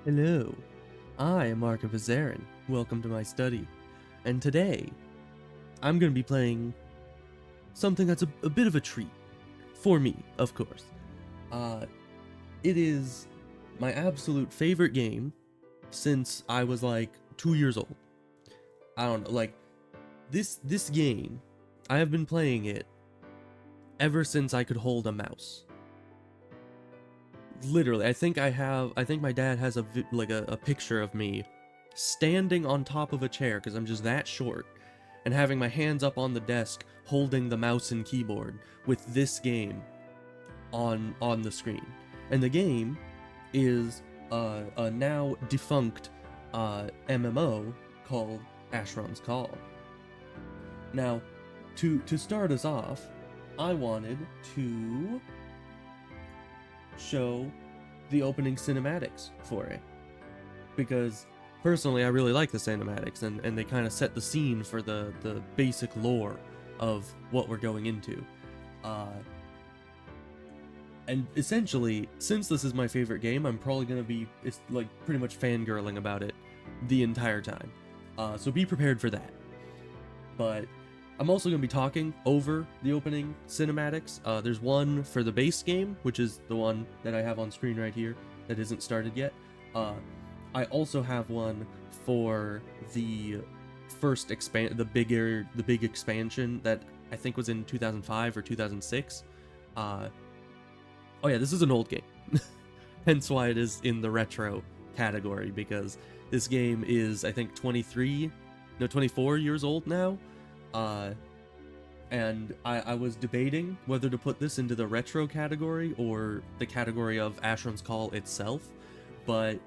Hello, I am Mark of Asheron. Welcome to my study. And today, I'm going to be playing something that's a bit of a treat. For me, of course. It is my absolute favorite game since I was like 2 years old. I don't know, like, this game, I have been playing it ever since I could hold a mouse. Literally, I think my dad has a picture of me standing on top of a chair because I'm just that short and having my hands up on the desk holding the mouse and keyboard with this game on the screen. And the game is a now defunct MMO called Asheron's Call. Now, to start us off, I wanted to show the opening cinematics for it, because personally I really like the cinematics, and they kind of set the scene for the basic lore of what we're going into. And essentially, since this is my favorite game, I'm probably gonna be pretty much fangirling about it the entire time. So be prepared for that. But I'm also going to be talking over the opening cinematics. There's one for the base game, which is the one that I have on screen right here, that isn't started yet. I also have one for the first the big expansion that I think was in 2005 or 2006. Oh yeah, this is an old game. Hence why it is in the retro category, because this game is, I think, 24 years old now. And I was debating whether to put this into the retro category or the category of Asheron's Call itself. But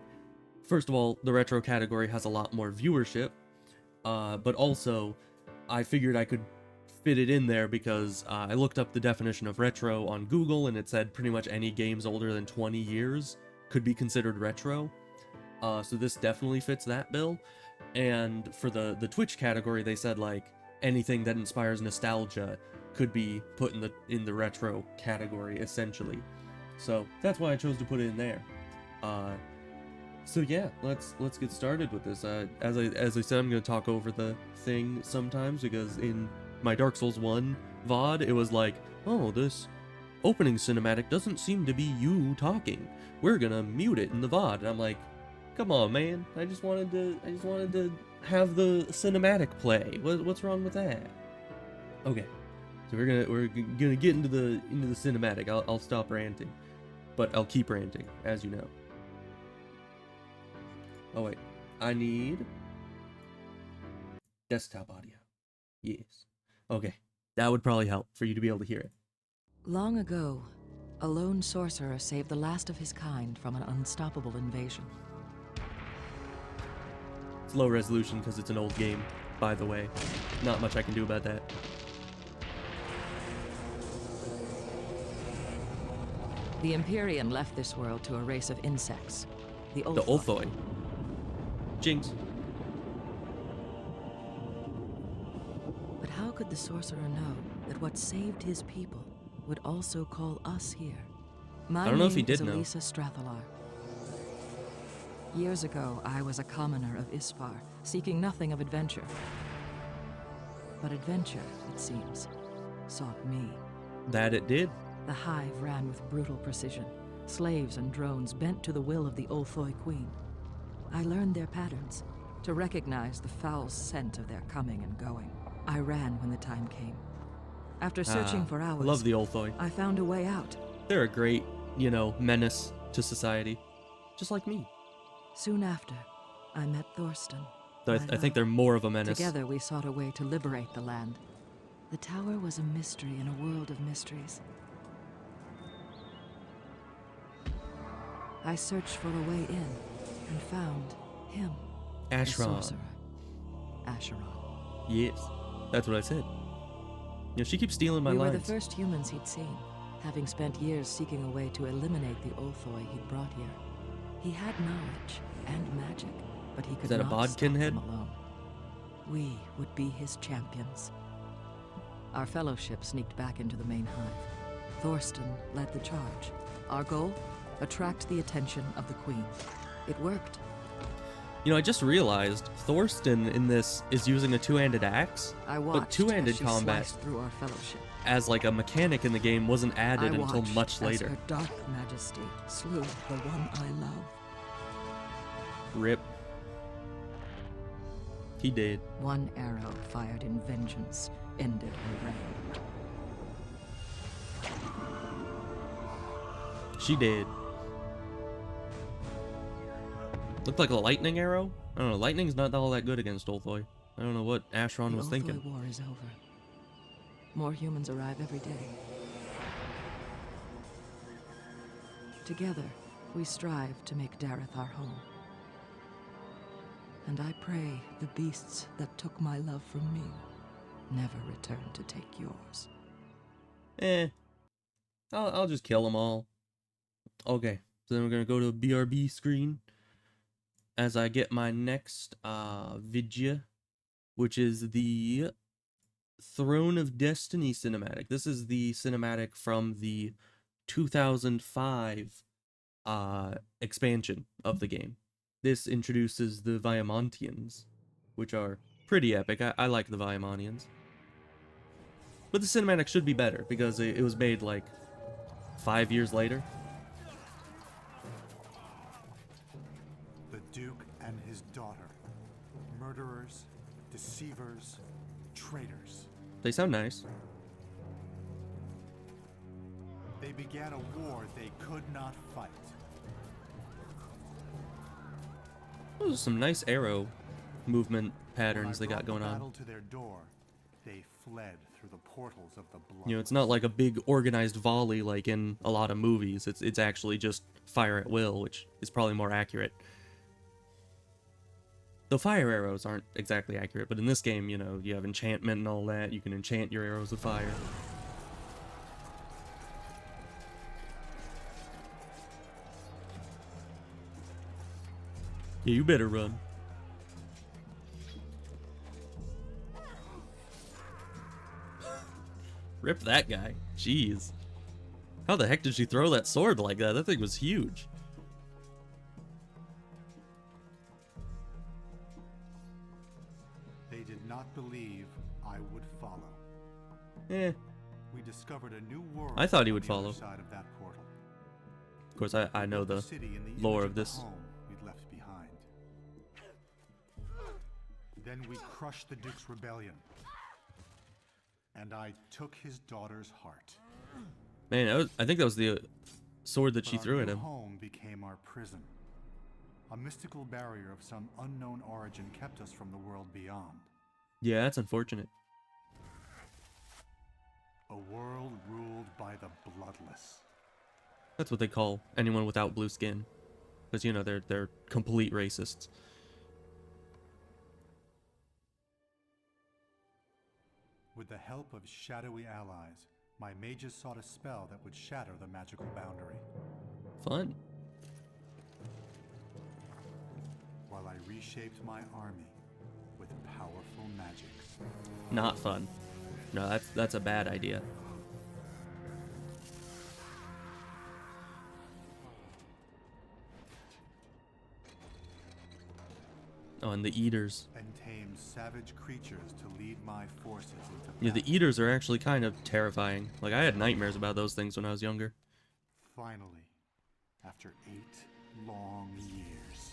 first of all, the retro category has a lot more viewership. But also, I figured I could fit it in there because I looked up the definition of retro on Google, and it said pretty much any games older than 20 years could be considered retro. So this definitely fits that bill. And for the Twitch category, they said like anything that inspires nostalgia could be put in the retro category, essentially. So that's why I chose to put it in there. So yeah, let's get started with this. As I said, I'm gonna talk over the thing sometimes, because in my Dark Souls 1 VOD, it was like, oh, this opening cinematic doesn't seem to be you talking. We're gonna mute it in the VOD. And I'm like, come on, man. I just wanted to have the cinematic play. What's wrong with that? Okay, so we're gonna get into the cinematic. I'll stop ranting, but I'll keep ranting, as you know. Oh wait, I need desktop audio. Yes. Okay, that would probably help for you to be able to hear it. Long ago, a lone sorcerer saved the last of his kind from an unstoppable invasion. It's low resolution because it's an old game, by the way. Not much I can do about that. The Empyrean left this world to a race of insects, the The Ulthoi. Jinx. But how could the sorcerer know that what saved his people would also call us here? My I don't know if he name is did know. Elisa Strathalar. Years ago, I was a commoner of Isfar, seeking nothing of adventure. But adventure, it seems, sought me. That it did. The hive ran with brutal precision, slaves and drones bent to the will of the Ulthoi Queen. I learned their patterns, to recognize the foul scent of their coming and going. I ran when the time came. After searching for hours, Love the Ulthoi. I found a way out. They're a great, menace to society. Just like me. Soon after, I met Thorsten. Though I think they're more of a menace. Together we sought a way to liberate the land. The tower was a mystery in a world of mysteries. I searched for a way in and found him. Asheron. The sorcerer. Asheron. Yes, that's what I said. She keeps stealing my We lines. were the first humans he'd seen, having spent years seeking a way to eliminate the Ulthoi he'd brought here. He had knowledge and magic, but he could that a not bodkin stop head? them alone. We would be his champions. Our fellowship sneaked back into the main hive. Thorsten led the charge. Our goal? Attract the attention of the Queen. It worked. You know, I just realized Thorsten in this is using a two-handed axe, I but watched two-handed as she combat sliced through our fellowship. as like a mechanic in the game wasn't added I until watched much as later. her dark majesty slew the one I love. Rip. He did. One arrow fired in vengeance ended her reign. She did. Looked like a lightning arrow? I don't know, lightning's not all that good against Ulthoi. I don't know what Asheron was thinking. The Ulthoi War is over. More humans arrive every day. Together, we strive to make Dareth our home. And I pray the beasts that took my love from me never return to take yours. I'll just kill them all. Okay, so then we're gonna go to a BRB screen as I get my next vidya, which is the Throne of Destiny cinematic. This is the cinematic from the 2005 expansion of the game. This introduces the Viamontians, which are pretty epic. I like the Viamontians. But the cinematic should be better, because it was made, like, 5 years later. The Duke and his daughter. Murderers, deceivers, traitors. They sound nice. They began a war they could not fight. Those are some nice arrow movement patterns they got going on. Battle to their door, they fled through the portals of the blood. You know, it's not like a big organized volley like in a lot of movies. It's actually just fire at will, which is probably more accurate. The fire arrows aren't exactly accurate, but in this game, you know, you have enchantment and all that. You can enchant your arrows with fire. Yeah, you better run. Rip that guy. Jeez. How the heck did she throw that sword like that? That thing was huge. They did not believe I would follow. Eh. We discovered a new world. I thought he would on the other follow. Side of that portal. Of course, I know the City in the lore image of this. the home we'd left behind. Then we crushed the Duke's rebellion. And I took his daughter's heart. Man, I think that was the sword that she But threw our at new him. home became our prison. A mystical barrier of some unknown origin kept us from the world beyond. Yeah, that's unfortunate. A world ruled by the bloodless. That's what they call anyone without blue skin. Because, you know, they're complete racists. With the help of shadowy allies, my mages sought a spell that would shatter the magical boundary. Fun. While I reshaped my army with powerful magic. Not fun. No, that's a bad idea. Oh, and the Eaters. And tamed savage creatures to lead my forces into Yeah, the battle. Eaters are actually kind of terrifying. Like, I had nightmares about those things when I was younger. Finally, after 8 long years.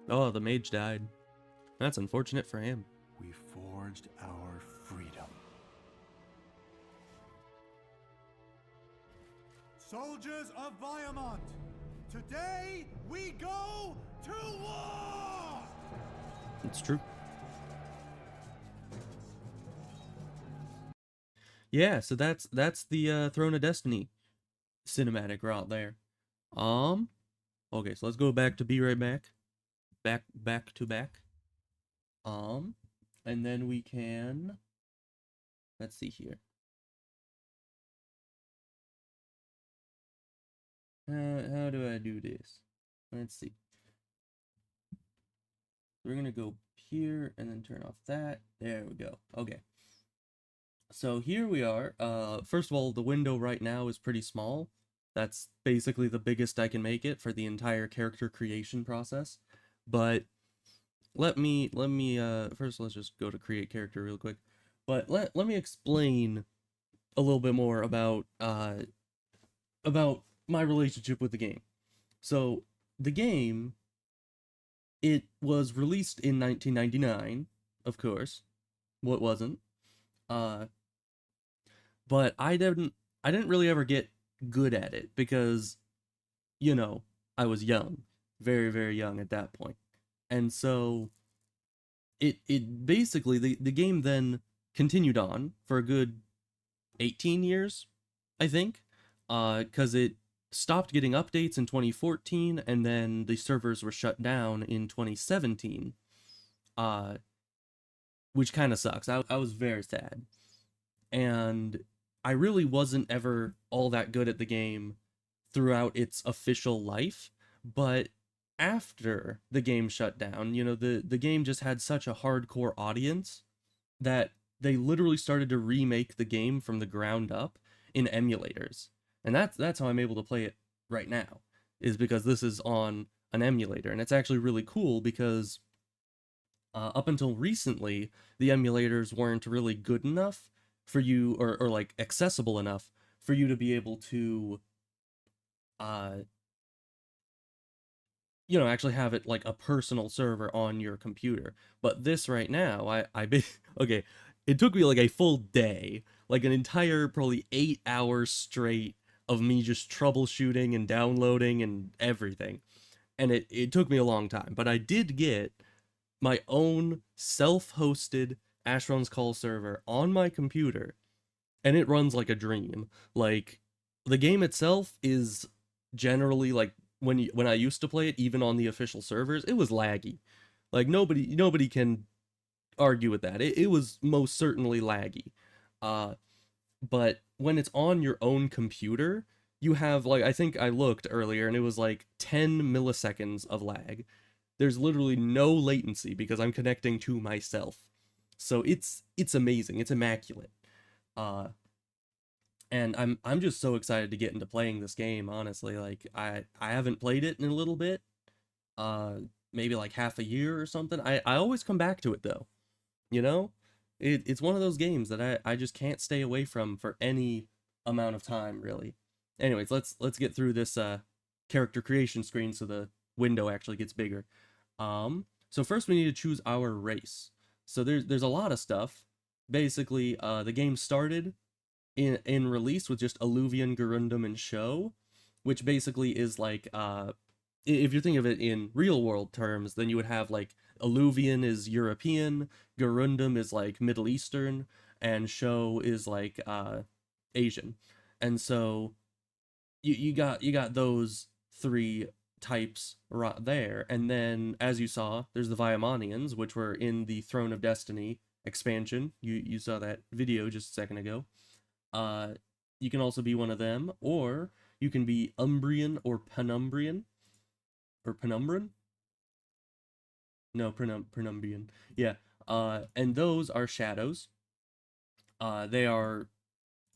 Oh, the mage died. That's unfortunate for him. We forged our freedom. Soldiers of Viamont, today we go to war! It's true. Yeah, so that's the Throne of Destiny cinematic right there. Okay, so let's go back to Be Right Back. Back to back. And then we can, let's see here. How do I do this? Let's see. we're gonna go here and then turn off that. There we go. Okay. So here we are. First of all, the window right now is pretty small. That's basically the biggest I can make it for the entire character creation process. But let me first let's just go to create character real quick. But let me explain a little bit more about my relationship with the game. So the game, it was released in 1999, of course. What wasn't? Uh, but I didn't really ever get good at it because, you know, I was young, very very young at that point. And so it basically the game then continued on for a good 18 years, I think, cuz it stopped getting updates in 2014 and then the servers were shut down in 2017. Uh which kind of sucks. I was very sad. And I really wasn't ever all that good at the game throughout its official life, but after the game shut down, the game just had such a hardcore audience that they literally started to remake the game from the ground up in emulators. And that's how I'm able to play it right now, is because this is on an emulator. And it's actually really cool because up until recently, the emulators weren't really good enough for you, or like accessible enough for you to be able to uh actually have it like a personal server on your computer. But this right now, okay, it took me like a full day, like an entire probably 8 hours straight of me just troubleshooting and downloading and everything. And it took me a long time, but I did get my own self-hosted Asheron's Call server on my computer, and it runs like a dream. Like, the game itself is generally like, when I used to play it, even on the official servers, it was laggy. Like, nobody can argue with that. It was most certainly laggy. Uh, but when it's on your own computer, you have, like, I think I looked earlier and it was like 10 milliseconds of lag. There's literally no latency because I'm connecting to myself. So it's amazing. It's immaculate. Uh and I'm just so excited to get into playing this game, honestly. Like, I haven't played it in a little bit. Uh Maybe like half a year or something. I always come back to it though. You know? It's one of those games that I just can't stay away from for any amount of time, really. Anyways, let's get through this character creation screen so the window actually gets bigger. So first we need to choose our race. So there's a lot of stuff. Basically, the game started in release with just Alluvian, Garundum, and Show, which basically is like, if you think of it in real world terms, then you would have like Alluvian is European, Garundum is like Middle Eastern, and Show is like Asian. And so you got those three types right there. And then, as you saw, there's the Viamanians, which were in the Throne of Destiny expansion. You saw that video just a second ago. Uh, you can also be one of them, or you can be Umbrian or Penumbrian, or Penumbran. No, Penumbrian. Yeah. And those are shadows. They are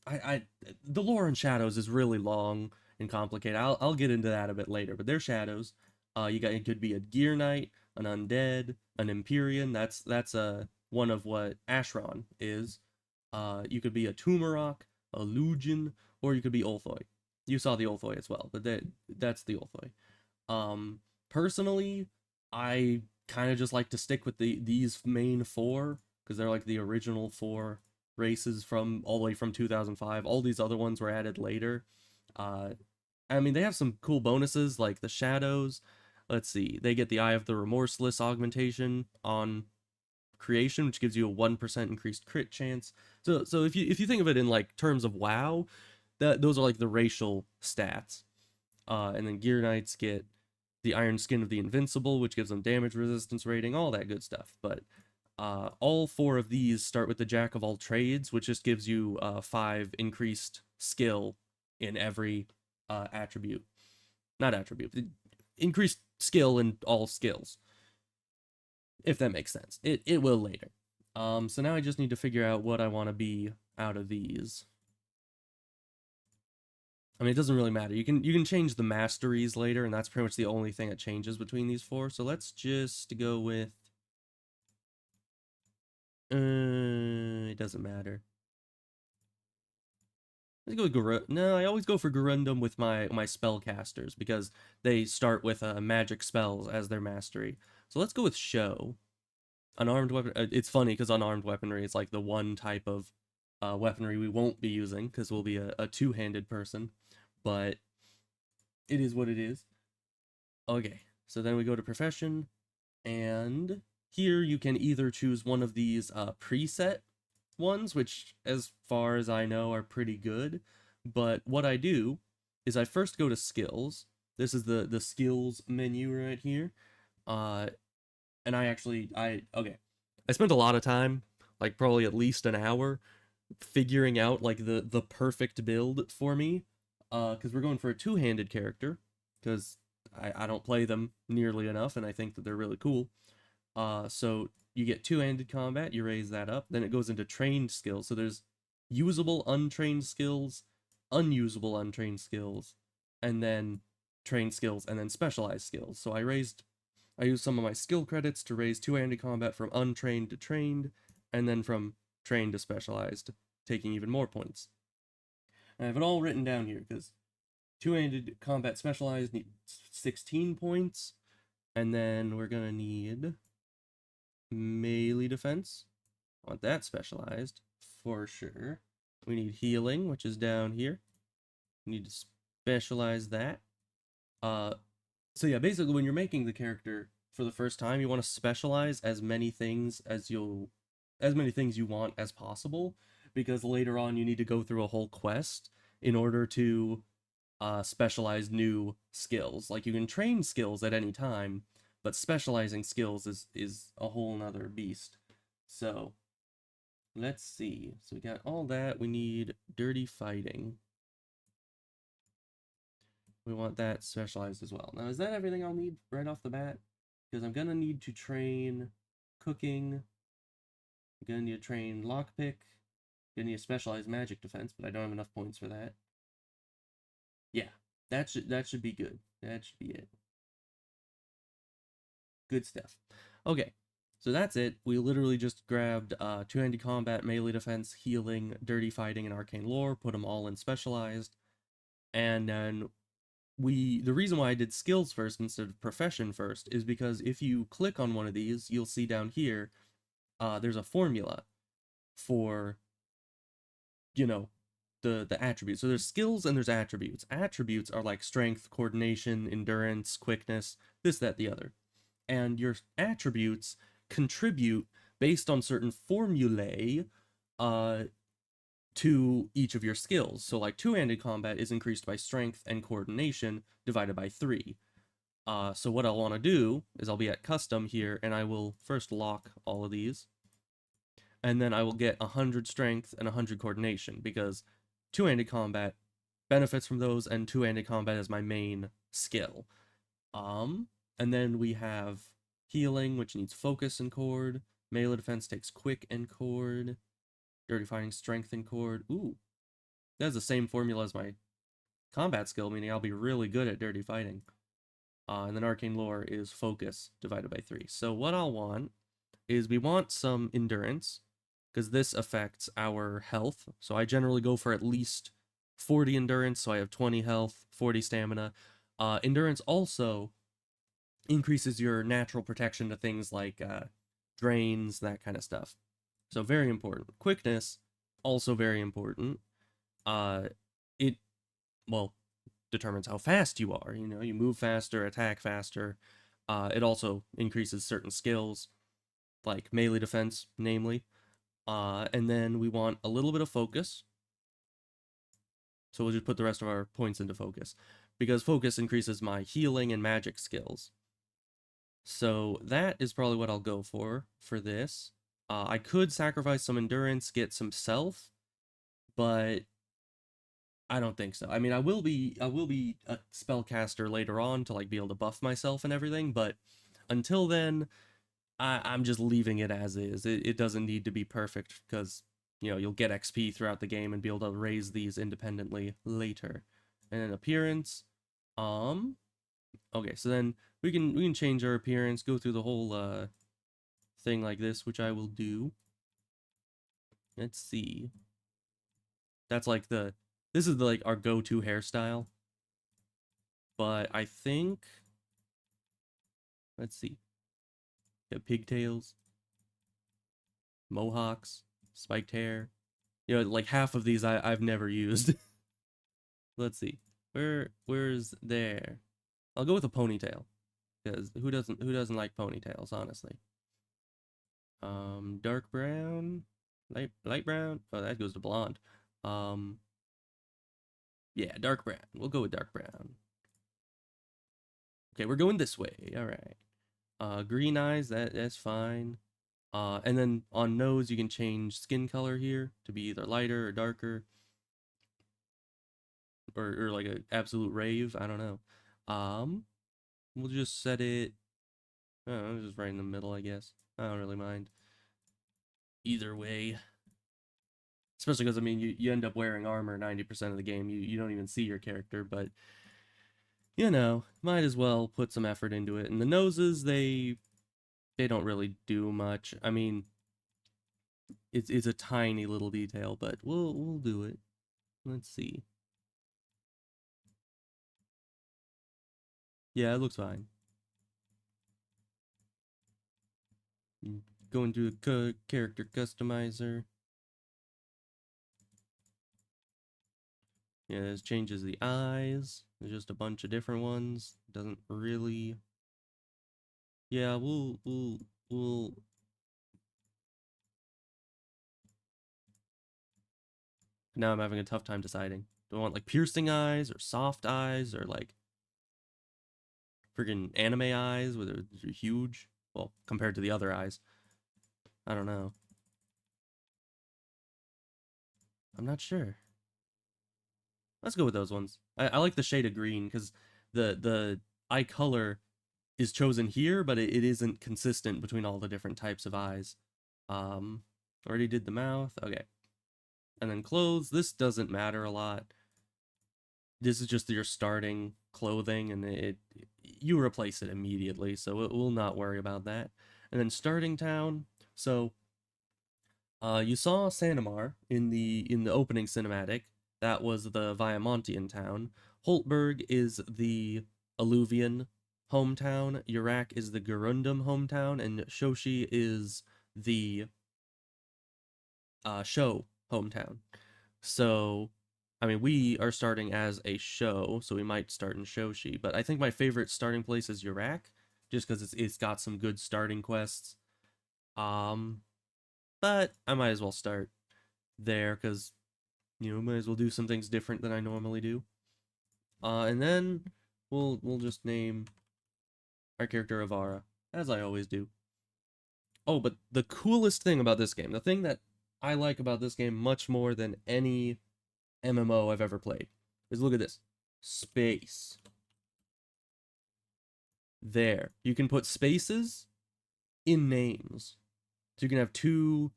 I the lore in Shadows is really long and complicated. I'll get into that a bit later, but they're shadows. It could be a Gear Knight, an Undead, an Empyrean. That's one of what Asheron is. You could be a Tumarok, a Lugian, or you could be Ulthoi. You saw the Ulthoi as well, but that's the Ulthoi. Personally, I kind of just like to stick with these main four because they're like the original four races from all the way from 2005. All these other ones were added later. Uh, I mean, they have some cool bonuses like the shadows. Let's see, they get the Eye of the Remorseless augmentation on creation, which gives you a 1% increased crit chance. So if you think of it in like terms of WoW, those are like the racial stats. And then Gear Knights get the Iron Skin of the Invincible, which gives them damage resistance rating, all that good stuff. But all four of these start with the Jack of all trades, which just gives you 5 increased skill in every attribute. Not attribute, increased skill in all skills. if that makes sense. It will later. So now I just need to figure out what I want to be out of these. I mean, it doesn't really matter. You can change the masteries later, and that's pretty much the only thing that changes between these four. So let's just go with. It doesn't matter. Let's go with No, I always go for Garundum with my spellcasters because they start with magic spells as their mastery. So let's go with Show. Unarmed weapon. It's funny because unarmed weaponry is like the one type of weaponry we won't be using because we'll be a two-handed person, but it is what it is. Okay, so then we go to Profession, and here you can either choose one of these preset ones, which as far as I know are pretty good, but what I do is I first go to Skills. This is the skills menu right here. And I spent a lot of time, like probably at least an hour, figuring out like the perfect build for me, because we're going for a two-handed character, because I don't play them nearly enough, and I think that they're really cool. So you get two-handed combat, you raise that up, then it goes into trained skills. So there's usable untrained skills, unusable untrained skills, and then trained skills, and then specialized skills. So I used some of my skill credits to raise two-handed combat from untrained to trained, and then from trained to specialized, taking even more points. And I have it all written down here, because two-handed combat specialized needs 16 points, and then we're going to need melee defense. I want that specialized, for sure. We need healing, which is down here. We need to specialize that. So yeah, basically when you're making the character for the first time, you want to specialize as many things you want as possible, because later on you need to go through a whole quest in order to specialize new skills. Like you can train skills at any time, but specializing skills is a whole nother beast. So let's see. So we got all that. We need dirty fighting. We want that specialized as well. Now, is that everything I'll need right off the bat? Because I'm gonna need to train cooking. I'm gonna need to train lockpick. I'm gonna need a specialized magic defense, but I don't have enough points for that. Yeah, that should be good. That should be it. Good stuff. Okay, so that's it. We literally just grabbed two-handed combat, melee defense, healing, dirty fighting, and arcane lore, put them all in specialized, and then the reason why I did skills first instead of profession first is because if you click on one of these, you'll see down here, there's a formula for, the attributes. So there's skills and there's attributes. Attributes are like strength, coordination, endurance, quickness, this, that, the other. And your attributes contribute based on certain formulae to each of your skills. So like two-handed combat is increased by strength and coordination divided by 3. So what I'll want to do is I'll be at custom here, and I will first lock all of these, and then I will get 100 strength and 100 coordination, because two-handed combat benefits from those, and two-handed combat is my main skill. And then we have healing, which needs focus and cord. Melee defense takes quick and cord. Dirty fighting, strength and cord. Ooh, that's the same formula as my combat skill, meaning I'll be really good at dirty fighting. And then arcane lore is focus divided by 3. So what I'll want is we want some endurance, because this affects our health. So I generally go for at least 40 endurance, so I have 20 health, 40 stamina. Endurance also increases your natural protection to things like drains, that kind of stuff. So very important. Quickness, also very important. It, well, determines how fast you are. You move faster, attack faster. It also increases certain skills, like melee defense, namely. And then we want a little bit of focus. So we'll just put the rest of our points into focus, because focus increases my healing and magic skills. So that is probably what I'll go for this. I could sacrifice some endurance, get some self, but I don't think so. I mean, I will be a spellcaster later on to like be able to buff myself and everything, but until then, I'm just leaving it as is. It doesn't need to be perfect because, you know, you'll get XP throughout the game and be able to raise these independently later. And then appearance, okay, so then we can change our appearance, go through the whole thing like this, which I will do. Let's see. That's like this is like our go-to hairstyle. But I think, let's see. Got pigtails, mohawks, spiked hair. You know, like half of these I've never used. Let's see. Where's there? I'll go with a ponytail. Because who doesn't like ponytails, honestly? Dark brown, light brown. Oh, that goes to blonde. Um, yeah, dark brown. We'll go with dark brown. Okay, we're going this way. All right. Green eyes. That's fine. And then on nose, you can change skin color here to be either lighter or darker, or like a absolute rave. I don't know. We'll just set it. I don't know, just right in the middle, I guess. I don't really mind. Either way. Especially because, I mean, you end up wearing armor 90% of the game. You don't even see your character, but, you know, might as well put some effort into it. And the noses, they don't really do much. I mean, it's a tiny little detail, but we'll do it. Let's see. Yeah, it looks fine. Go into a character customizer. Yeah, this changes the eyes. There's just a bunch of different ones. Doesn't really. Yeah, we'll. Now I'm having a tough time deciding. Do I want like piercing eyes or soft eyes or like freaking anime eyes where they're huge? Well, compared to the other eyes. I don't know. I'm not sure. Let's go with those ones. I like the shade of green because the eye color is chosen here, but it isn't consistent between all the different types of eyes. Um, Already did the mouth. Okay. And then clothes. This doesn't matter a lot. This is just your starting clothing, and you replace it immediately, so we'll not worry about that. And then starting town. So you saw Sanamar in the opening cinematic. That was the Viamontian town. Holtberg is the Alluvian hometown. Urak is the Garundum hometown, and Shoshi is the Show hometown. So, I mean, we are starting as a show, so we might start in Shoshi. But I think my favorite starting place is Urak, just because it's got some good starting quests. Um, but I might as well start there because might as well do some things different than I normally do. And then we'll just name our character Avara, as I always do. Oh, but the coolest thing about this game, the thing that I like about this game much more than any MMO I've ever played, is look at this. Space. There. You can put spaces in names. So you can have two,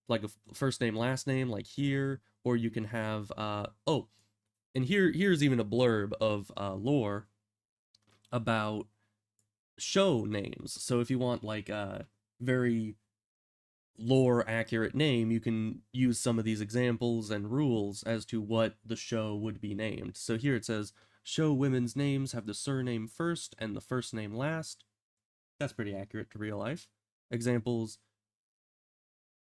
like a first name, last name, like here, or you can have, oh, and here's even a blurb of lore about show names. So if you want like a very lore accurate name, you can use some of these examples and rules as to what the show would be named. So here it says, show women's names have the surname first and the first name last. That's pretty accurate to real life. Examples,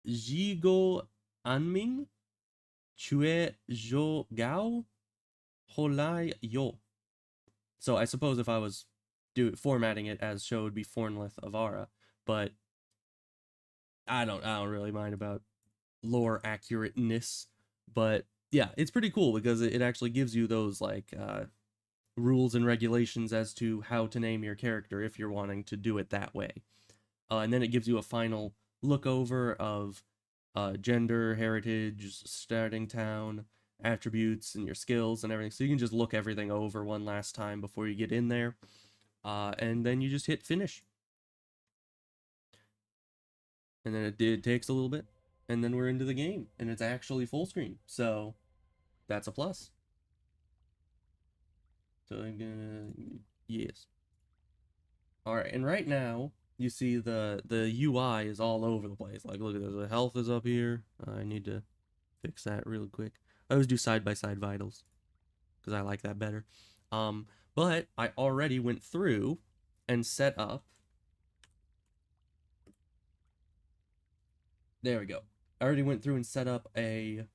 Jigo Anming, Chue Jo Gao, Holai Yo. So I suppose if I was formatting it as show, it would be Fornlith Avara, but I don't really mind about lore accurateness. But yeah, it's pretty cool because it actually gives you those like rules and regulations as to how to name your character if you're wanting to do it that way. And then it gives you a final look over of gender, heritage, starting town, attributes, and your skills and everything. So you can just look everything over one last time before you get in there. And then you just hit finish. And then it takes a little bit, and then we're into the game, and it's actually full screen. So that's a plus. So I'm gonna, yes. All right, and right now you see the UI is all over the place. Like, look at this. The health is up here. I need to fix that really quick. I always do side by side vitals because I like that better. But I already went through and set up. There we go. I already went through and set up a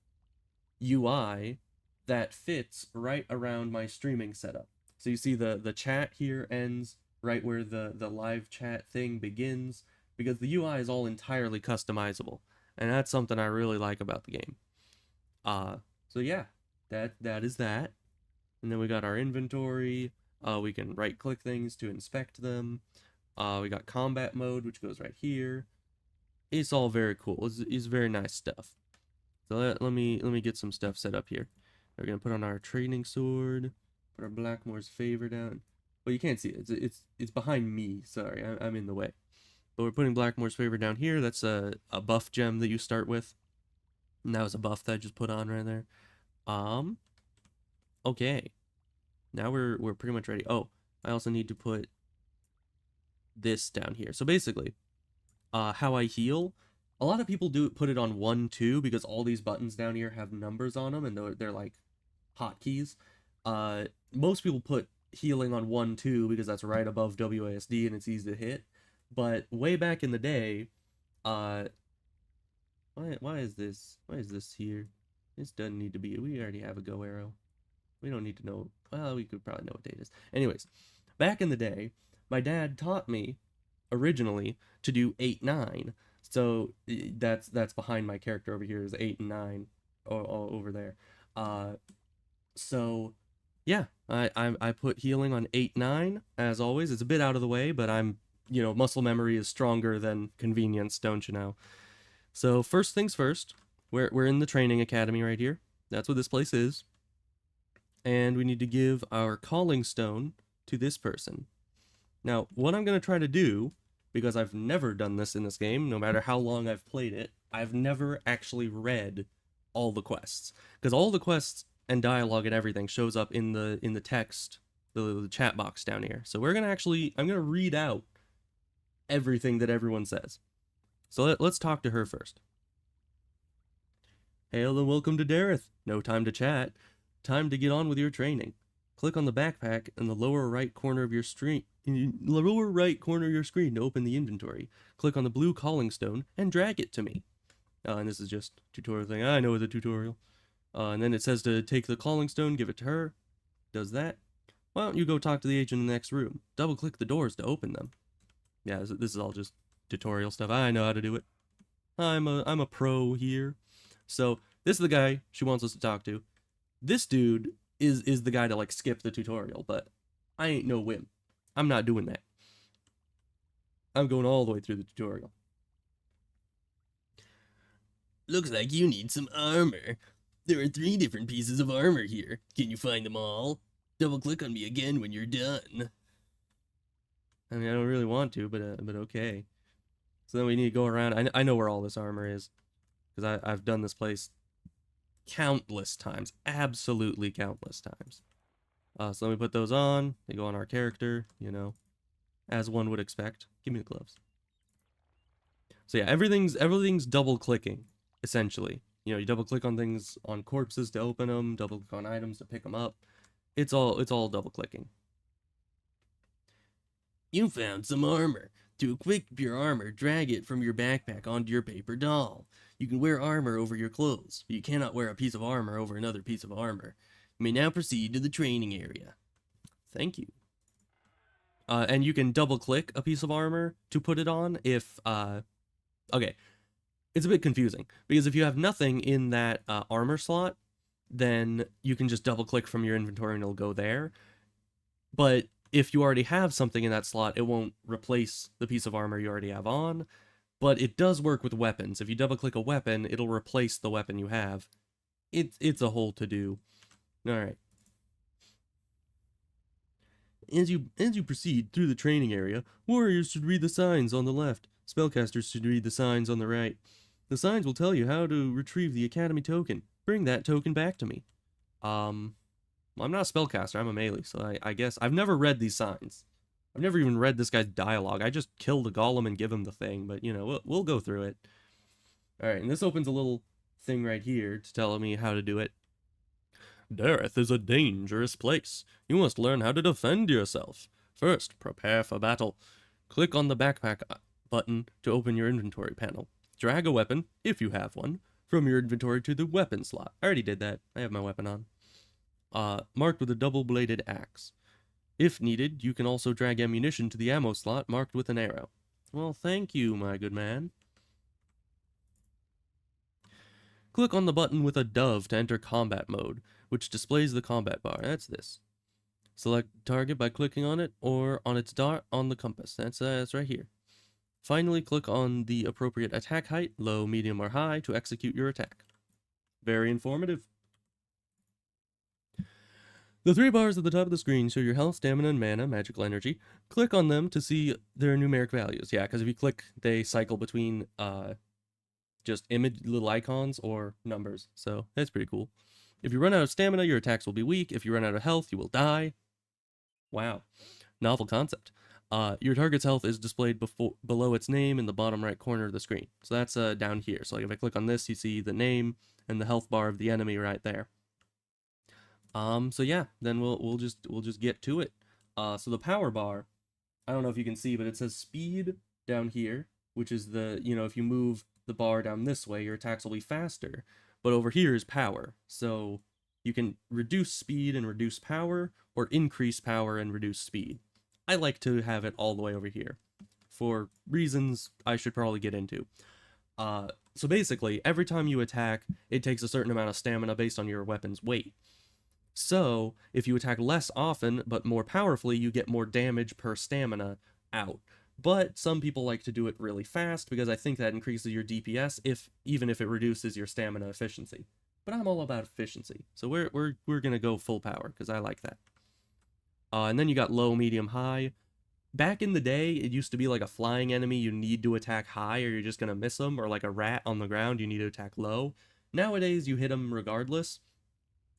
UI that fits right around my streaming setup. So you see the chat here ends right where the live chat thing begins, because the UI is all entirely customizable, and that's something I really like about the game. So yeah, that is that. And then we got our inventory. We can right click things to inspect them. We got combat mode, which goes right here. It's all very cool. It's very nice stuff. So let me get some stuff set up here. We're gonna put on our training sword, put our Blackmore's favor down. Well, you can't see it. It's behind me. Sorry, I'm in the way. But we're putting Blackmore's favor down here. That's a buff gem that you start with. And that was a buff that I just put on right there. Okay. Now we're pretty much ready. Oh, I also need to put this down here. So basically, how I heal. A lot of people put it on 1, 2 because all these buttons down here have numbers on them and they're like hotkeys. Most people put healing on 1, 2 because that's right above WASD and it's easy to hit. But way back in the day, why is this here? This doesn't need to be. We already have a go arrow. We don't need to know. Well, we could probably know what date is. Anyways, back in the day, my dad taught me originally to do 8, 9. So that's behind my character over here is 8 and 9 over there. So yeah, I put healing on 8, 9 as always. It's a bit out of the way, but muscle memory is stronger than convenience, don't you know? So first things first, we're in the training academy right here. That's what this place is. And we need to give our calling stone to this person. Now, what I'm going to try to do, because I've never done this in this game, no matter how long I've played it, I've never actually read all the quests. Because all the quests and dialogue and everything shows up in the text, the chat box down here. So I'm going to read out everything that everyone says. So let's talk to her first. Hail and welcome to Dareth. No time to chat. Time to get on with your training. Click on the backpack in the lower right corner of your screen. In the lower right corner of your screen to open the inventory. Click on the blue calling stone and drag it to me. And this is just a tutorial thing. I know it's a tutorial. And then it says to take the calling stone, give it to her. Does that. Why don't you go talk to the agent in the next room? Double click the doors to open them. Yeah, this is all just tutorial stuff. I know how to do it. I'm a pro here. So this is the guy she wants us to talk to. This dude is the guy to like skip the tutorial, but I ain't no wimp. I'm not doing that. I'm going all the way through the tutorial. Looks like you need some armor. There are 3 different pieces of armor here. Can you find them all? Double click on me again when you're done. I mean, I don't really want to, but okay. So then we need to go around. I know where all this armor is, because I've done this place countless times, absolutely countless times. So let me put those on. They go on our character, as one would expect. Give me the gloves. So yeah, everything's double clicking essentially. You double click on things, on corpses to open them, double click on items to pick them up. It's all double clicking. You found some armor. To equip your armor, drag it from your backpack onto your paper doll. You can wear armor over your clothes, but you cannot wear a piece of armor over another piece of armor. You may now proceed to the training area. Thank you. And you can double click a piece of armor to put it on if, okay, it's a bit confusing, because if you have nothing in that armor slot, then you can just double click from your inventory and it'll go there. But if you already have something in that slot, it won't replace the piece of armor you already have on. But it does work with weapons. If you double click a weapon, it'll replace the weapon you have. It's a whole to-do. Alright. As you proceed through the training area, warriors should read the signs on the left. Spellcasters should read the signs on the right. The signs will tell you how to retrieve the Academy token. Bring that token back to me. I'm not a spellcaster, I'm a melee, so I guess I've never read these signs. I've never even read this guy's dialogue. I just kill the golem and give him the thing, but you know, we'll go through it. Alright, and this opens a little thing right here to tell me how to do it. Dareth is a dangerous place. You must learn how to defend yourself. First, prepare for battle. Click on the backpack button to open your inventory panel. Drag a weapon, if you have one, from your inventory to the weapon slot. I already did that. I have my weapon on. Marked with a double-bladed axe. If needed, you can also drag ammunition to the ammo slot marked with an arrow. Well, thank you, my good man. Click on the button with a dove to enter combat mode, which displays the combat bar. That's this. Select target by clicking on it or on its dot on the compass. That's right here. Finally, click on the appropriate attack height, low, medium, or high, to execute your attack. Very informative. The 3 bars at the top of the screen show your health, stamina, and mana, magical energy. Click on them to see their numeric values. Yeah, because if you click, they cycle between just image little icons or numbers. So that's pretty cool. If you run out of stamina, your attacks will be weak. If you run out of health, you will die. Wow. Novel concept. Your target's health is displayed below its name in the bottom right corner of the screen. So that's down here. So like if I click on this, you see the name and the health bar of the enemy right there. So yeah, then we'll just get to it. So the power bar, I don't know if you can see, but it says speed down here, which is the, you know, if you move the bar down this way, your attacks will be faster. But over here is power. So you can reduce speed and reduce power, or increase power and reduce speed. I like to have it all the way over here, for reasons I should probably get into. So basically, every time you attack, it takes a certain amount of stamina based on your weapon's weight. So, if you attack less often, but more powerfully, you get more damage per stamina out. But some people like to do it really fast, because I think that increases your DPS, even if it reduces your stamina efficiency. But I'm all about efficiency, so we're gonna go full power, because I like that. And then you got low, medium, high. Back in the day, it used to be like a flying enemy, you need to attack high, or you're just gonna miss them, or like a rat on the ground, you need to attack low. Nowadays, you hit them regardless.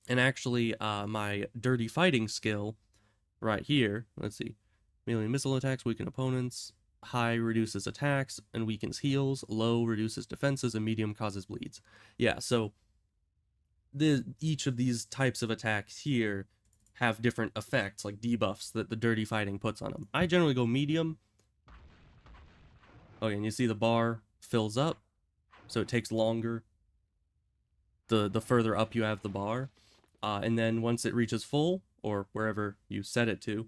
And actually, my dirty fighting skill right here, let's see, melee missile attacks weaken opponents, high reduces attacks and weakens heals, low reduces defenses, and medium causes bleeds. Yeah, so each of these types of attacks here have different effects, like debuffs that the dirty fighting puts on them. I generally go medium. Okay, and you see the bar fills up, so it takes longer the further up you have the bar. And then once it reaches full, or wherever you set it to,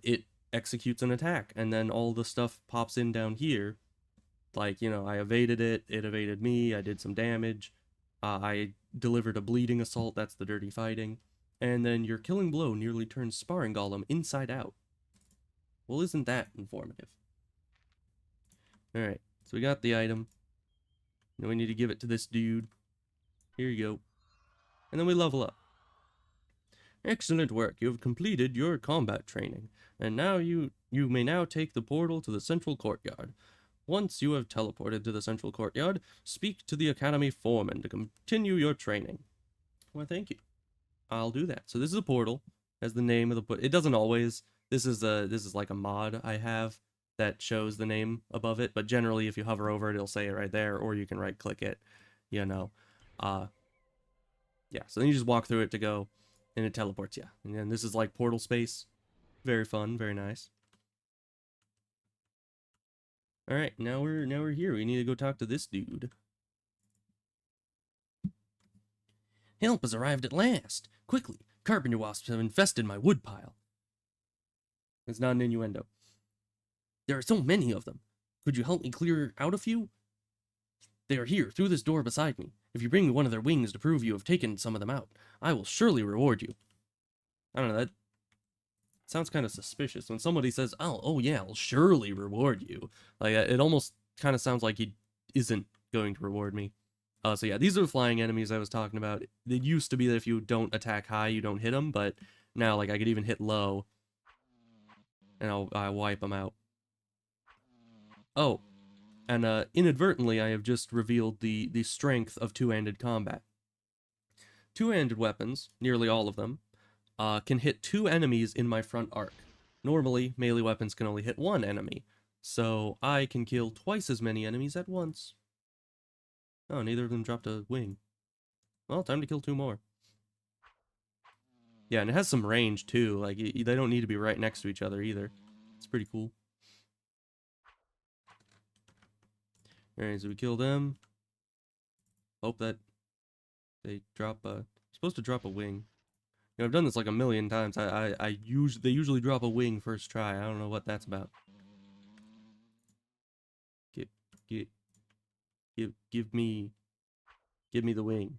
it executes an attack. And then all the stuff pops in down here. Like, you know, I evaded it, it evaded me, I did some damage. I delivered a bleeding assault, that's the dirty fighting. And then your killing blow nearly turns sparring golem inside out. Well, isn't that informative? Alright, so we got the item. Now we need to give it to this dude. Here you go. And then we level up. Excellent work. You have completed your combat training, and now you may now take the portal to the central courtyard. Once you have teleported to the central courtyard, speak to the academy foreman to continue your training. Well, thank you. I'll do that. So this is a portal, as the name of the it doesn't always. This is like a mod I have that shows the name above it, but generally if you hover over it, it'll say it right there, or you can right click it, you know. Yeah, so then you just walk through it to go, and it teleports you. And then this is like portal space. Very fun, very nice. Alright, now we're here. We need to go talk to this dude. Help has arrived at last! Quickly, carpenter wasps have infested my woodpile. It's not an innuendo. There are so many of them. Could you help me clear out a few? They are here, through this door beside me. If you bring me one of their wings to prove you have taken some of them out, I will surely reward you. I don't know, that sounds kind of suspicious. When somebody says, oh yeah, I'll surely reward you. Like, it almost kind of sounds like he isn't going to reward me. So yeah, these are the flying enemies I was talking about. It used to be that if you don't attack high, you don't hit them, but now, like, I could even hit low, and I'll wipe them out. Oh, And inadvertently, I have just revealed the strength of two-handed combat. Two-handed weapons, nearly all of them, can hit two enemies in my front arc. Normally, melee weapons can only hit one enemy, so I can kill twice as many enemies at once. Oh, neither of them dropped a wing. Well, time to kill two more. Yeah, and it has some range too. Like, they don't need to be right next to each other either. It's pretty cool. Alright, so we kill them. Hope that they drop a... supposed to drop a wing. You know, I've done this like a million times. They usually drop a wing first try. I don't know what that's about. Give me the wing.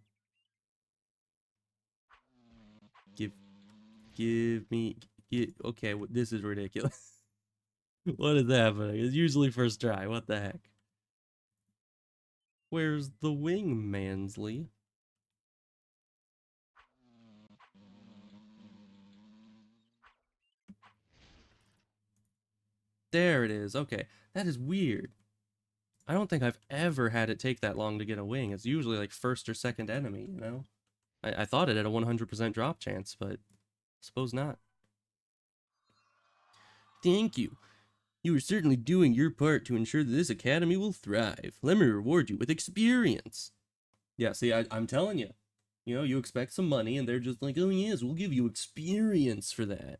Okay, this is ridiculous. What is happening? It's usually first try. What the heck? Where's the wing, Mansley? There it is. Okay, that is weird. I don't think I've ever had it take that long to get a wing. It's usually like first or second enemy, you know? I thought it had a 100% drop chance, but suppose not. Thank you. You are certainly doing your part to ensure that this academy will thrive. Let me reward you with experience. Yeah, see, I'm telling you. You know, you expect some money, and they're just like, oh yes, we'll give you experience for that.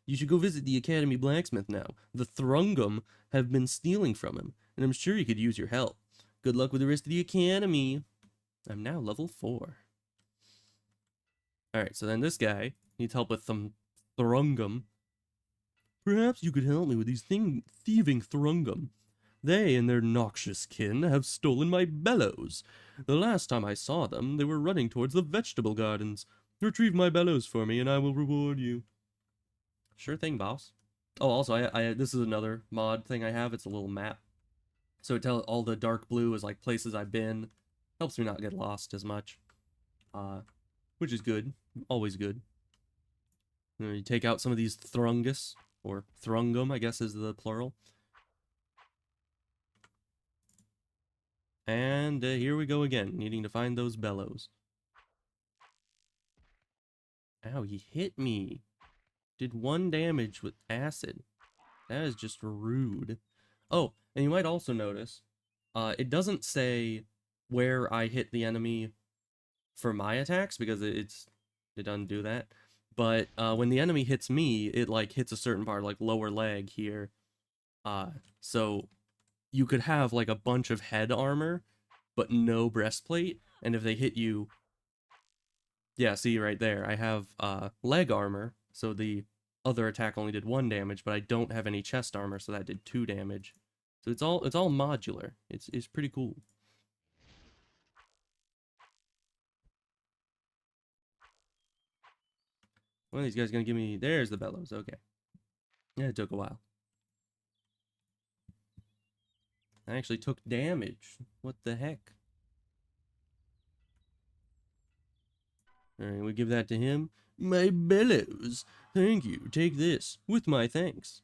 You should go visit the Academy blacksmith now. The Thrungum have been stealing from him, and I'm sure he could use your help. Good luck with the rest of the Academy. I'm now level 4. Alright, so then this guy needs help with some Thrungum. Perhaps you could help me with these thieving Thrungum. They and their noxious kin have stolen my bellows. The last time I saw them, they were running towards the vegetable gardens. Retrieve my bellows for me, and I will reward you. Sure thing, boss. Oh, also, this is another mod thing I have. It's a little map. So it tells all the dark blue is like places I've been. Helps me not get lost as much. Which is good. Always good. You take out some of these Thrungus, or Thrungum, I guess is the plural. And here we go again, needing to find those bellows. Ow, he hit me. Did 1 damage with acid. That is just rude. Oh, and you might also notice, it doesn't say where I hit the enemy for my attacks, because it doesn't do that. But when the enemy hits me, it like hits a certain part, like lower leg here. So you could have like a bunch of head armor, but no breastplate, and if they hit you... Yeah, see right there, I have leg armor, so the other attack only did 1 damage, but I don't have any chest armor, so that did 2 damage. So it's all modular. It's pretty cool. One of these guys gonna give me... There's the bellows, okay. Yeah, it took a while. I actually took damage. What the heck? Alright, we give that to him. My bellows. Thank you. Take this. With my thanks.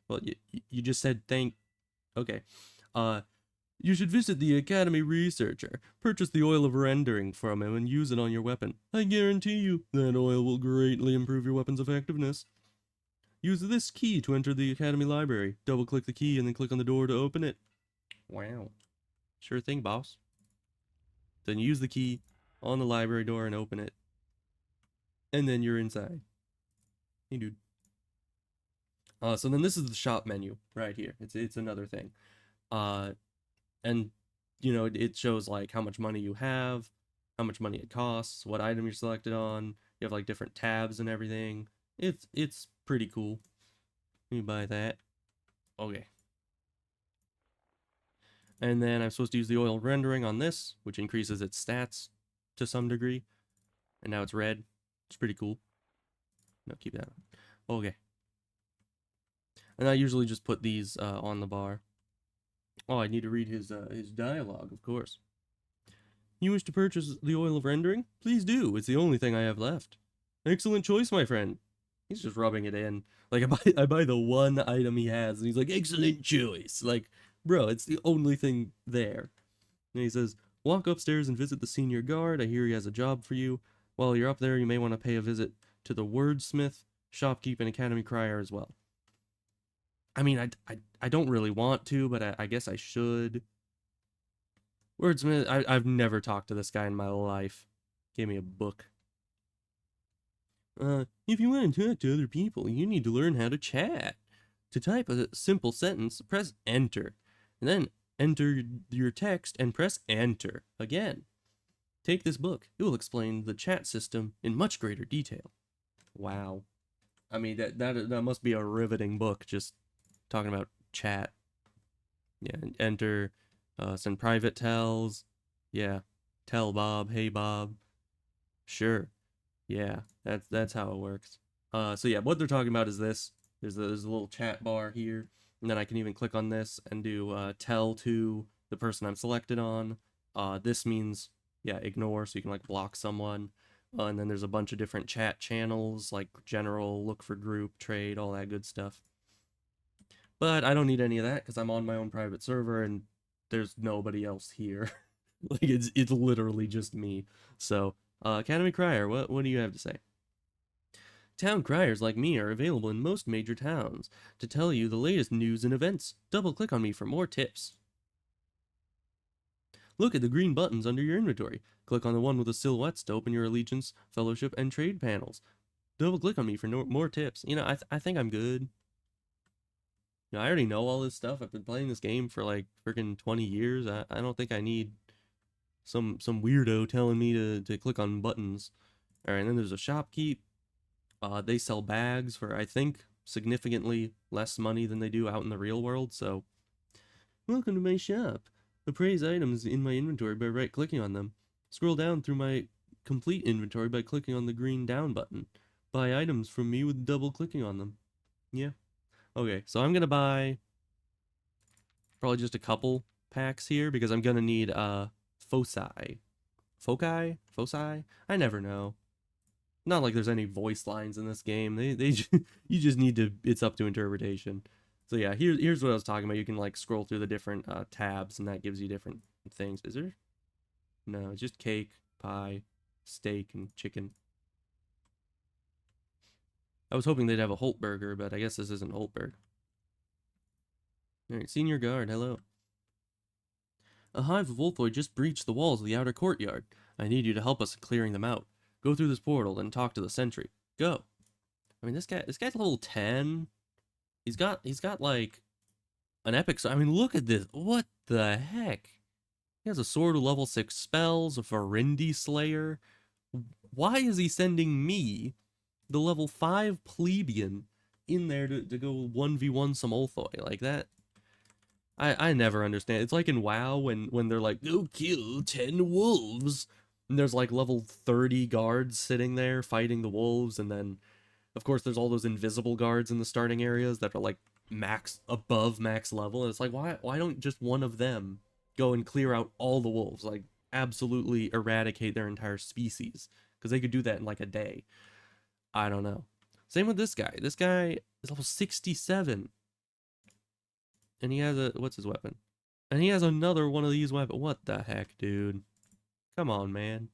Well, you just said thank... Okay. You should visit the Academy Researcher. Purchase the oil of rendering from him and use it on your weapon. I guarantee you that oil will greatly improve your weapon's effectiveness. Use this key to enter the Academy Library. Double-click the key and then click on the door to open it. Wow. Sure thing, boss. Then use the key on the library door and open it. And then you're inside. Hey, dude. So then this is the shop menu right here. It's another thing. And, you know, it shows, like, how much money you have, how much money it costs, what item you're selected on. You have, like, different tabs and everything. It's pretty cool. Let me buy that. Okay. And then I'm supposed to use the oil rendering on this, which increases its stats to some degree. And now it's red. It's pretty cool. No, keep that on. Okay. And I usually just put these on the bar. Oh, I need to read his dialogue, of course. You wish to purchase the oil of rendering? Please do. It's the only thing I have left. Excellent choice, my friend. He's just rubbing it in. Like, I buy the one item he has, and he's like, excellent choice. Like, bro, it's the only thing there. And he says, walk upstairs and visit the senior guard. I hear he has a job for you. While you're up there, you may want to pay a visit to the wordsmith, shopkeep, and academy crier as well. I mean, I don't really want to, but I guess I should. Wordsmith, I've never talked to this guy in my life. Gave me a book. If you want to talk to other people, you need to learn how to chat. To type a simple sentence, press enter, and then enter your text and press enter again. Take this book. It will explain the chat system in much greater detail. Wow. I mean, that must be a riveting book, just talking about chat. Yeah, enter, send private tells. Yeah, tell Bob, hey Bob. Sure. Yeah, that's how it works. So yeah, what they're talking about is this. There's a little chat bar here, and then I can even click on this and do tell to the person I'm selected on. This means, yeah, ignore, so you can like block someone. And then there's a bunch of different chat channels, like general, look for group, trade, all that good stuff. But I don't need any of that because I'm on my own private server and there's nobody else here. Like it's literally just me. So, Academy Crier, what do you have to say? Town criers like me are available in most major towns to tell you the latest news and events. Double click on me for more tips. Look at the green buttons under your inventory. Click on the one with the silhouettes to open your allegiance, fellowship, and trade panels. Double click on me for more tips. You know, I think I'm good. You know, I already know all this stuff. I've been playing this game for like freaking 20 years. I don't think I need some weirdo telling me to click on buttons. All right, and then there's a shopkeep. They sell bags for, I think, significantly less money than they do out in the real world, so... Welcome to my shop. Appraise items in my inventory by right-clicking on them. Scroll down through my complete inventory by clicking on the green down button. Buy items from me with double-clicking on them. Yeah. Okay, so I'm gonna buy... probably just a couple packs here, because I'm gonna need, foci? Foci? Foci? I never know. Not like there's any voice lines in this game. They you just need to, it's up to interpretation. So yeah, here's what I was talking about. You can like scroll through the different tabs and that gives you different things. Is there? No, it's just cake, pie, steak, and chicken. I was hoping they'd have a Holt burger, but I guess this isn't Holtberg. Alright, senior guard, hello. A hive of Wolfoid just breached the walls of the outer courtyard. I need you to help us in clearing them out. Go through this portal and talk to the sentry. Go. I mean, this guy's level 10. He's got like an epic. I mean, look at this. What the heck? He has a sword with level 6 spells, a Varindi Slayer. Why is he sending me, the level 5 plebeian, in there to go 1v1 some Ulthoi? Like that? I never understand. It's like in WoW when they're like, go kill 10 wolves. And there's like level 30 guards sitting there fighting the wolves, and then of course there's all those invisible guards in the starting areas that are like above max level, and it's like why don't just one of them go and clear out all the wolves, like absolutely eradicate their entire species, because they could do that in like a day. I don't know. Same with this guy. This guy is level 67. And he has a, what's his weapon? And he has another one of these weapons. What the heck, dude? Come on, man.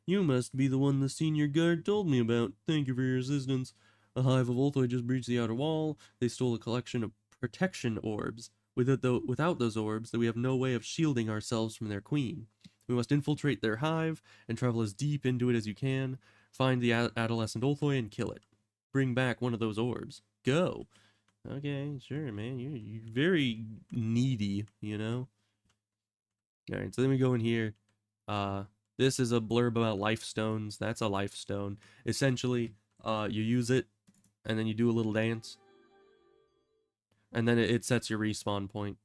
You must be the one the senior guard told me about. Thank you for your assistance. A hive of Ulthoi just breached the outer wall. They stole a collection of protection orbs. Without those orbs, we have no way of shielding ourselves from their queen. We must infiltrate their hive and travel as deep into it as you can. Find the adolescent Ulthoi and kill it. Bring back one of those orbs. Go. Okay, sure, man. You're very needy, you know? Alright, so then we go in here. This is a blurb about life stones. That's a life stone. Essentially, you use it, and then you do a little dance. And then it sets your respawn point.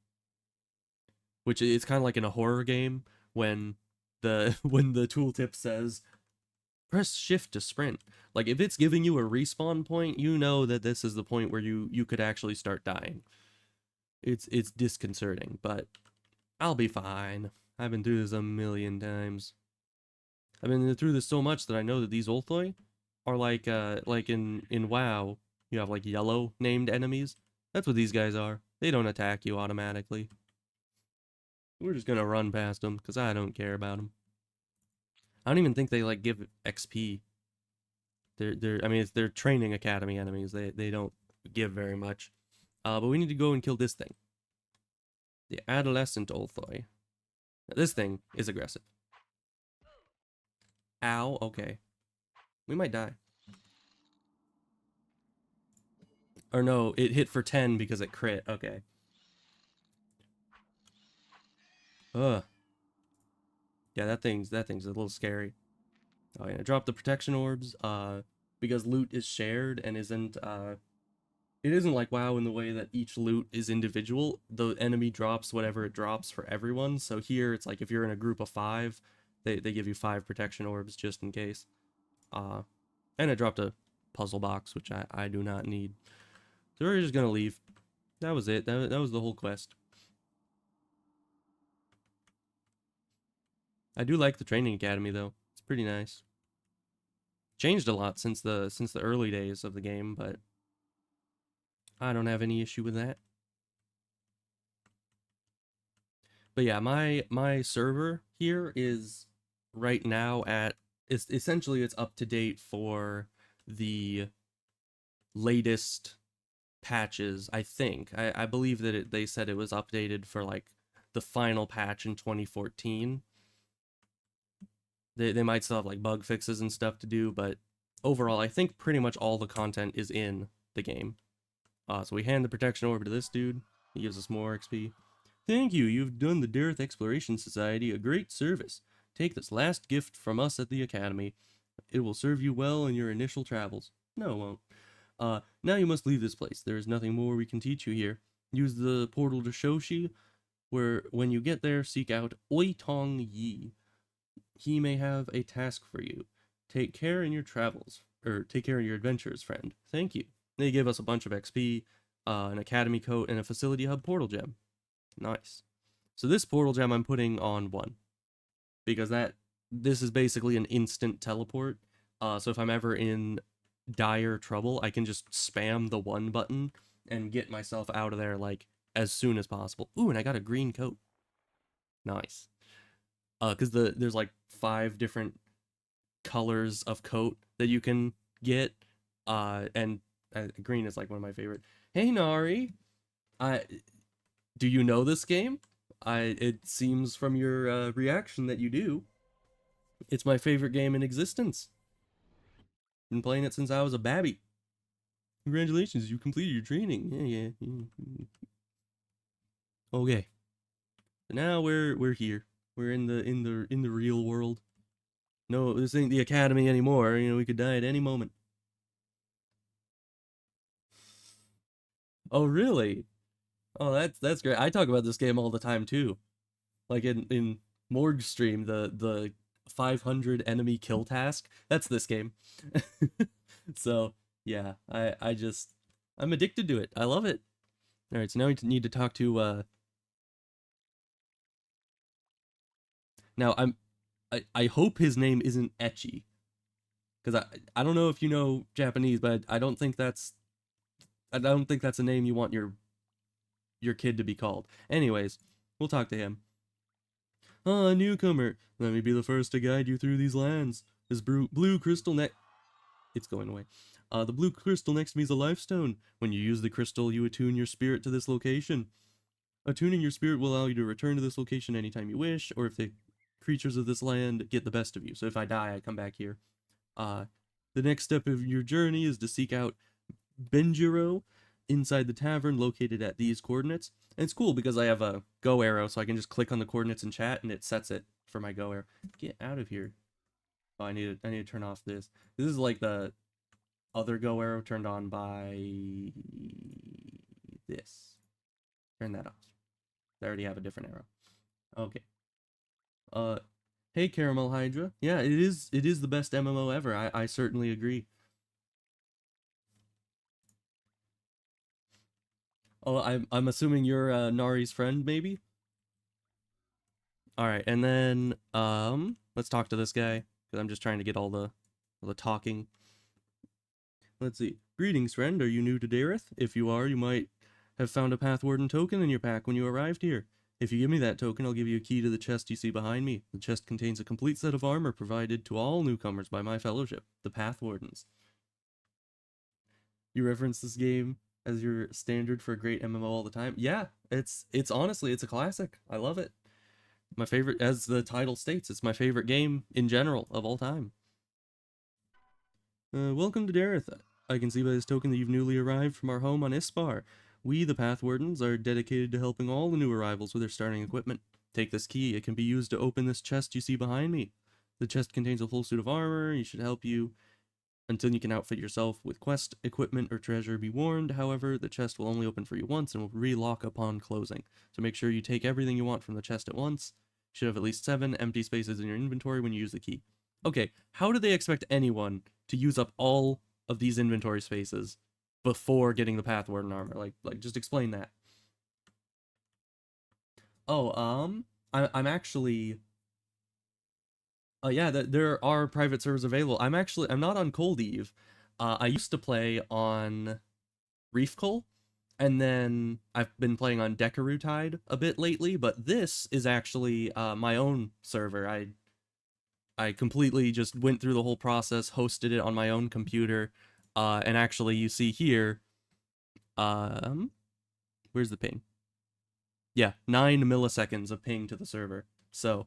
Which it's kind of like in a horror game, when the tooltip says, press shift to sprint. Like, if it's giving you a respawn point, you know that this is the point where you could actually start dying. It's disconcerting, but I'll be fine. I've been through this a million times. I've been through this so much that I know that these Ulthoi, are like in WoW, you have like yellow named enemies. That's what these guys are. They don't attack you automatically. We're just gonna run past them because I don't care about them. I don't even think they like give XP. I mean, they're training academy enemies. They don't give very much. But we need to go and kill this thing. The adolescent Olthoi. This thing is aggressive. Ow, okay. We might die. Or no, it hit for 10 because it crit. Okay. Ugh. Yeah, that thing's a little scary. Oh yeah, drop the protection orbs, because loot is shared and isn't, it isn't like WoW in the way that each loot is individual. The enemy drops whatever it drops for everyone. So here it's like if you're in a group of 5, they give you 5 protection orbs just in case. And I dropped a puzzle box, which I do not need. So we're just gonna leave. That was it. That was the whole quest. I do like the training academy though. It's pretty nice. Changed a lot since the early days of the game, but I don't have any issue with that. But yeah, my server here is right now at it's essentially it's up to date for the latest patches, I think. I believe that they said it was updated for like the final patch in 2014. They might still have like bug fixes and stuff to do, but overall, I think pretty much all the content is in the game. So we hand the protection over to this dude. He gives us more XP. Thank you. You've done the Dareth Exploration Society a great service. Take this last gift from us at the Academy. It will serve you well in your initial travels. No, it won't. Now you must leave this place. There is nothing more we can teach you here. Use the portal to Shoshi, where when you get there, seek out Oi Tong Yi. He may have a task for you. Take care in your travels, or take care in your adventures, friend. Thank you. They gave us a bunch of XP, an academy coat, and a facility hub portal gem. Nice. So this portal gem I'm putting on 1, because this is basically an instant teleport. So if I'm ever in dire trouble, I can just spam the 1 button and get myself out of there like as soon as possible. Ooh, and I got a green coat. Nice. Because there's like 5 different colors of coat that you can get, and green is like one of my favorite. Hey Nari, do you know this game? It seems from your reaction that you do. It's my favorite game in existence. Been playing it since I was a babby. Congratulations, you completed your training. Yeah. Okay. So now we're here. We're in the real world. No, this ain't the academy anymore. You know, we could die at any moment. Oh, really? Oh, that's great. I talk about this game all the time too. Like in Morg stream, the 500 enemy kill task. That's this game. So yeah, I'm addicted to it. I love it. All right, so now we need to talk to. Now I hope his name isn't Echi, because I don't know if you know Japanese, but I don't think that's a name you want your kid to be called. Anyways, we'll talk to him. Ah, newcomer, let me be the first to guide you through these lands. This blue crystal it's going away. The blue crystal next to me is a lifestone. When you use the crystal, you attune your spirit to this location. Attuning your spirit will allow you to return to this location anytime you wish, or if the creatures of this land get the best of you. So if I die, I come back here. The next step of your journey is to seek out Benjiro inside the tavern located at these coordinates. And it's cool because I have a go arrow, so I can just click on the coordinates in chat and it sets it for my go arrow. Get out of here. Oh, I need to turn off this. This is like the other go arrow turned on by this. Turn that off. I already have a different arrow. Okay. Hey Caramel Hydra. Yeah, it is the best MMO ever. I certainly agree. Oh, I'm assuming you're Nari's friend, maybe? All right, and then let's talk to this guy because I'm just trying to get all the talking. Let's see. Greetings, friend. Are you new to Dareth? If you are, you might have found a Pathwarden token in your pack when you arrived here. If you give me that token, I'll give you a key to the chest you see behind me. The chest contains a complete set of armor provided to all newcomers by my fellowship, the Pathwardens. You reference this game as your standard for a great MMO all the time. Yeah, it's honestly, it's a classic. I love it. My favorite, as the title states, it's my favorite game in general of all time. Welcome to Dareth. I can see by this token that you've newly arrived from our home on Isbar. We, the Pathwardens, are dedicated to helping all the new arrivals with their starting equipment. Take this key. It can be used to open this chest you see behind me. The chest contains a full suit of armor. It should help you until you can outfit yourself with quest, equipment, or treasure. Be warned, however, the chest will only open for you once and will relock upon closing. So make sure you take everything you want from the chest at once. You should have at least 7 empty spaces in your inventory when you use the key. Okay, how do they expect anyone to use up all of these inventory spaces before getting the Pathwarden armor? Like just explain that. Oh, I'm actually yeah, there are private servers available. I'm not on Cold Eve. I used to play on Reefcoal, and then I've been playing on Decarutide a bit lately, but this is actually my own server. I completely just went through the whole process, hosted it on my own computer, and actually you see here, where's the ping? Yeah, 9 milliseconds of ping to the server. So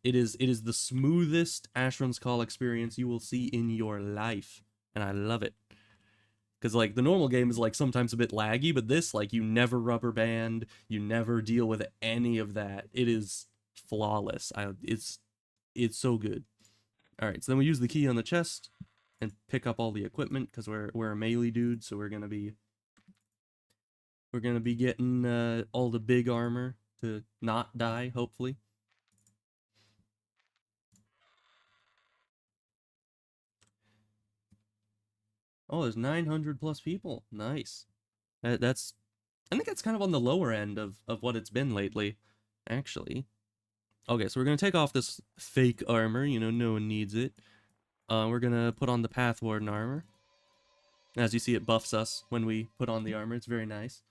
it is the smoothest Asheron's Call experience you will see in your life, and I love it. Because like the normal game is like sometimes a bit laggy, but this, like, you never rubber band, you never deal with any of that. It is flawless. It's so good. All right, so then we use the key on the chest and pick up all the equipment because we're a melee dude, so we're gonna be getting all the big armor to not die, hopefully. Oh, there's 900 plus people. Nice. That's I think that's kind of on the lower end of what it's been lately, actually. Okay, so we're gonna take off this fake armor. You know, no one needs it. We're gonna put on the Pathwarden armor. As you see, it buffs us when we put on the armor. It's very nice.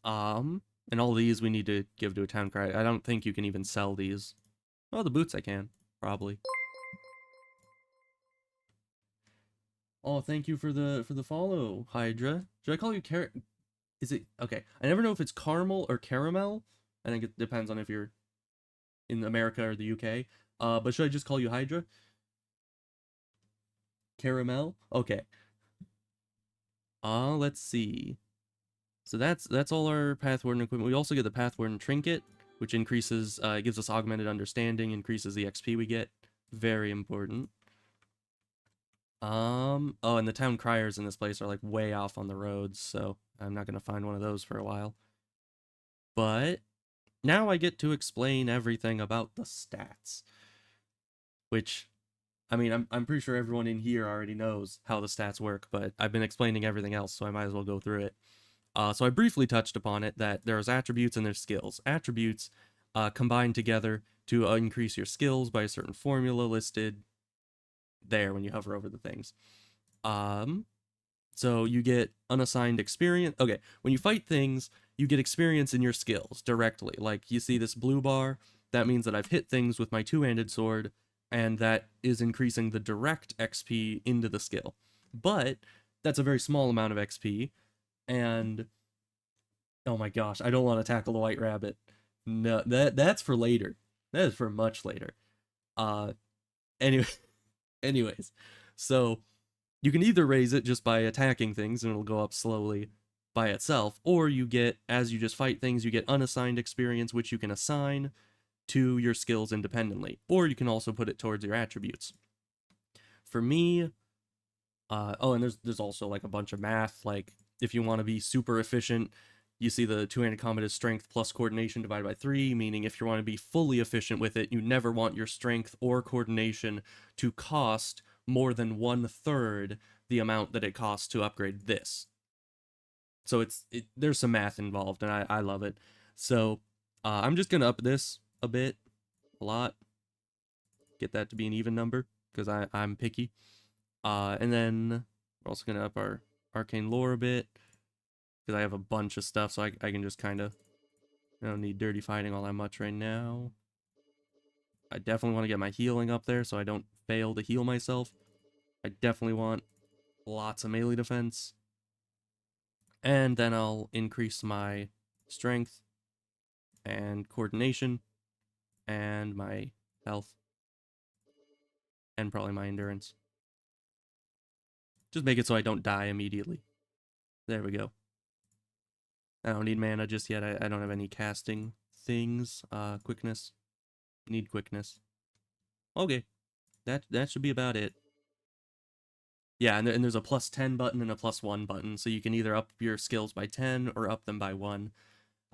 And all these we need to give to a town crier. I don't think you can even sell these. Oh, the boots I can, probably. Oh, thank you for the follow, Hydra. Should I call you Is it okay? I never know if it's caramel or caramel. I think it depends on if you're in America or the UK. But should I just call you Hydra? Caramel? Okay. Let's see. So that's all our Pathwarden equipment. We also get the Pathwarden trinket, which increases, gives us augmented understanding, increases the XP we get. Very important. Oh, and the town criers in this place are like way off on the roads, so I'm not gonna find one of those for a while. But now I get to explain everything about the stats, which, I mean, I'm pretty sure everyone in here already knows how the stats work, but I've been explaining everything else, so I might as well go through it. So I briefly touched upon it, that there's attributes and there's skills. Attributes combine together to increase your skills by a certain formula listed there when you hover over the things. So you get unassigned experience. Okay, when you fight things, you get experience in your skills directly. Like, you see this blue bar, that means that I've hit things with my two-handed sword, and that is increasing the direct XP into the skill. But that's a very small amount of XP, and oh my gosh, I don't want to tackle the white rabbit. No, that's for later. That is for much later. Uh anyway, anyways. So you can either raise it just by attacking things and it'll go up slowly by itself, or you get, as you just fight things, you get unassigned experience, which you can assign to your skills independently, or you can also put it towards your attributes. For me, oh, and there's also like a bunch of math. Like, if you want to be super efficient, you see the two-handed combat is strength plus coordination divided by 3, meaning if you want to be fully efficient with it, you never want your strength or coordination to cost more than 1/3 the amount that it costs to upgrade this. So there's some math involved, and I love it. So I'm just gonna up this a bit, a lot, get that to be an even number, because I'm picky. And then we're also gonna up our arcane lore a bit, because I have a bunch of stuff, so I can just kind of, I don't need dirty fighting all that much right now. I definitely want to get my healing up there so I don't fail to heal myself. I definitely want lots of melee defense. And then I'll increase my strength and coordination and my health and probably my endurance. Just make it so I don't die immediately. There we go. I don't need mana just yet. I don't have any casting things. Quickness. Need quickness. Okay. That should be about it. Yeah, and there's a +10 button and a +1 button, so you can either up your skills by 10 or up them by 1.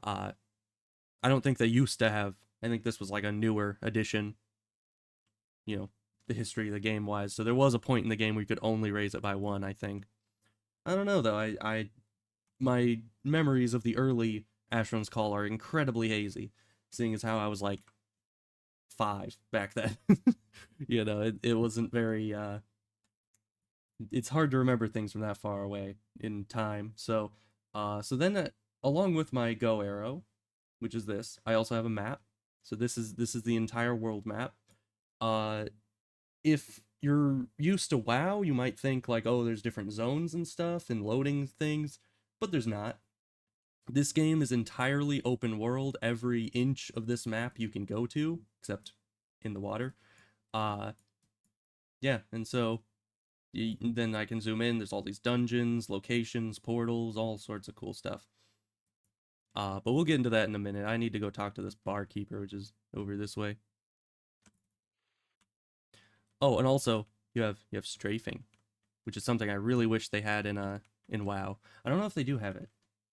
I don't think they used to have. I think this was like a newer addition, you know, the history of the game wise. So there was a point in the game where you could only raise it by 1, I think. I don't know though. My memories of the early Asheron's Call are incredibly hazy, seeing as how I was like 5 back then. You know, it wasn't very it's hard to remember things from that far away in time. So so then along with my go arrow, which is this, I also have a map. So this is the entire world map. If you're used to WoW, you might think like, oh, there's different zones and stuff and loading things, but there's not. This game is entirely open world. Every inch of this map you can go to, except in the water. Yeah, and so then I can zoom in. There's all these dungeons, locations, portals, all sorts of cool stuff. But we'll get into that in a minute. I need to go talk to this barkeeper, which is over this way. Oh, and also you have strafing, which is something I really wish they had in WoW. I don't know if they do have it.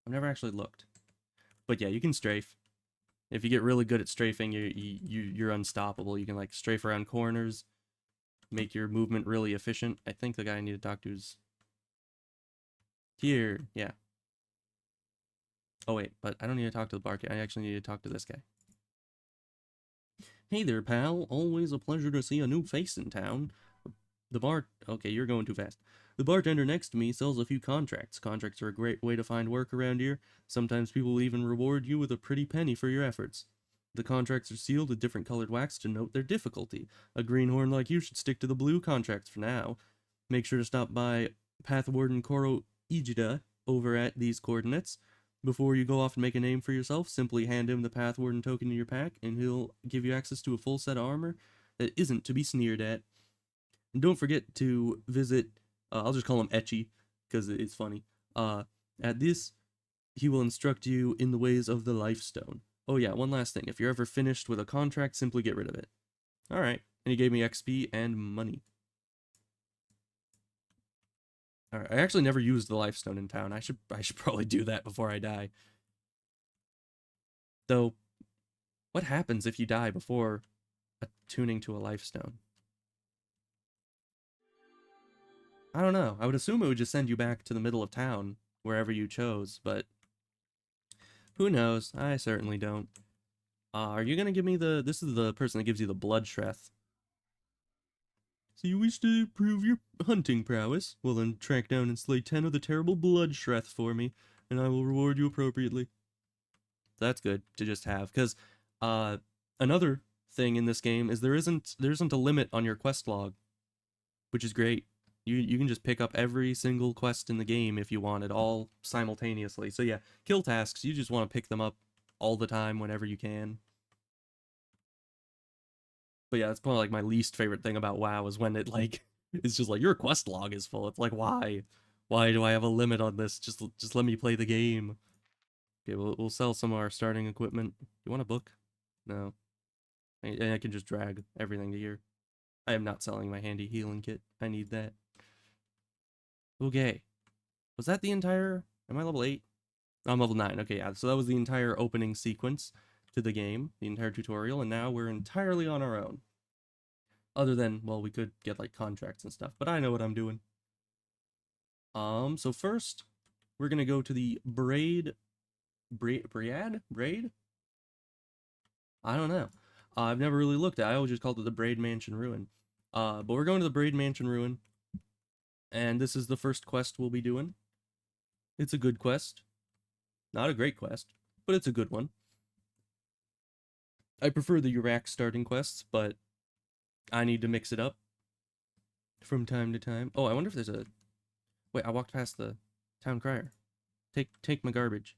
I've never actually looked. But yeah, you can strafe. If you get really good at strafing, you're unstoppable. You can like strafe around corners, make your movement really efficient. I think the guy I need to talk to is here. Yeah. Oh wait, but I don't need to talk to the barkeeper. I actually need to talk to this guy. Hey there, pal. Always a pleasure to see a new face in town. Okay, you're going too fast. The bartender next to me sells a few contracts. Contracts are a great way to find work around here. Sometimes people will even reward you with a pretty penny for your efforts. The contracts are sealed with different colored wax to note their difficulty. A greenhorn like you should stick to the blue contracts for now. Make sure to stop by Pathwarden Koro Ijida over at these coordinates. Before you go off and make a name for yourself, simply hand him the Pathwarden token in your pack, and he'll give you access to a full set of armor that isn't to be sneered at. And don't forget to visit, I'll just call him Etchy, because it's funny. At this, he will instruct you in the ways of the Lifestone. Oh yeah, one last thing. If you're ever finished with a contract, simply get rid of it. Alright, and he gave me XP and money. Alright, I actually never used the Lifestone in town. I should probably do that before I die. Though, what happens if you die before attuning to a Lifestone? I don't know. I would assume it would just send you back to the middle of town, wherever you chose, but who knows? I certainly don't. Are you gonna give me this is the person that gives you the blood shreth. So you wish to prove your hunting prowess? Well then, track down and slay 10 of the terrible blood shreth for me, and I will reward you appropriately. That's good to just have, because, another thing in this game is there isn't a limit on your quest log, which is great. You can just pick up every single quest in the game if you want it, all simultaneously. So yeah, kill tasks, you just want to pick them up all the time whenever you can. But yeah, that's probably like my least favorite thing about WoW is when it like it's just like your quest log is full. It's like why? Why do I have a limit on this? Just let me play the game. Okay, we'll sell some of our starting equipment. You want a book? No. I can just drag everything to here. I am not selling my handy healing kit. I need that. Okay. Was that the entire... Am I level 8? I'm level 9. Okay, yeah. So that was the entire opening sequence to the game, the entire tutorial, and now we're entirely on our own. Other than, well, we could get, like, contracts and stuff, but I know what I'm doing. So first, we're gonna go to the Braid? I don't know. I've never really looked at it. I always just called it the Braid Mansion Ruin. But we're going to the Braid Mansion Ruin. And this is the first quest we'll be doing. It's a good quest. Not a great quest, but it's a good one. I prefer the Iraq starting quests, but I need to mix it up from time to time. Oh, I wonder if there's a... Wait, I walked past the town crier. Take my garbage.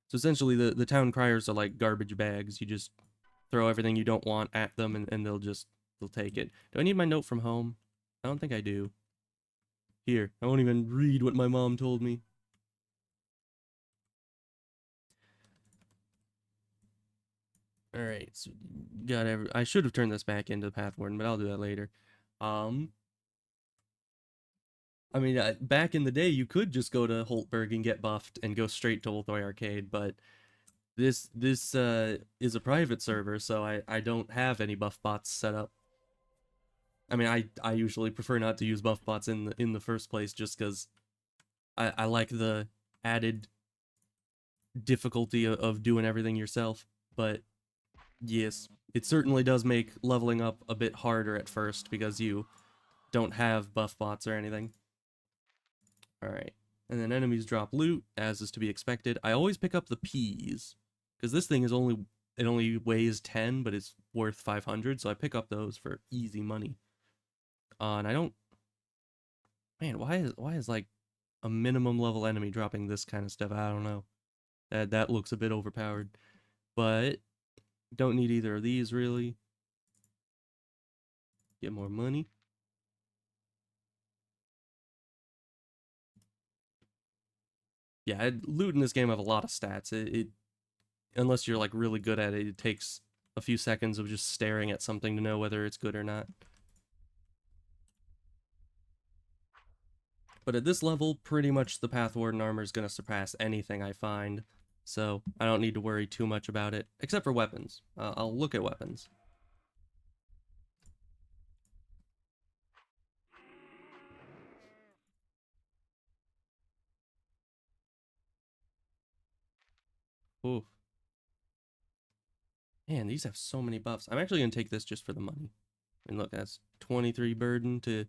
So essentially, the town criers are like garbage bags. You just throw everything you don't want at them, and they'll take it. Do I need my note from home? I don't think I do. Here, I won't even read what my mom told me. Alright, so I should have turned this back into the Path Warden, but I'll do that later. I mean, back in the day, you could just go to Holtberg and get buffed and go straight to Ulthoy Arcade, but this is a private server, so I don't have any buff bots set up. I mean, I usually prefer not to use buff bots in the first place, just because I like the added difficulty of doing everything yourself. But yes, it certainly does make leveling up a bit harder at first because you don't have buff bots or anything. Alright. And then enemies drop loot, as is to be expected. I always pick up the peas, because this thing only weighs 10, but it's worth 500, so I pick up those for easy money. And I don't... Man, why is like a minimum level enemy dropping this kind of stuff? I don't know. That looks a bit overpowered. But don't need either of these, really. Get more money. Yeah, loot in this game have a lot of stats. Unless you're like really good at it, it takes a few seconds of just staring at something to know whether it's good or not. But at this level, pretty much the Path Warden armor is going to surpass anything I find, so I don't need to worry too much about it, except for weapons. I'll look at weapons. Ooh. Man, these have so many buffs. I'm actually going to take this just for the money. I mean, look, that's 23 burden to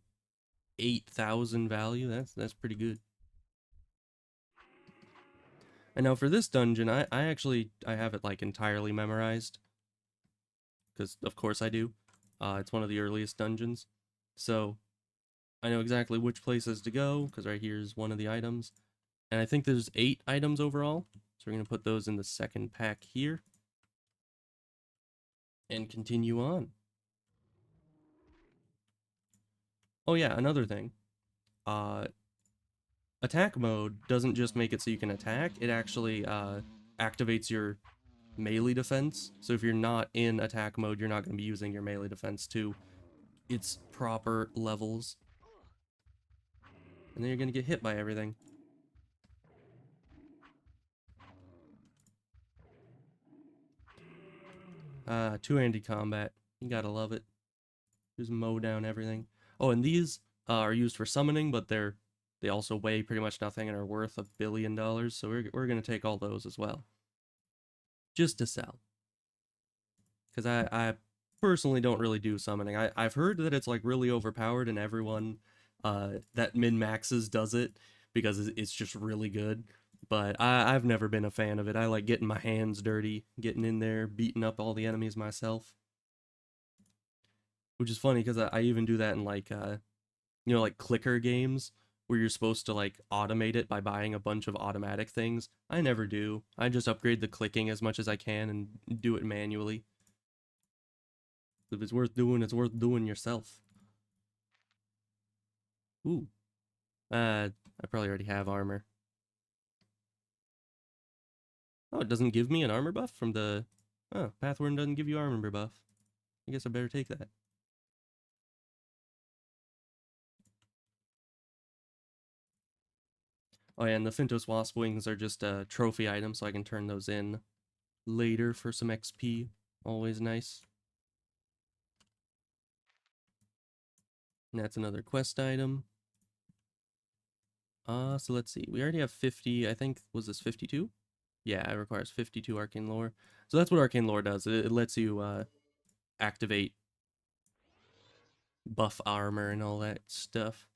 8,000 value. That's pretty good. And now for this dungeon, I have it like entirely memorized. Because of course I do. It's one of the earliest dungeons. So I know exactly which places to go, because right here is one of the items. And I think there's 8 items overall. So we're going to put those in the second pack here. And continue on. Oh yeah, another thing. Attack mode doesn't just make it so you can attack, it actually activates your melee defense. So if you're not in attack mode, you're not going to be using your melee defense to its proper levels. And then you're going to get hit by everything. Two-handed combat. You gotta love it. Just mow down everything. Oh, and these are used for summoning, but they also weigh pretty much nothing and are worth $1 billion, so we're gonna take all those as well. Just to sell. Because I personally don't really do summoning. I've heard that it's like really overpowered and everyone that min-maxes does it because it's just really good. But I've never been a fan of it. I like getting my hands dirty, getting in there, beating up all the enemies myself. Which is funny because I even do that in like, like clicker games where you're supposed to like automate it by buying a bunch of automatic things. I never do. I just upgrade the clicking as much as I can and do it manually. If it's worth doing yourself. Ooh. I probably already have armor. Oh, it doesn't give me an armor buff from the... Oh, Path Warden doesn't give you armor buff. I guess I better take that. Oh yeah, and the Fintos Wasp Wings are just a trophy item, so I can turn those in later for some XP. Always nice. And that's another quest item. So let's see. We already have 50, I think, was this 52? Yeah, it requires 52 arcane lore. So that's what arcane lore does. It lets you activate buff armor and all that stuff.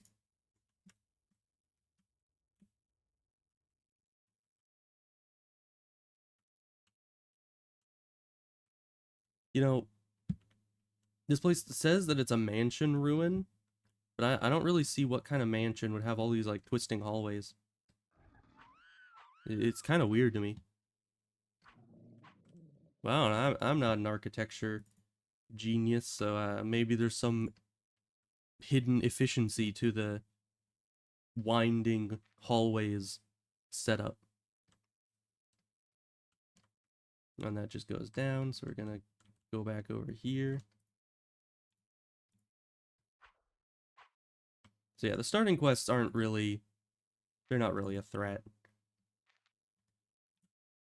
You know, this place says that it's a mansion ruin, but I don't really see what kind of mansion would have all these like twisting hallways. It's kind of weird to me. Wow, I'm not an architecture genius, so maybe there's some hidden efficiency to the winding hallways setup. And that just goes down, so we're gonna go back over here. So yeah, the starting quests aren't really, they're not really a threat.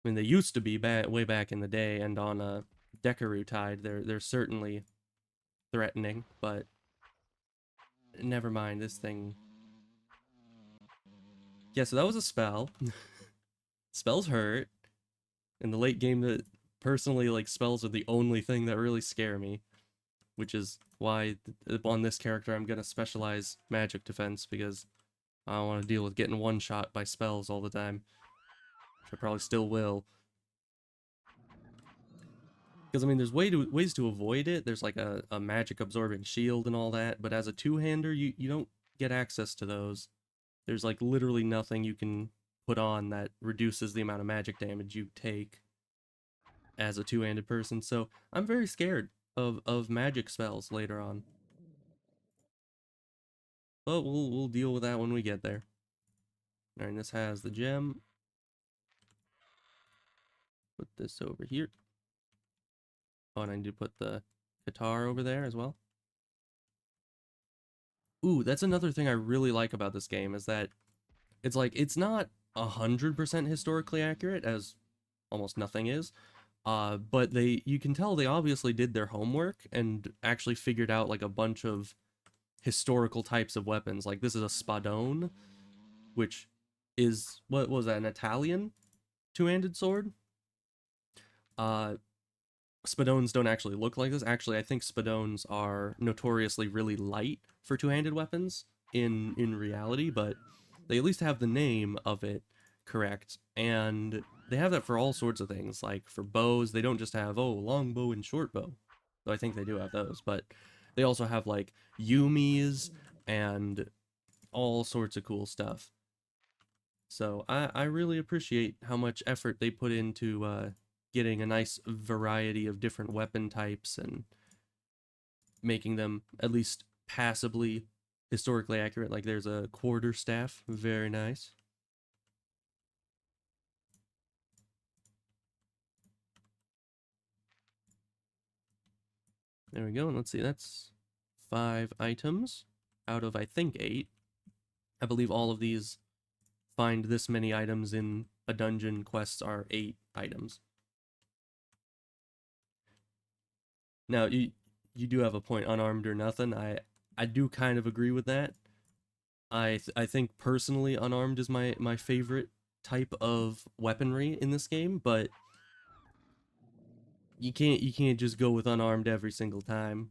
I mean, they used to be way back in the day, and on a Dekaru Tide, they're certainly threatening, but never mind, this thing. Yeah, so that was a spell. Spells hurt. In the late game, that personally, like, spells are the only thing that really scare me, which is why on this character I'm gonna specialize magic defense, because I don't want to deal with getting one shot by spells all the time, which I probably still will. Because, I mean, there's ways to avoid it. There's like a magic absorbing shield and all that, but as a two-hander, you don't get access to those. There's like literally nothing you can put on that reduces the amount of magic damage you take as a two-handed person, so I'm very scared of magic spells later on. But we'll deal with that when we get there. Alright, this has the gem. Put this over here. Oh, and I need to put the guitar over there as well. Ooh, that's another thing I really like about this game, is that it's like, it's not 100% historically accurate, as almost nothing is, but you can tell they obviously did their homework and actually figured out like a bunch of historical types of weapons. Like, this is a spadone, which is, what was that, an Italian two-handed sword? Spadones don't actually look like this. Actually, I think spadones are notoriously really light for two-handed weapons in reality, but they at least have the name of it correct. And they have that for all sorts of things. Like for bows, they don't just have, oh, long bow and short bow. Though I think they do have those, but they also have like yumis and all sorts of cool stuff. So I really appreciate how much effort they put into getting a nice variety of different weapon types and making them at least passably historically accurate. Like there's a quarterstaff, very nice. There we go, and let's see, that's 5 items out of, I think, 8. I believe all of these find this many items in a dungeon quests are 8 items. Now, you do have a point, unarmed or nothing. I do kind of agree with that. I think personally unarmed is my favorite type of weaponry in this game, but you can't just go with unarmed every single time,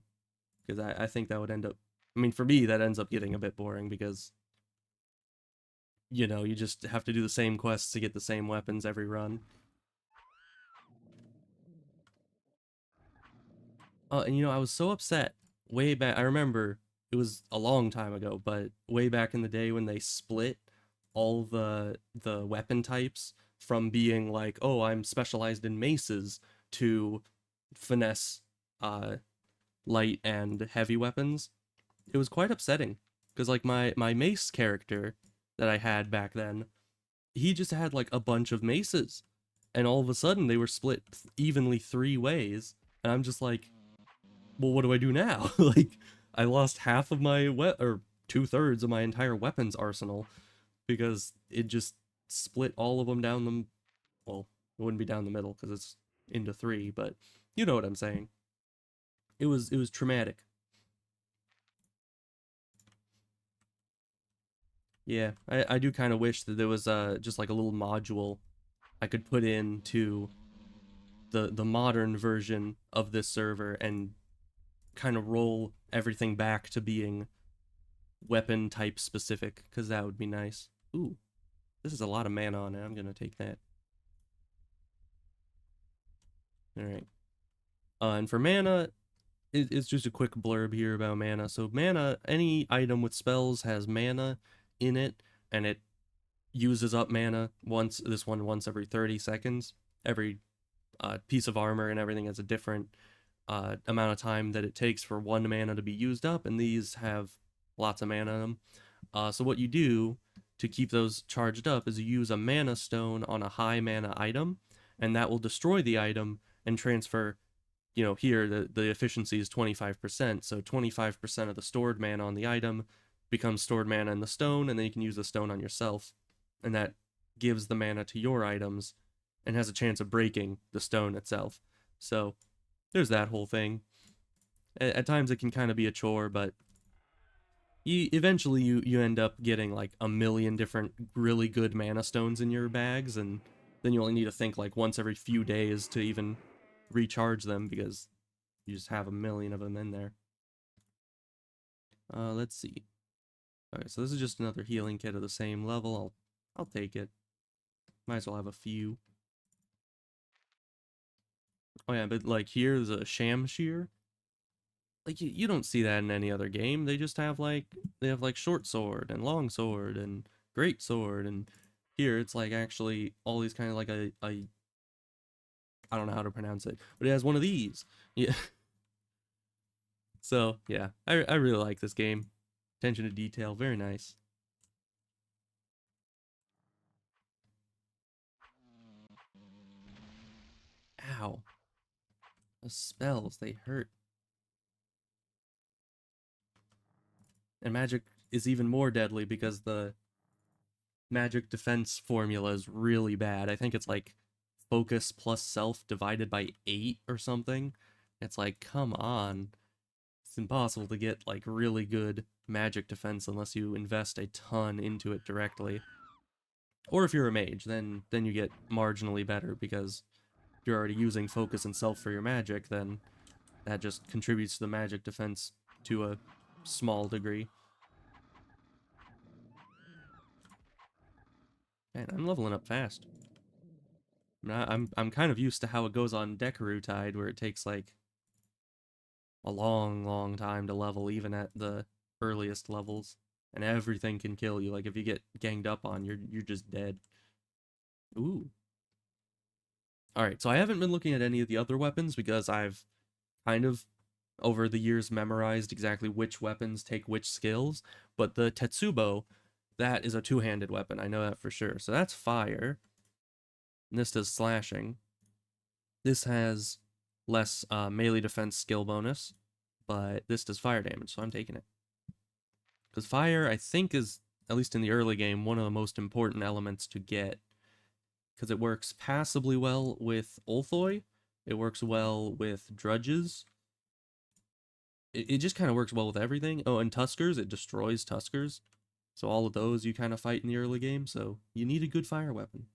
because I think that would end up, I mean, for me that ends up getting a bit boring, because you know, you just have to do the same quests to get the same weapons every run. And you know, I was so upset way back. I remember it was a long time ago, but way back in the day when they split all the weapon types from being like, oh, I'm specialized in maces, to finesse, light and heavy weapons. It was quite upsetting, because like my mace character that I had back then, he just had like a bunch of maces, and all of a sudden they were split evenly 3 ways, and I'm just like, well, what do I do now? Like, I lost half of my or 2/3 of my entire weapons arsenal, because it just split all of them down the, well, it wouldn't be down the middle because it's into 3, but you know what I'm saying. It was traumatic. Yeah, I do kind of wish that there was just like a little module I could put into the modern version of this server and kind of roll everything back to being weapon type specific, because that would be nice. Ooh, this is a lot of mana on it. I'm gonna take that. All right. And for mana, it's just a quick blurb here about mana. So mana, any item with spells has mana in it, and it uses up mana once. This one once every 30 seconds. Every piece of armor and everything has a different amount of time that it takes for one mana to be used up, and these have lots of mana in them. So what you do to keep those charged up is you use a mana stone on a high mana item, and that will destroy the item and transfer, here the efficiency is 25%, so 25% of the stored mana on the item becomes stored mana in the stone, and then you can use the stone on yourself, and that gives the mana to your items and has a chance of breaking the stone itself. So there's that whole thing. At times it can kind of be a chore, but you end up getting like a million different really good mana stones in your bags, and then you only need to think like once every few days to even recharge them, because you just have a million of them in there. Let's see. Okay, so this is just another healing kit of the same level. I'll take it. Might as well have a few. Oh yeah, but like here's a Shamshir. Like you don't see that in any other game. They just have like short sword and long sword and great sword, and here it's like actually all these kind of like a I don't know how to pronounce it, but it has one of these. Yeah. So yeah, I really like this game. Attention to detail, very nice. Ow. The spells, they hurt. And magic is even more deadly because the magic defense formula is really bad. I think it's like focus plus self divided by 8 or something. It's like, come on. It's impossible to get like really good magic defense unless you invest a ton into it directly. Or if you're a mage, then you get marginally better, because if you're already using focus and self for your magic, then that just contributes to the magic defense to a small degree. Man, I'm leveling up fast. I'm kind of used to how it goes on Tide, where it takes like a long time to level, even at the earliest levels, and everything can kill you. Like if you get ganged up on, you're just dead. Ooh. All right, so I haven't been looking at any of the other weapons because I've kind of over the years memorized exactly which weapons take which skills, but the Tetsubo, that is a two-handed weapon. I know that for sure. So that's fire. And this does slashing. This has less melee defense skill bonus, but this does fire damage, so I'm taking it. Because fire, I think, is, at least in the early game, one of the most important elements to get. Because it works passably well with Ulthoi, it works well with Drudges, it just kind of works well with everything. Oh, and Tuskers, it destroys Tuskers. So all of those you kind of fight in the early game, so you need a good fire weapon.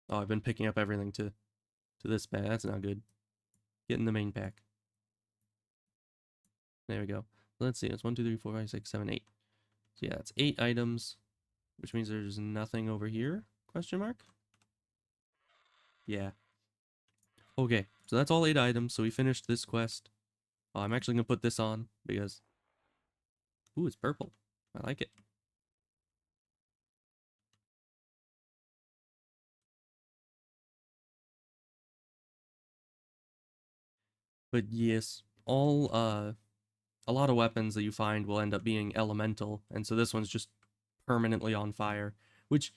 Oh, I've been picking up everything to this bag. That's not good. Get in the main pack. There we go. Let's see. It's 1, 2, 3, 4, 5, 6, 7, 8. So yeah, it's 8 items, which means there's nothing over here? Question mark? Yeah. Okay, so that's all 8 items. So we finished this quest. Oh, I'm actually gonna put this on because, ooh, it's purple. I like it. But yes, all a lot of weapons that you find will end up being elemental, and so this one's just permanently on fire, which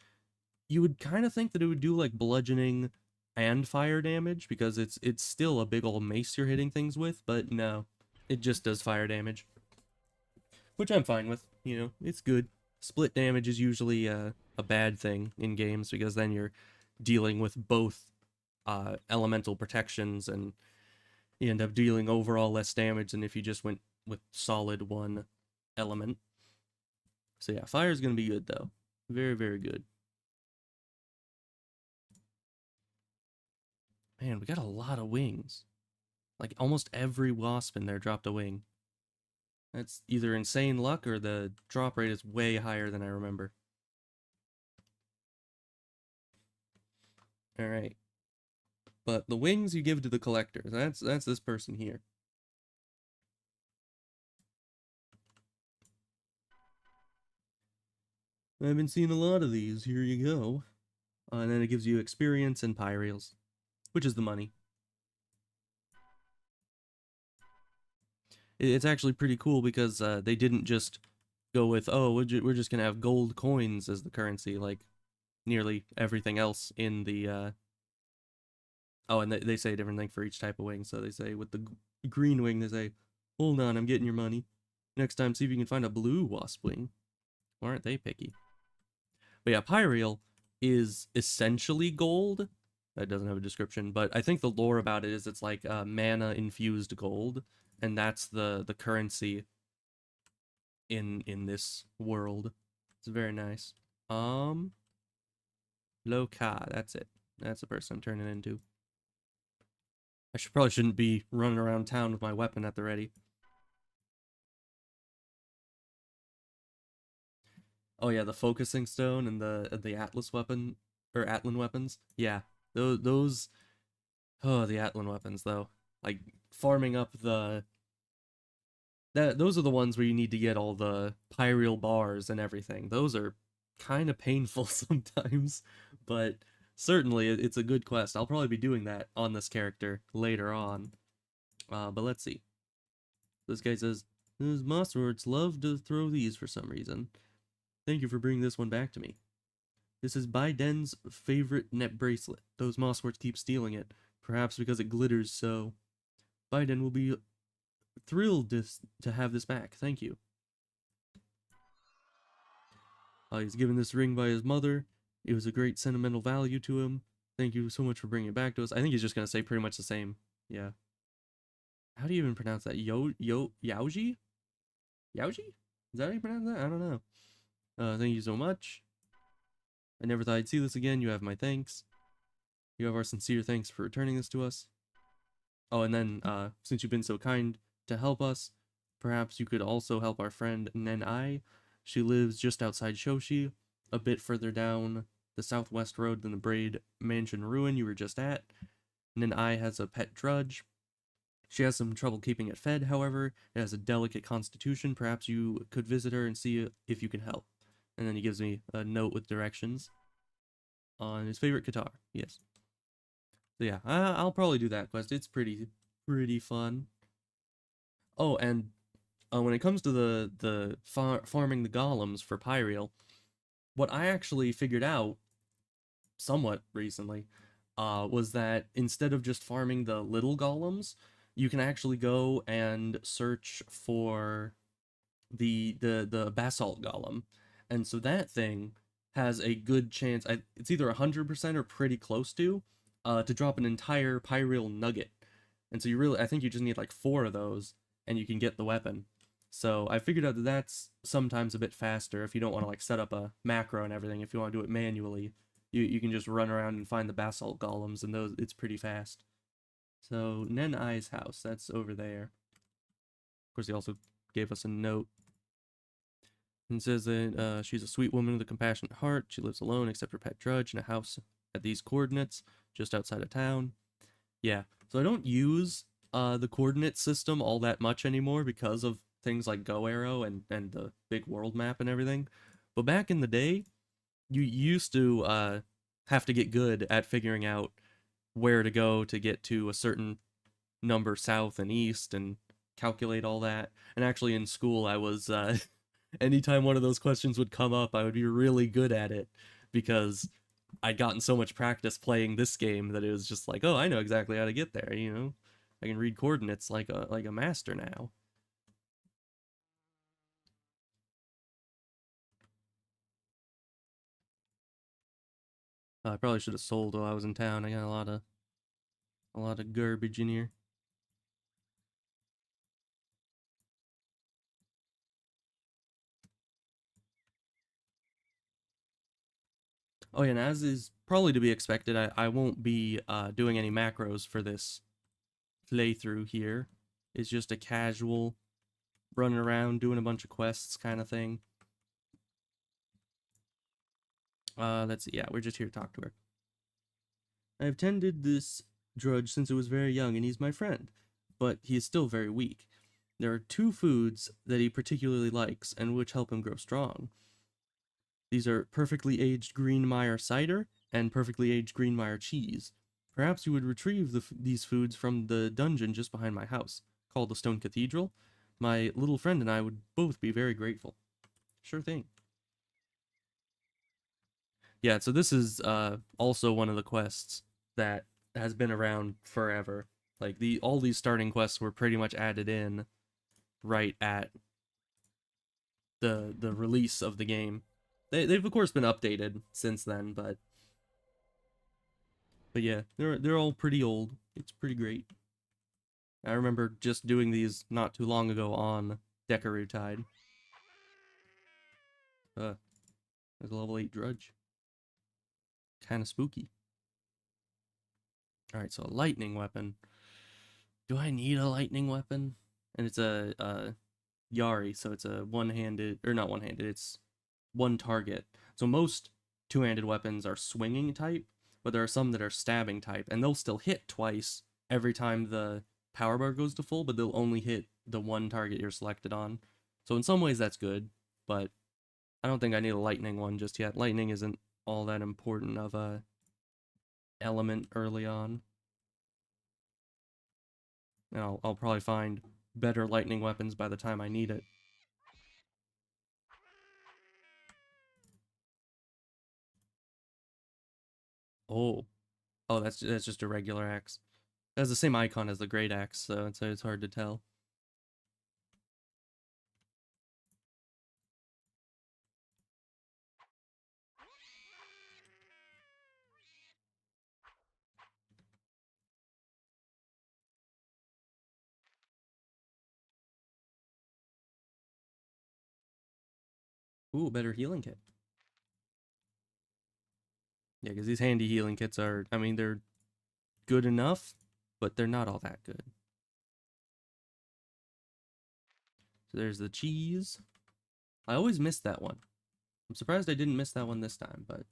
you would kind of think that it would do like bludgeoning and fire damage, because it's still a big old mace you're hitting things with, but no, it just does fire damage, which I'm fine with. It's good. Split damage is usually a bad thing in games, because then you're dealing with both elemental protections, and you end up dealing overall less damage than if you just went with solid one element. So yeah, fire is going to be good though. Very, very good. Man, we got a lot of wings. Like, almost every wasp in there dropped a wing. That's either insane luck or the drop rate is way higher than I remember. Alright. But the wings you give to the collectors. That's this person here. I've been seeing a lot of these. Here you go. And then it gives you experience and pyreals, which is the money. It's actually pretty cool because they didn't just go with, oh, we're just going to have gold coins as the currency, like nearly everything else in the... Oh, and they say a different thing for each type of wing. So they say with the green wing, they say, hold on, I'm getting your money. Next time, see if you can find a blue wasp wing. Why aren't they picky? But yeah, pyreal is essentially gold. That doesn't have a description, but I think the lore about it is it's like mana infused gold, and that's the currency in this world. It's very nice. Loka, that's it. That's the person I'm turning into. Probably shouldn't be running around town with my weapon at the ready. Oh yeah, the focusing stone and the Atlas weapon or Atlan weapons. Yeah, those oh, the Atlan weapons though. Like farming up those are the ones where you need to get all the pyreal bars and everything. Those are kind of painful sometimes, but certainly it's a good quest. I'll probably be doing that on this character later on. But let's see. This guy says, those mossworts love to throw these for some reason. Thank you for bringing this one back to me. This is Biden's favorite net bracelet. Those mossworts keep stealing it, perhaps because it glitters so. Biden will be thrilled to have this back. Thank you. He's given this ring by his mother. It was a great sentimental value to him. Thank you so much for bringing it back to us. I think he's just going to say pretty much the same. Yeah. How do you even pronounce that? Yaoji? Yaoji? Is that how you pronounce that? I don't know. Thank you so much. I never thought I'd see this again. You have my thanks. You have our sincere thanks for returning this to us. Oh, and then, since you've been so kind to help us, perhaps you could also help our friend Nenai. She lives just outside Shoshi, a bit further down the southwest road than the Braid Mansion ruin you were just at. Nenai has a pet drudge. She has some trouble keeping it fed, however. It has a delicate constitution. Perhaps you could visit her and see if you can help. And then he gives me a note with directions on his favorite guitar. Yes. So yeah, I'll probably do that quest. It's pretty fun. Oh, and when it comes to the farming the golems for Pyreal, what I actually figured out somewhat recently was that instead of just farming the little golems, you can actually go and search for the basalt golem, and so that thing has a good chance. It's either 100% or pretty close to drop an entire pyreal nugget, and so I think you just need like 4 of those, and you can get the weapon. So I figured out that that's sometimes a bit faster if you don't want to like set up a macro and everything. If you want to do it manually, you can just run around and find the basalt golems, and those it's pretty fast. So Nenai's house, that's over there. Of course, he also gave us a note and says that she's a sweet woman with a compassionate heart. She lives alone except her pet drudge in a house at these coordinates just outside of town. Yeah, so I don't use the coordinate system all that much anymore because of things like Go Arrow and the big world map and everything. But back in the day, you used to have to get good at figuring out where to go to get to a certain number south and east and calculate all that. And actually in school I was anytime one of those questions would come up, I would be really good at it because I'd gotten so much practice playing this game that it was just like, oh, I know exactly how to get there, you know? I can read coordinates like a master now. I probably should have sold while I was in town. I got a lot of garbage in here. Oh yeah, and as is probably to be expected, I won't be doing any macros for this playthrough here. It's just a casual running around doing a bunch of quests kind of thing. Let's see. Yeah, we're just here to talk to her. I've tended this drudge since it was very young, and he's my friend, but he is still very weak. There are two foods that he particularly likes, and which help him grow strong. These are perfectly aged green Meyer cider and perfectly aged green Meyer cheese. Perhaps you would retrieve these foods from the dungeon just behind my house, called the Stone Cathedral. My little friend and I would both be very grateful. Sure thing. Yeah, so this is also one of the quests that has been around forever. Like all these starting quests were pretty much added in right at the release of the game. They've of course been updated since then, but yeah, they're all pretty old. It's pretty great. I remember just doing these not too long ago on Decaru Tide. There's a level 8 Drudge. Kind of spooky. Alright, so a lightning weapon. Do I need a lightning weapon? And it's a Yari, so it's a one-handed, or not one-handed, it's one target. So most two-handed weapons are swinging type, but there are some that are stabbing type, and they'll still hit twice every time the power bar goes to full, but they'll only hit the one target you're selected on. So in some ways that's good, but I don't think I need a lightning one just yet. Lightning isn't all that important of a element early on. And I'll probably find better lightning weapons by the time I need it. Oh, oh, that's just a regular axe. It has the same icon as the great axe, so it's hard to tell. Ooh, better healing kit. Yeah, because these handy healing kits are, I mean, they're good enough, but they're not all that good. So there's the cheese. I always miss that one. I'm surprised I didn't miss that one this time, but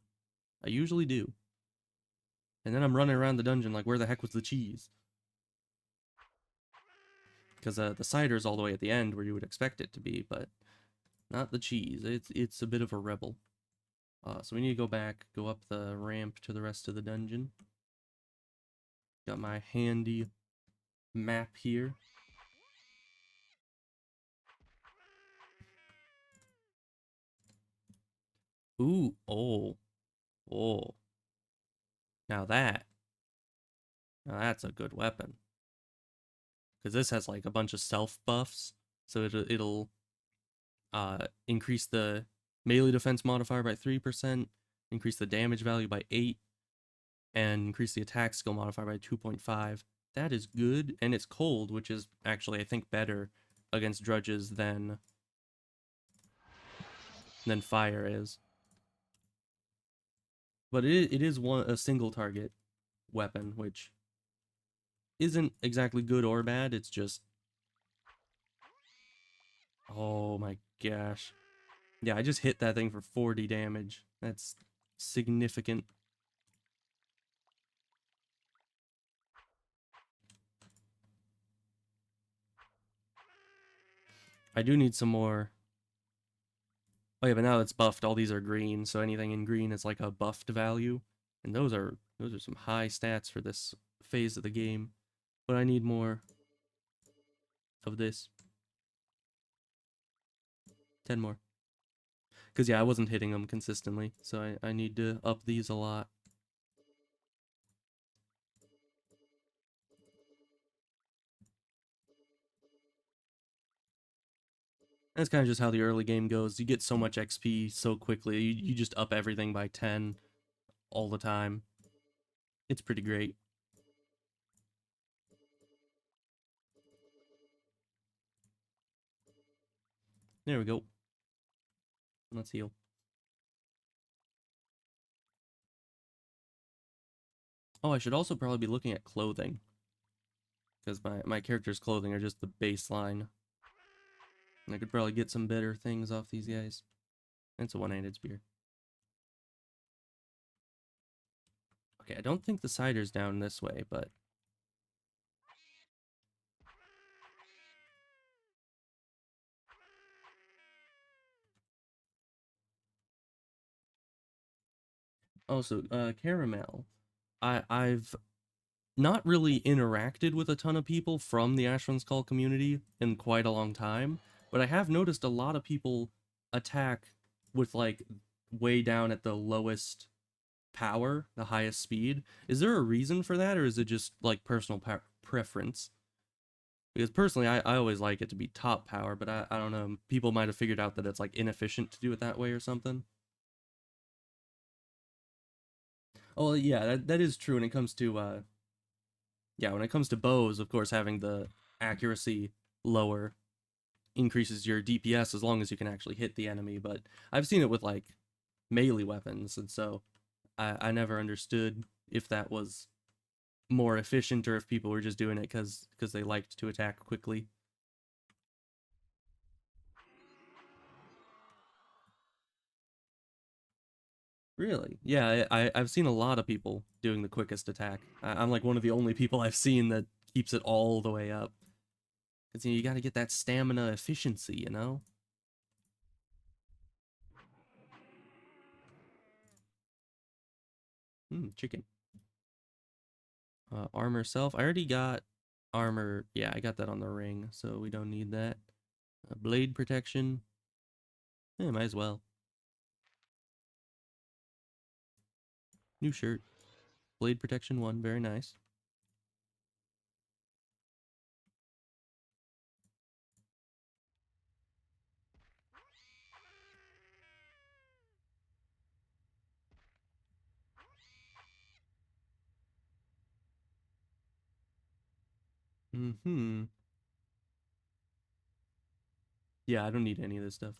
I usually do. And then I'm running around the dungeon like, where the heck was the cheese? Because the cider's all the way at the end where you would expect it to be, but not the cheese. It's a bit of a rebel. So we need to go back, go up the ramp to the rest of the dungeon. Got my handy map here. Ooh, oh, oh. Now that's a good weapon. Because this has like a bunch of self buffs, so it'll increase the melee defense modifier by 3%, increase the damage value by 8, and increase the attack skill modifier by 2.5. That is good, and it's cold, which is actually I think better against drudges than fire is. But it is a single target weapon, which isn't exactly good or bad. It's just, oh my gosh. Yeah, I just hit that thing for 40 damage. That's significant. I do need some more. Oh yeah, but now it's buffed. All these are green, so anything in green is like a buffed value. And those are some high stats for this phase of the game. But I need more of this. 10 more. Because yeah, I wasn't hitting them consistently, so I need to up these a lot. That's kind of just how the early game goes. You get so much XP so quickly. You just up everything by 10 all the time. It's pretty great. There we go. Let's heal. Oh, I should also probably be looking at clothing, because my character's clothing are just the baseline. And I could probably get some better things off these guys. It's a one-handed spear. Okay, I don't think the cider's down this way, but... Also, Caramel. I've not really interacted with a ton of people from the Asheron's Call community in quite a long time, but I have noticed a lot of people attack with, like, way down at the lowest power, the highest speed. Is there a reason for that, or is it just, like, personal preference? Because personally, I always like it to be top power, but I don't know, people might have figured out that it's, like, inefficient to do it that way or something. Oh, yeah, that is true when it comes to, yeah, when it comes to bows, of course, having the accuracy lower increases your DPS as long as you can actually hit the enemy, but I've seen it with, like, melee weapons, and so I never understood if that was more efficient or if people were just doing it because they liked to attack quickly. Really? Yeah, I've seen a lot of people doing the quickest attack. I'm like one of the only people I've seen that keeps it all the way up. Because you gotta get that stamina efficiency, you know? Chicken. Armor self. I already got armor. Yeah, I got that on the ring, so we don't need that. Blade protection. Yeah, might as well. New shirt. Blade protection 1. Very nice. Mm-hmm. Yeah, I don't need any of this stuff.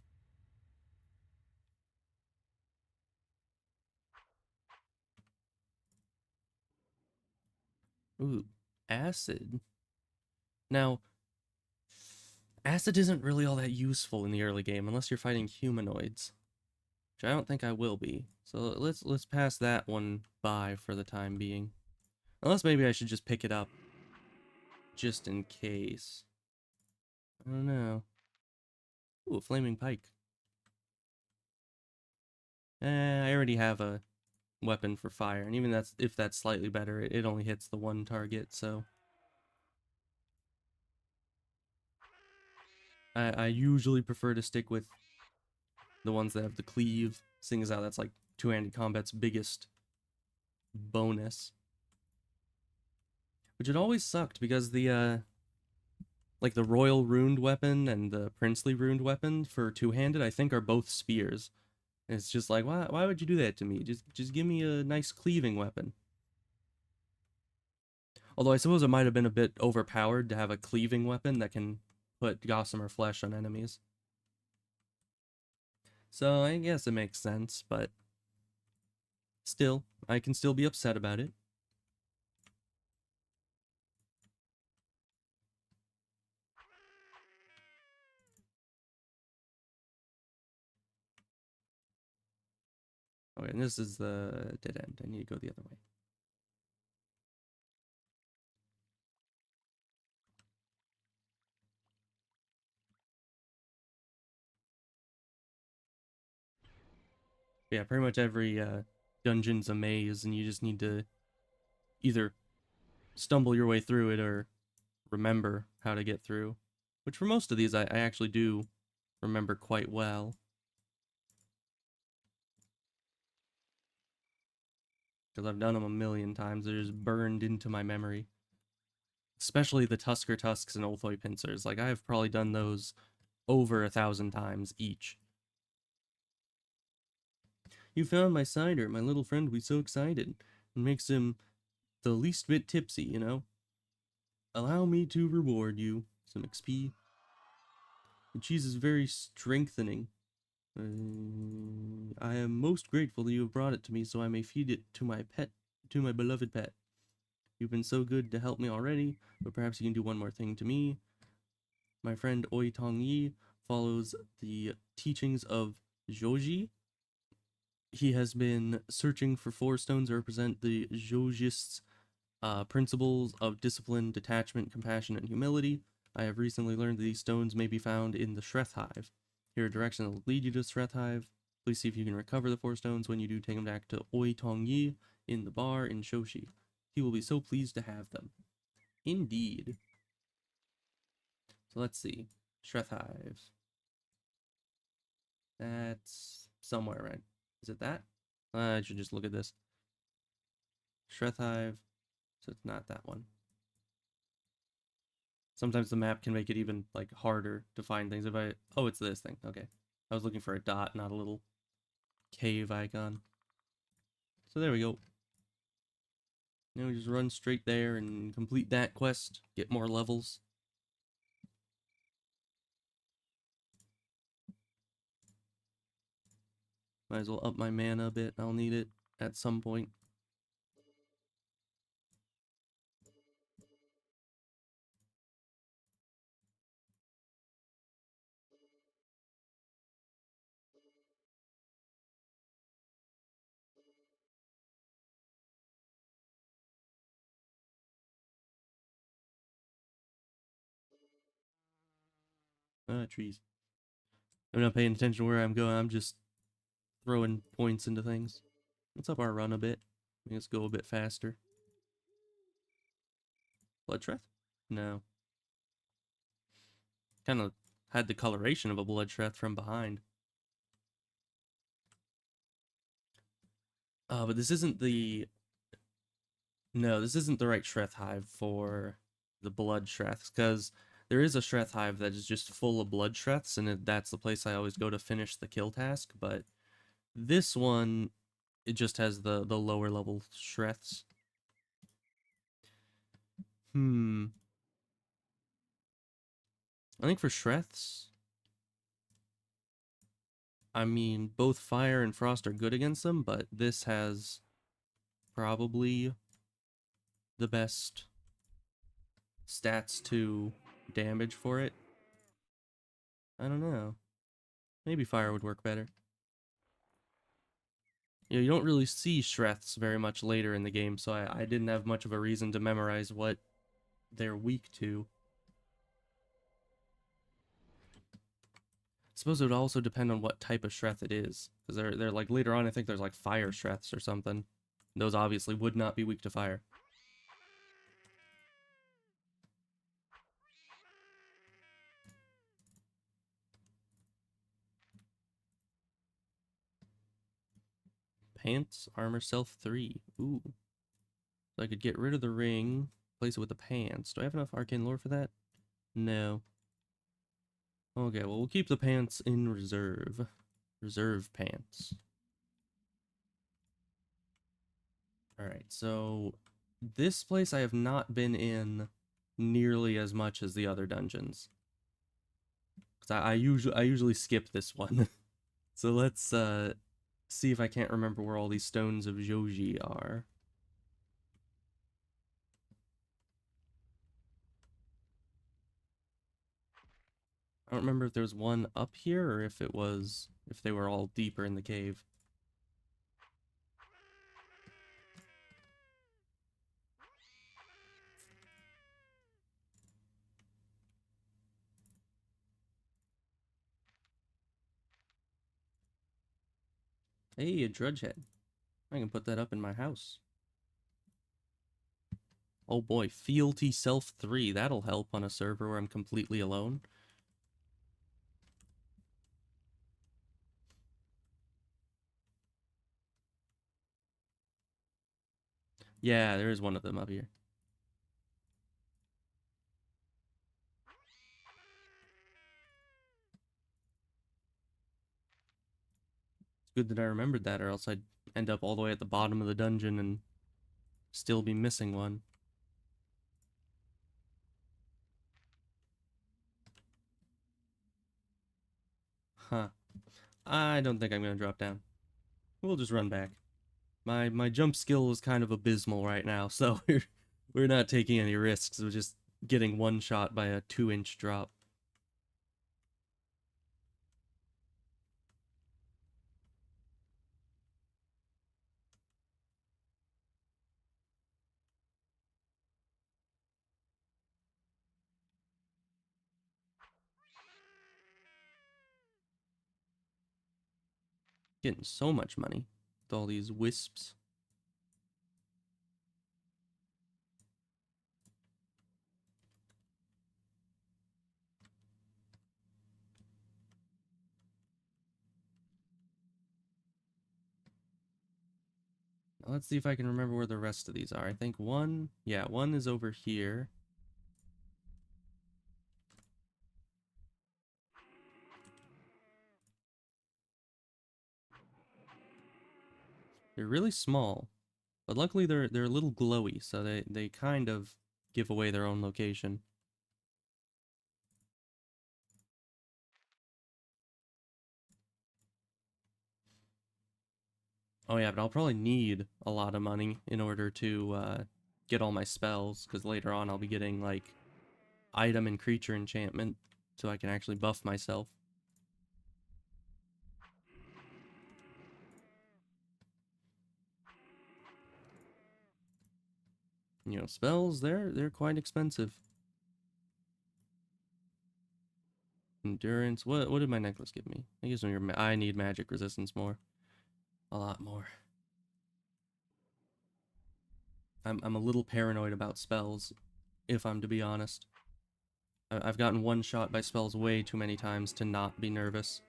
Ooh, acid. Now, acid isn't really all that useful in the early game unless you're fighting humanoids, which I don't think I will be. So let's pass that one by for the time being. Unless maybe I should just pick it up just in case. I don't know. Ooh, a flaming pike. I already have a weapon for fire, and even if that's slightly better, it only hits the one target, so I usually prefer to stick with the ones that have the cleave, seeing as how that's like two-handed combat's biggest bonus. Which it always sucked because the like the royal runed weapon and the princely runed weapon for two-handed I think are both spears. And it's just like why would you do that to me? Just give me a nice cleaving weapon. Although I suppose it might have been a bit overpowered to have a cleaving weapon that can put gossamer flesh on enemies. So I guess it makes sense, but still, I can still be upset about it. Okay, and this is the dead end. I need to go the other way. Yeah, pretty much every dungeon's a maze, and you just need to either stumble your way through it or remember how to get through. Which for most of these, I actually do remember quite well. Because I've done them a million times. They're just burned into my memory. Especially the Tusker Tusks and Ulthoi Pincers. Like, I've probably done those over 1,000 times each. You found my cider. My little friend will be so excited. It makes him the least bit tipsy, you know? Allow me to reward you. Some XP. The cheese is very strengthening. I am most grateful that you have brought it to me so I may feed it to my pet, to my beloved pet. You've been so good to help me already, but perhaps you can do one more thing to me. My friend Oi Tong Yi follows the teachings of Zhouji. He has been searching for 4 stones that represent the Zhoujists' principles of discipline, detachment, compassion, and humility. I have recently learned that these stones may be found in the Shreth Hive. Here are directions that will lead you to Shreth Hive. Please see if you can recover the 4 stones. When you do, take them back to Oi Tong Yi in the bar in Shoshi. He will be so pleased to have them. Indeed. So let's see. Shreth Hive. That's somewhere around. Is it that? I should just look at this. Shreth Hive. So it's not that one. Sometimes the map can make it even like harder to find things. If I it's this thing. Okay. I was looking for a dot, not a little cave icon. So there we go. Now we just run straight there and complete that quest, get more levels. Might as well up my mana a bit. I'll need it at some point. Trees. I'm not paying attention to where I'm going. I'm just throwing points into things. Let's up our run a bit. Let's go a bit faster. Bloodshred? No. Kind of had the coloration of a Bloodshred from behind. But this isn't the... No, this isn't the right Shreth Hive for the Blood Shreths, because there is a Shreth Hive that is just full of Blood Shreths, and that's the place I always go to finish the kill task, but this one, it just has the lower level Shreths. I think for Shreths, I mean, both Fire and Frost are good against them, but this has probably the best stats to damage for it. I don't know. Maybe Fire would work better. You know, you don't really see Shreths very much later in the game, so I didn't have much of a reason to memorize what they're weak to. I suppose it would also depend on what type of Shreth it is, because they're like later on I think there's like Fire Shreths or something. Those obviously would not be weak to fire. Pants, armor, self 3. Ooh. So I could get rid of the ring, place it with the pants. Do I have enough arcane lore for that? No. Okay, well, we'll keep the pants in reserve. Reserve pants. Alright, so this place I have not been in nearly as much as the other dungeons. Because I usually skip this one. So let's see if I can't remember where all these stones of Zhouji are. I don't remember if there was one up here or if they were all deeper in the cave. Hey, a drudge head. I can put that up in my house. Oh boy, fealty self 3. That'll help on a server where I'm completely alone. Yeah, there is one of them up here. It's good that I remembered that, or else I'd end up all the way at the bottom of the dungeon and still be missing one. Huh. I don't think I'm gonna drop down. We'll just run back. My jump skill is kind of abysmal right now, so we're We're not taking any risks. We're just getting one shot by a 2-inch drop. Getting so much money with all these wisps. Now let's see if I can remember where the rest of these are. I think one is over here. They're really small, but luckily they're a little glowy, so they kind of give away their own location. Oh yeah, but I'll probably need a lot of money in order to get all my spells, because later on I'll be getting like item and creature enchantment, so I can actually buff myself. You know, spells, they're quite expensive. Endurance, what did my necklace give me? I guess I need magic resistance more. A lot more. I'm a little paranoid about spells, if I'm to be honest. I've gotten one shot by spells way too many times to not be nervous.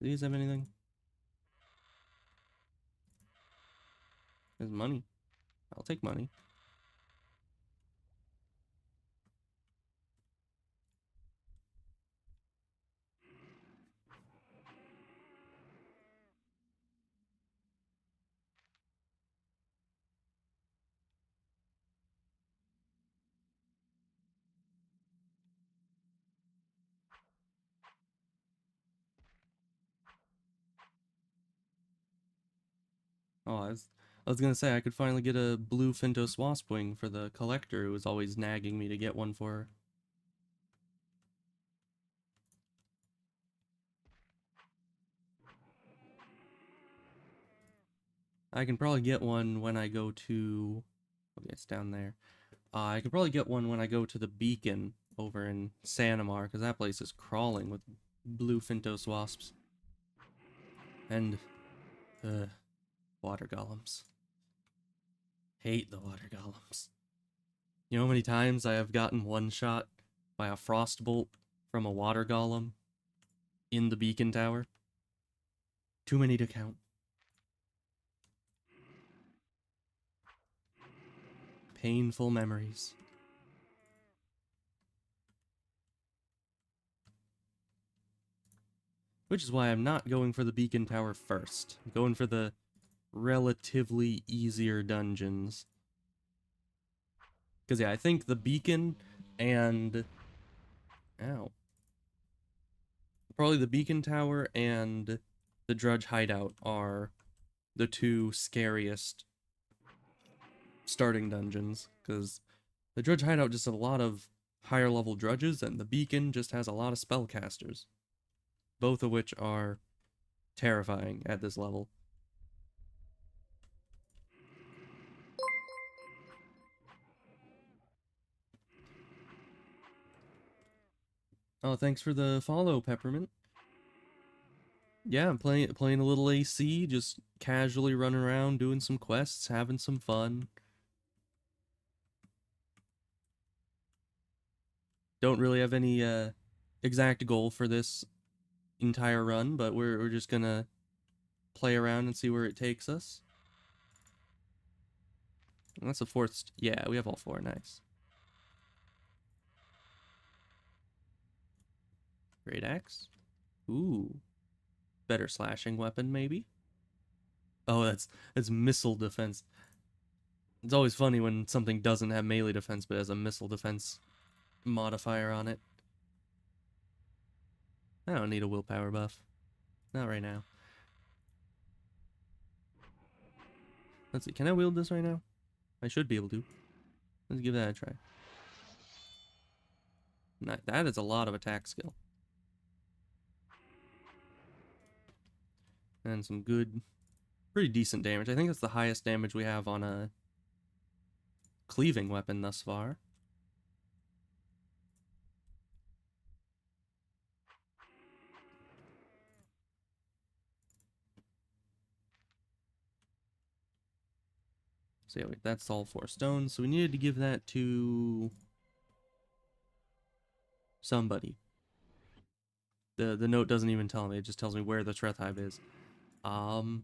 Do these have anything? There's money. I'll take money. Oh, I was gonna say I could finally get a blue Fintos Waspwing for the collector who was always nagging me to get one for her. I can probably get one when I go to... Okay, it's down there. I could probably get one when I go to the beacon over in Sanamar, because that place is crawling with blue Fintos Wasps. And, water golems. Hate the water golems. You know how many times I have gotten one shot by a frostbolt from a water golem in the beacon tower? Too many to count. Painful memories. Which is why I'm not going for the beacon tower first. I'm going for the relatively easier dungeons. Because yeah, I think the beacon and... Ow. Probably the beacon tower and the Drudge hideout are the two scariest starting dungeons. Because the Drudge hideout just has a lot of higher level drudges, and the beacon just has a lot of spellcasters. Both of which are terrifying at this level. Oh, thanks for the follow, Peppermint. Yeah, I'm playing a little AC, just casually running around, doing some quests, having some fun. Don't really have any exact goal for this entire run, but we're just gonna play around and see where it takes us. And that's the fourth. Yeah, we have all four. Nice. Great axe. Ooh, better slashing weapon maybe. Oh, that's missile defense. It's always funny when something doesn't have melee defense but has a missile defense modifier on it. I don't need a willpower buff. Not right now. Let's see, can I wield this right now? I should be able to. Let's give that a try. That is a lot of attack skill. And some good, pretty decent damage. I think that's the highest damage we have on a cleaving weapon thus far. So yeah, wait, that's all 4 stones. So we needed to give that to somebody. The note doesn't even tell me, it just tells me where the Treth is. I'll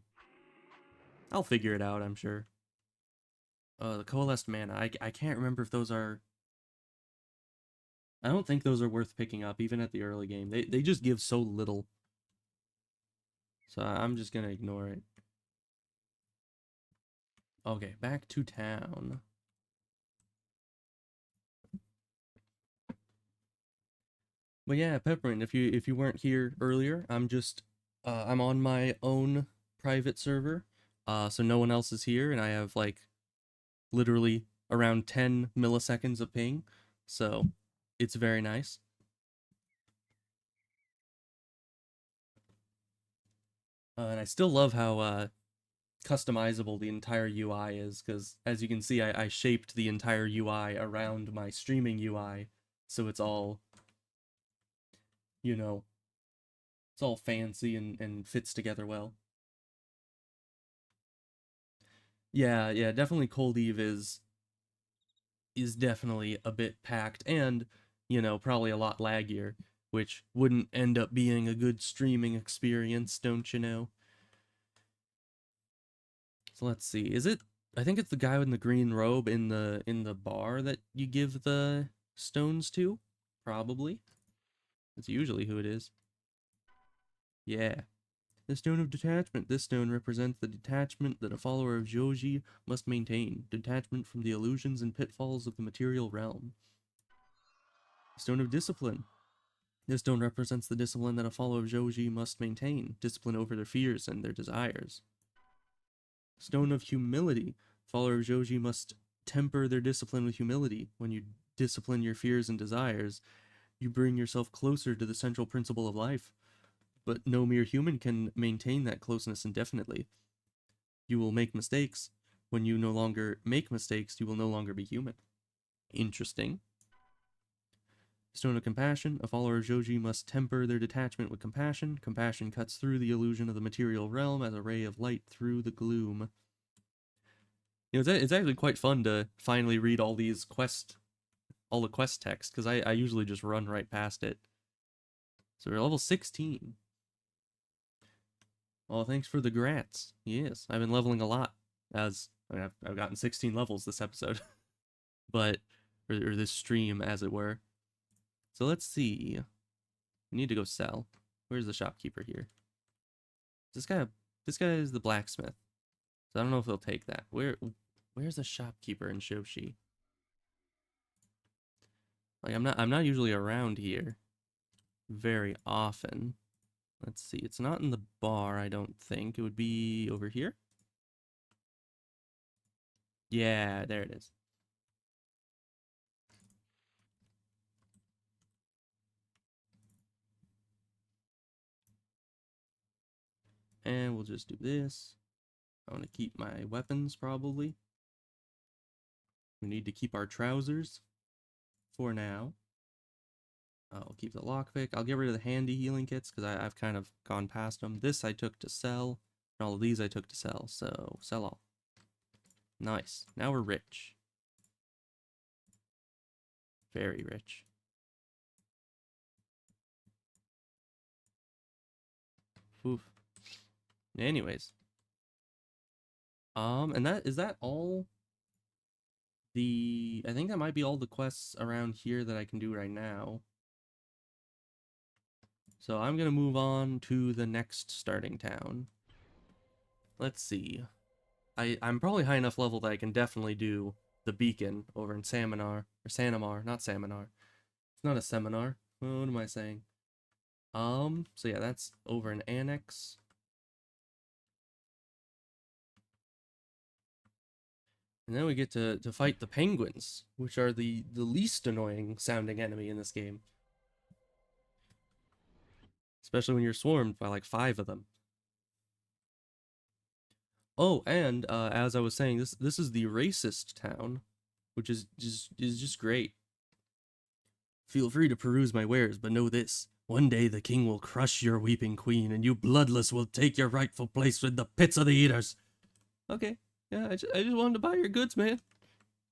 figure it out, I'm sure. The coalesced mana. I can't remember if those are... I don't think those are worth picking up, even at the early game. They just give so little. So I'm just gonna ignore it. Okay, back to town. But yeah, Peppermint, if you weren't here earlier, I'm on my own private server. So no one else is here, and I have like literally around 10 milliseconds of ping. So it's very nice. And I still love how customizable the entire UI is, because as you can see, I shaped the entire UI around my streaming UI, so it's all, you know, it's all fancy and fits together well. Yeah, definitely Cold Eve is definitely a bit packed and, you know, probably a lot laggier, which wouldn't end up being a good streaming experience, don't you know? So let's see. Is it, I think it's the guy in the green robe in the bar that you give the stones to? Probably. That's usually who it is. Yeah. The Stone of Detachment. This stone represents the detachment that a follower of Joji must maintain. Detachment from the illusions and pitfalls of the material realm. Stone of Discipline. This stone represents the discipline that a follower of Joji must maintain. Discipline over their fears and their desires. Stone of Humility. Follower of Joji must temper their discipline with humility. When you discipline your fears and desires, you bring yourself closer to the central principle of life. But no mere human can maintain that closeness indefinitely. You will make mistakes. When you no longer make mistakes, you will no longer be human. Interesting. Stone of Compassion. A follower of Joji must temper their detachment with compassion. Compassion cuts through the illusion of the material realm as a ray of light through the gloom. You know, it's actually quite fun to finally read all the quest text, because I usually just run right past it. So we're level 16. Well, thanks for the grats. Yes, I've been leveling a lot, as I mean, I've gotten 16 levels this episode, but or this stream, as it were. So let's see. We need to go sell. Where's the shopkeeper here? This guy is the blacksmith. So I don't know if he'll take that. Where's the shopkeeper in Shoshi? Like I'm not usually around here very often. Let's see. It's not in the bar, I don't think. It would be over here. Yeah, there it is. And we'll just do this. I want to keep my weapons, probably. We need to keep our trousers for now. I'll keep the lockpick. I'll get rid of the handy healing kits, because I've kind of gone past them. This I took to sell, and all of these I took to sell, so sell all. Nice. Now we're rich. Very rich. Oof. Anyways. And is that all I think that might be all the quests around here that I can do right now. So I'm gonna move on to the next starting town. Let's see. I'm probably high enough level that I can definitely do the beacon over in Saminar, or Sanamar, not Saminar. It's not a seminar. What am I saying? So yeah, that's over in Annex. And then we get to fight the penguins, which are the least annoying sounding enemy in this game. Especially when you're swarmed by like 5 of them. Oh, and as I was saying, this is the racist town, which is just great. Feel free to peruse my wares, but know this. One day the king will crush your weeping queen, and you bloodless will take your rightful place with the pits of the eaters. Okay, yeah, I just wanted to buy your goods, man.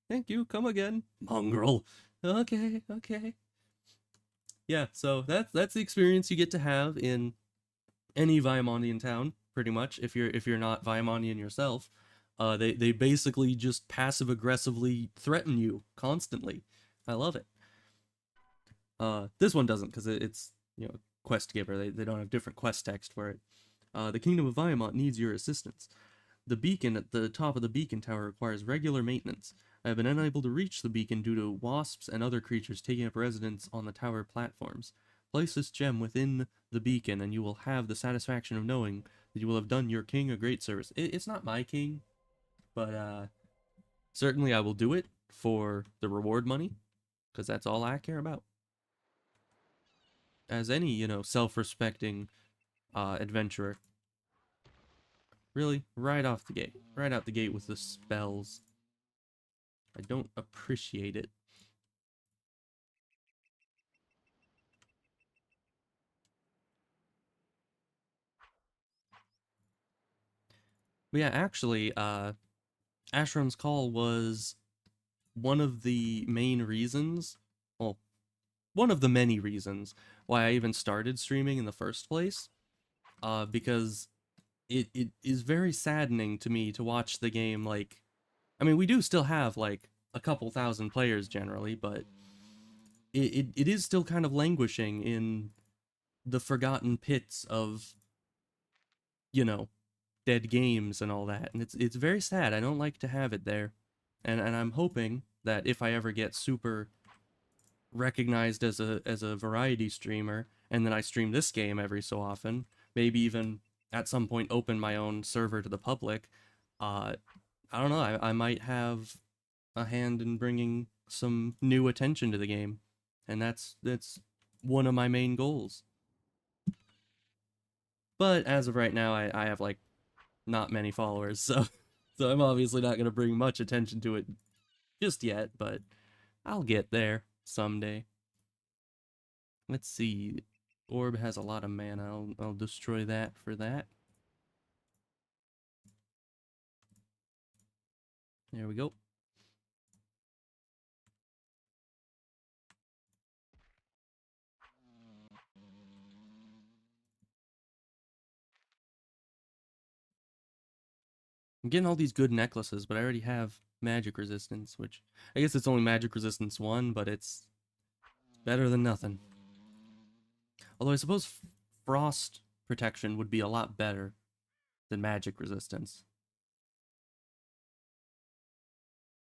Thank you, come again. Mongrel. Okay, okay. Yeah, so that's the experience you get to have in any Vaimondian town, pretty much, if you're not Vaimondian yourself. They basically just passive aggressively threaten you constantly. I love it. This one doesn't, because it's, quest giver. They don't have different quest text for it. The Kingdom of Viamont needs your assistance. The beacon at the top of the beacon tower requires regular maintenance. I have been unable to reach the beacon due to wasps and other creatures taking up residence on the tower platforms. Place this gem within the beacon, and you will have the satisfaction of knowing that you will have done your king a great service. It's not my king, but certainly I will do it for the reward money, because that's all I care about. As any, self-respecting adventurer. Really, right off the gate. Right out the gate with the spells. I don't appreciate it. But yeah, actually, Asheron's Call was one of the main reasons, well, one of the many reasons why I even started streaming in the first place. Because it is very saddening to me to watch the game, like, I mean, we do still have, like, a couple thousand players generally, but it is still kind of languishing in the forgotten pits of, dead games and all that, and it's very sad. I don't like to have it there, and I'm hoping that if I ever get super recognized as a variety streamer, and then I stream this game every so often, maybe even at some point open my own server to the public, I don't know, I might have a hand in bringing some new attention to the game, and that's one of my main goals. But as of right now, I have like not many followers, so I'm obviously not gonna bring much attention to it just yet, but I'll get there someday. Let's see. Orb has a lot of mana. I'll destroy that for that. There we go. I'm getting all these good necklaces, but I already have magic resistance, which I guess it's only magic resistance 1, but it's better than nothing. Although I suppose frost protection would be a lot better than magic resistance.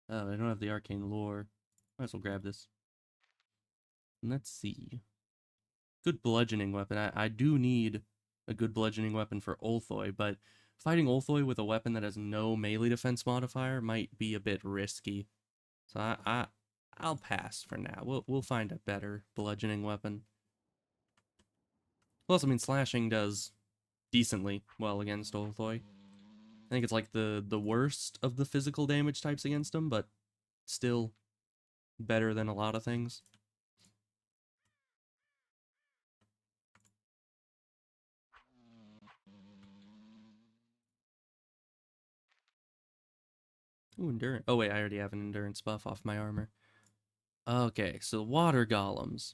Oh, I don't have the arcane lore. Might as well grab this. Let's see. Good bludgeoning weapon. I do need a good bludgeoning weapon for Ulthoi, but fighting Ulthoi with a weapon that has no melee defense modifier might be a bit risky. So I'll pass for now. We'll find a better bludgeoning weapon. Plus, I mean, slashing does decently well against Ulthoi. I think it's like the worst of the physical damage types against him, but still better than a lot of things. Ooh, endurance. Oh wait, I already have an endurance buff off my armor. Okay, so water golems.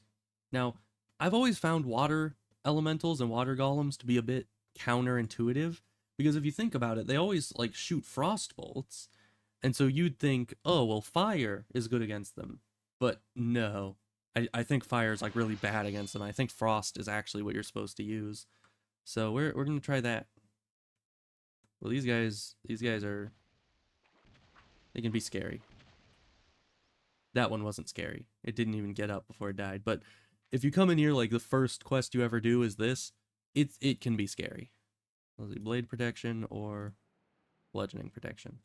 Now, I've always found water elementals and water golems to be a bit counterintuitive, because if you think about it, they always like shoot frost bolts. And so you'd think, oh, well, fire is good against them. But no. I think fire is like really bad against them. I think frost is actually what you're supposed to use. So we're gonna try that. Well, these guys are, they can be scary. That one wasn't scary. It didn't even get up before it died. But if you come in here like the first quest you ever do is this, it can be scary. Let's see, blade protection or bludgeoning protection.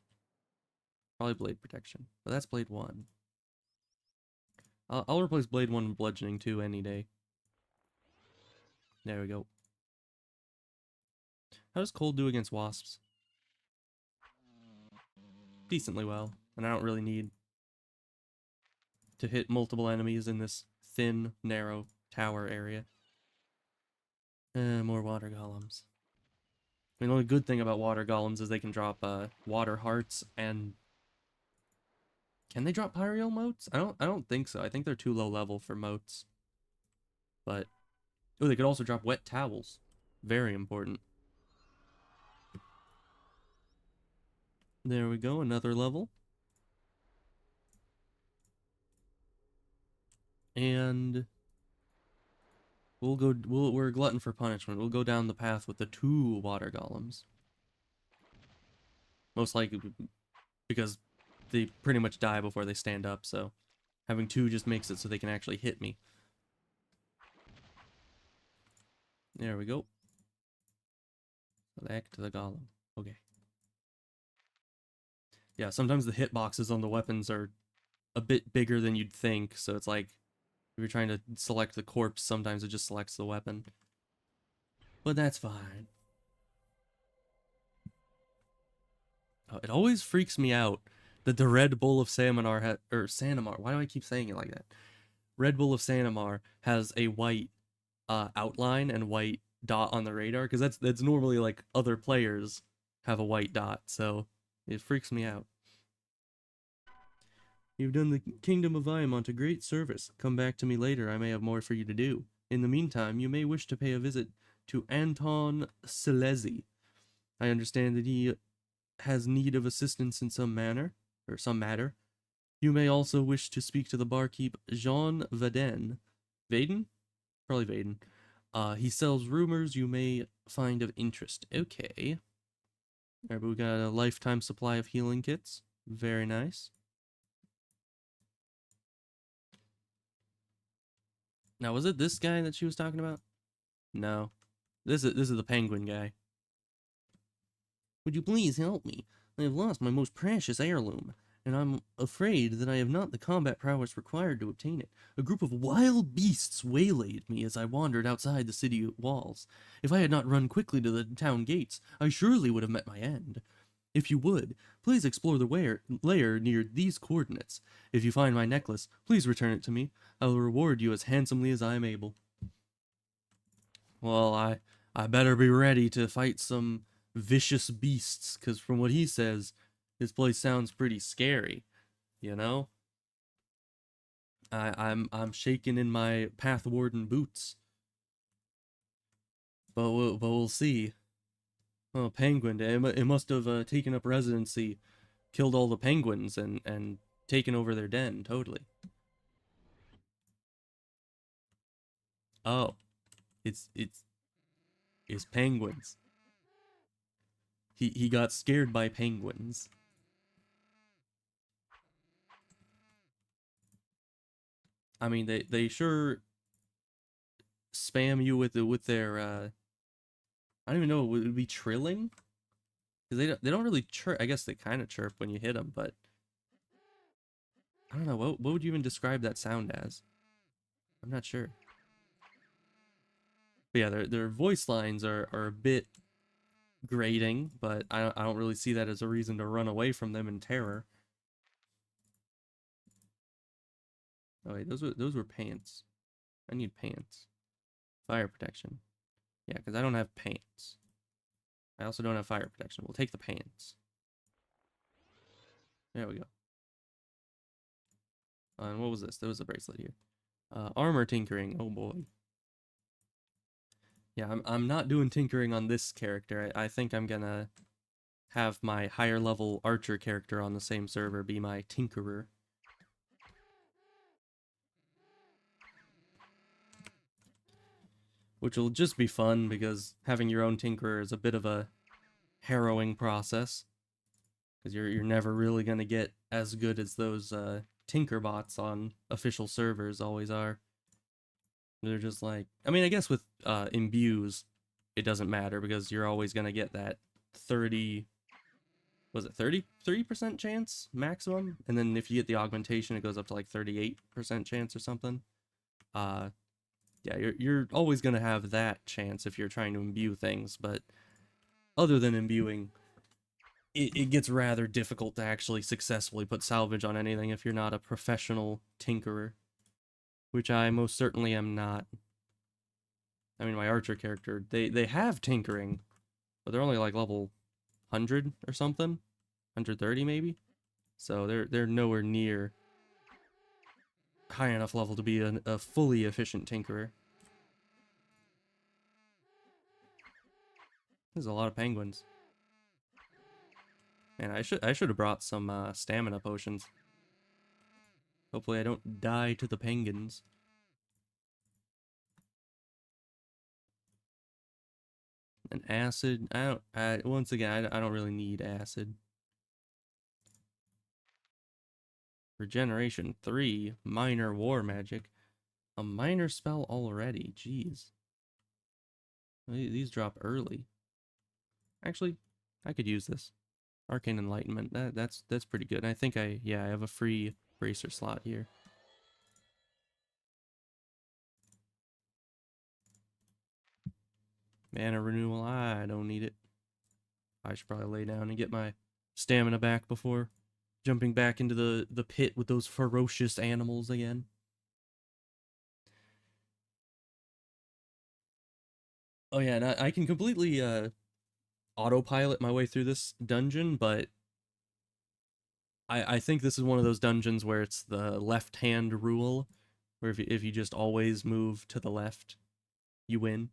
Probably blade protection. But that's blade 1. I'll replace blade 1 with bludgeoning 2 any day. There we go. How does cold do against wasps? Decently well. And I don't really need to hit multiple enemies in this thin, narrow tower area. More water golems. I mean, the only good thing about water golems is they can drop water hearts, and can they drop pyro motes? I don't think so. I think they're too low level for motes. But oh, they could also drop wet towels. Very important. There we go, another level. And we're a glutton for punishment. We'll go down the path with the 2 water golems. Most likely because they pretty much die before they stand up, so having 2 just makes it so they can actually hit me. There we go. Back to the golem. Okay. Yeah, sometimes the hitboxes on the weapons are a bit bigger than you'd think, so it's like if you're trying to select the corpse, sometimes it just selects the weapon. But that's fine. Oh, it always freaks me out that the Red Bull of Sanamar or Sanamar. Why do I keep saying it like that? Red Bull of Sanamar has a white outline and white dot on the radar, because that's normally like other players have a white dot, so it freaks me out. You've done the Kingdom of Iamont a great service. Come back to me later, I may have more for you to do. In the meantime, you may wish to pay a visit to Anton Silesi. I understand that he has need of assistance in some matter. You may also wish to speak to the barkeep Jean Vaden. Vaden? Probably Vaden. He sells rumors you may find of interest. Okay. Alright, but we got a lifetime supply of healing kits. Very nice. Now, was it this guy that she was talking about? No. This is the penguin guy. Would you please help me? I have lost my most precious heirloom, and I'm afraid that I have not the combat prowess required to obtain it. A group of wild beasts waylaid me as I wandered outside the city walls. If I had not run quickly to the town gates, I surely would have met my end. If you would, please explore the lair near these coordinates. If you find my necklace, please return it to me. I will reward you as handsomely as I am able. Well, I better be ready to fight some vicious beasts, because from what he says, this place sounds pretty scary, you know? I'm shaking in my Path Warden boots. But we'll see. Oh, penguin. It must have taken up residency, killed all the penguins, and taken over their den, totally. Oh. It's penguins. He got scared by penguins. I mean, they sure spam you with their I don't even know, would it be trilling? Because they don't really chirp. I guess they kind of chirp when you hit them, but I don't know, what would you even describe that sound as? I'm not sure. But yeah, their voice lines are a bit grating, but I don't really see that as a reason to run away from them in terror. Oh wait, those were pants. I need pants. Fire protection. Yeah, because I don't have pants. I also don't have fire protection. We'll take the pants. There we go. And what was this? There was a bracelet here. Armor tinkering. Oh boy. Yeah, I'm not doing tinkering on this character. I think I'm gonna have my higher level archer character on the same server be my tinkerer. Which will just be fun, because having your own tinkerer is a bit of a harrowing process. Because you're never really gonna get as good as those tinker bots on official servers always are. They're just like, I mean, I guess with imbues, it doesn't matter, because you're always gonna get that 30 was it 33% chance maximum? And then if you get the augmentation, it goes up to like 38% chance or something. Yeah, you're always gonna have that chance if you're trying to imbue things, but other than imbuing, it gets rather difficult to actually successfully put salvage on anything if you're not a professional tinkerer, which I most certainly am not. I mean, my archer character, they have tinkering, but they're only like level 100 or something, 130 maybe. So they're nowhere near high enough level to be a fully efficient tinkerer. There's a lot of penguins. Man, I should have brought some stamina potions. Hopefully I don't die to the penguins. An acid. Once again, I don't really need acid. Regeneration 3. Minor war magic. A minor spell already. Jeez. These drop early. Actually, I could use this. Arcane Enlightenment. That's pretty good. I think I have a free bracer slot here. Mana renewal. I don't need it. I should probably lay down and get my stamina back before jumping back into the pit with those ferocious animals again. Oh yeah, and I can completely autopilot my way through this dungeon, but I think this is one of those dungeons where it's the left hand rule, where if you just always move to the left, you win.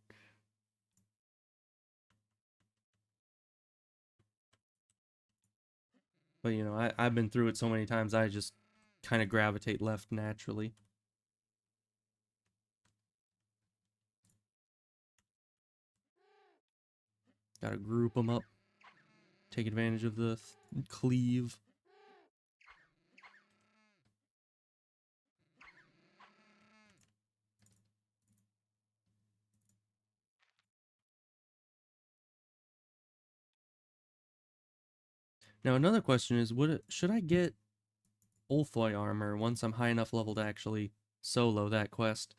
But you know, I've been through it so many times, I just kind of gravitate left naturally. Gotta group them up, take advantage of the cleave. Now another question is, should I get Ulthoi armor once I'm high enough level to actually solo that quest?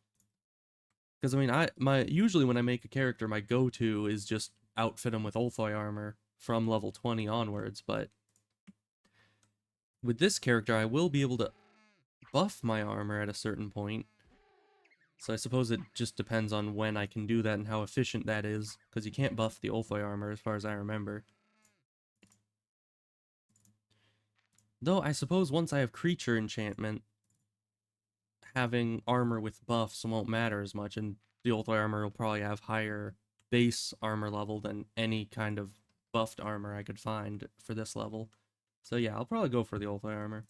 Because I mean, usually when I make a character, my go-to is just outfit him with Ulthoi armor from level 20 onwards. But with this character, I will be able to buff my armor at a certain point. So I suppose it just depends on when I can do that and how efficient that is, because you can't buff the Ulthoi armor as far as I remember. Though I suppose once I have creature enchantment, having armor with buffs won't matter as much, and the Ulthoi armor will probably have higher base armor level than any kind of buffed armor I could find for this level. So yeah, I'll probably go for the Ulthoi armor.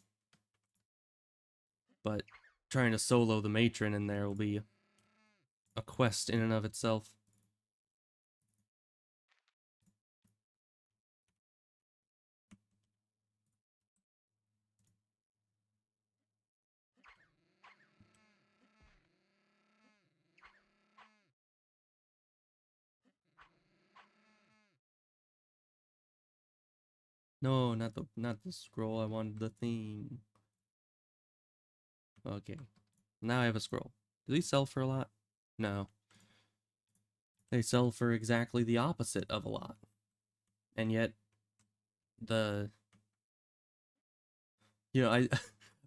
But trying to solo the matron in there will be a quest in and of itself. No, not the scroll. I wanted the thing. Okay. Now I have a scroll. Do these sell for a lot? No. They sell for exactly the opposite of a lot. And yet the I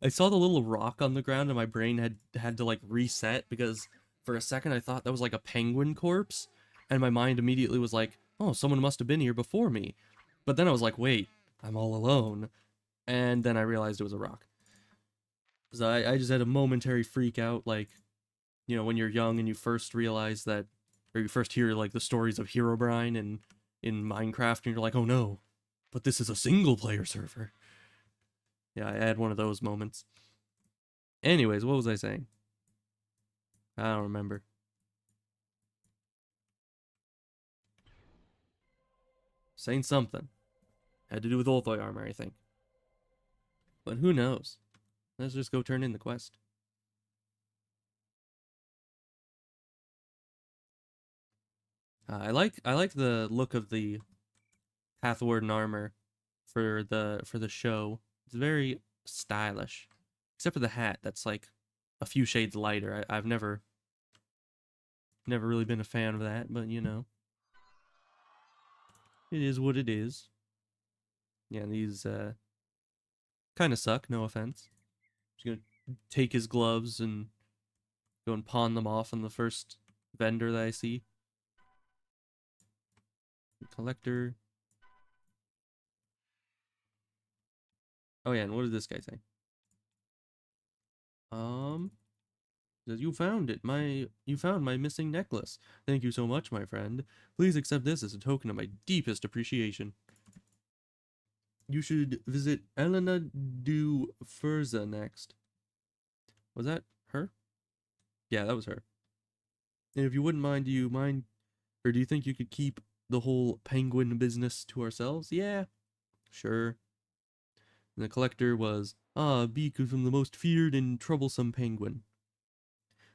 I saw the little rock on the ground and my brain had to like reset because for a second I thought that was like a penguin corpse and my mind immediately was like, "Oh, someone must have been here before me." But then I was like, "Wait, I'm all alone." And then I realized it was a rock. So I just had a momentary freak out, like, when you're young and you first realize that, or you first hear like the stories of Herobrine in Minecraft, and you're like, oh no, but this is a single player server. Yeah, I had one of those moments. Anyways, what was I saying? I don't remember. Saying something. Had to do with Ulthoi armor, I think. But who knows? Let's just go turn in the quest. I like the look of the Pathwarden armor for the show. It's very stylish, except for the hat. That's like a few shades lighter. I've never really been a fan of that, but you know, it is what it is. Yeah, these kind of suck. No offense. Just gonna take his gloves and go and pawn them off on the first vendor that I see. Collector. Oh yeah, and what did this guy say? Says you found it. You found my missing necklace. Thank you so much, my friend. Please accept this as a token of my deepest appreciation. You should visit Elena du Furza next. Was that her? Yeah, that was her. And if you wouldn't mind, or do you think you could keep the whole penguin business to ourselves? Yeah, sure. And the collector was, beak from the most feared and troublesome penguin.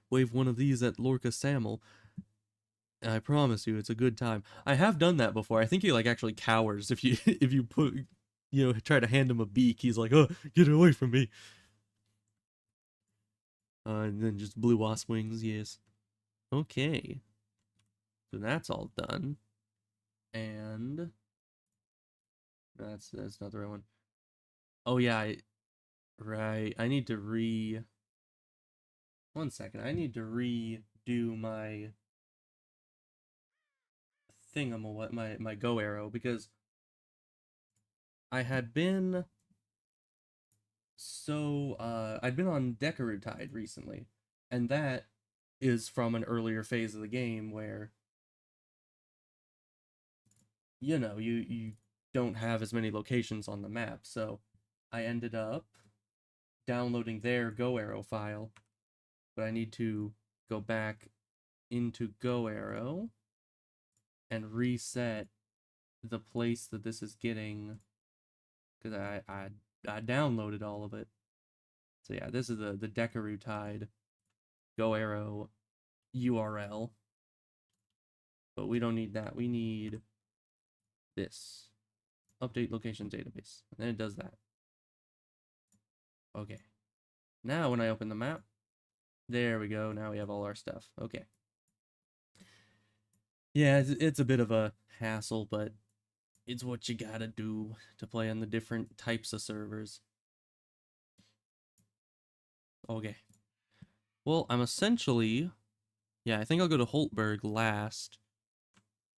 Wave one of these at Lorca Samuel. I promise you, it's a good time. I have done that before. I think he like actually cowers if you if you put, try to hand him a beak. He's like, oh, get it away from me. And then just blue wasp wings, yes. Okay, so that's all done, and that's not the right one. Oh yeah, right. I need to one second. I need to redo my thingamawa my go arrow because I had been I'd been on Decarutide recently, and that is from an earlier phase of the game where you don't have as many locations on the map. So I ended up downloading their Go Arrow file, but I need to go back into Go Arrow and reset the place that this is getting because I downloaded all of it. So yeah, this is the Decarutide Go Arrow URL. But we don't need that. We need this. Update location database. And then it does that. Okay. Now when I open the map, there we go. Now we have all our stuff. Okay. Yeah, it's a bit of a hassle, but it's what you gotta do to play on the different types of servers. Okay. Well, I'm essentially... Yeah, I think I'll go to Holtberg last.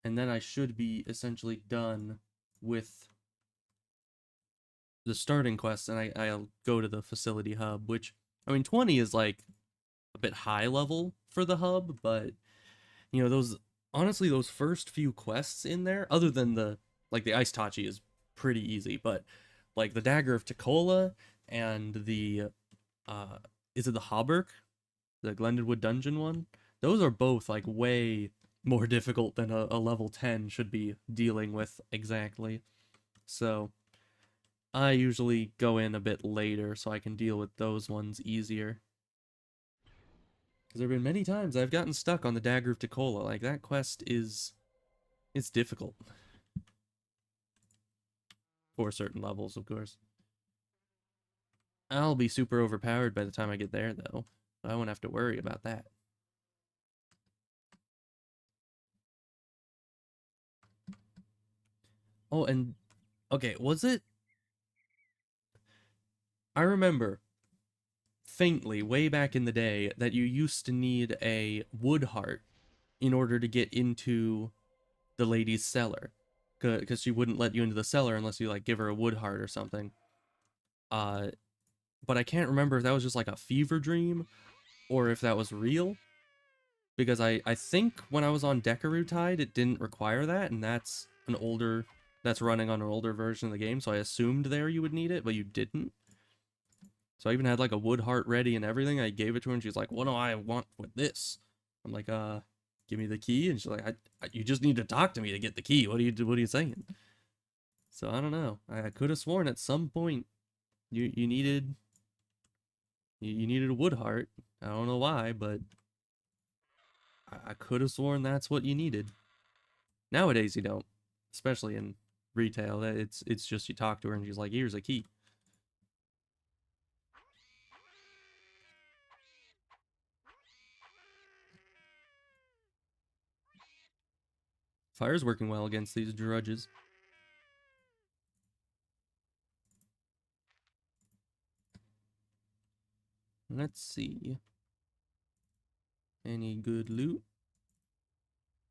And then I should be essentially done with the starting quest, and I'll go to the facility hub, which, I mean, 20 is like a bit high level for the hub, but, honestly, those first few quests in there, other than the Ice Tachi is pretty easy, but, like, the Dagger of Ticola and the, is it the Hauberk? The Glendonwood Dungeon one? Those are both, like, way more difficult than a level 10 should be dealing with exactly. So I usually go in a bit later so I can deal with those ones easier. Because there have been many times I've gotten stuck on the Dagger of Ticola. Like, that quest it's difficult. For certain levels, of course. I'll be super overpowered by the time I get there, though. I won't have to worry about that. Oh, and... Okay, was it... I remember faintly, way back in the day, that you used to need a wood heart in order to get into the lady's cellar. Because she wouldn't let you into the cellar unless you, like, give her a wood heart or something. But I can't remember if that was just, like, a fever dream or if that was real. Because I think when I was on Decarutide, it didn't require that, and that's running on an older version of the game, so I assumed there you would need it, but you didn't. So I even had like a wood heart ready and everything. I gave it to her and she's like, what do I want with this? I'm like, give me the key. And she's like, you just need to talk to me to get the key. What are you saying? So I don't know. I could have sworn at some point you needed a wood heart. I don't know why, but I could have sworn that's what you needed. Nowadays you don't, especially in retail. It's just you talk to her and she's like, here's a key. Fire's working well against these drudges. Let's see. Any good loot?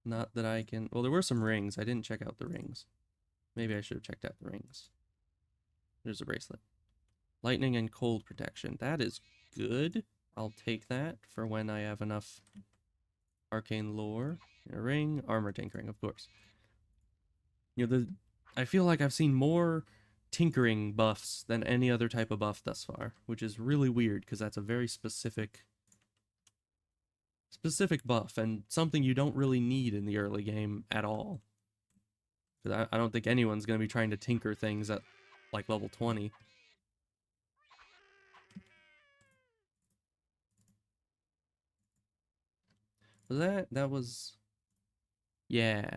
Not that I can... Well, there were some rings. I didn't check out the rings. Maybe I should have checked out the rings. There's a bracelet. Lightning and cold protection. That is good. I'll take that for when I have enough arcane lore. A ring. Armor tinkering, of course. You know, I feel like I've seen more tinkering buffs than any other type of buff thus far, which is really weird because that's a very specific buff and something you don't really need in the early game at all. Because I don't think anyone's going to be trying to tinker things at like level 20. That was, yeah,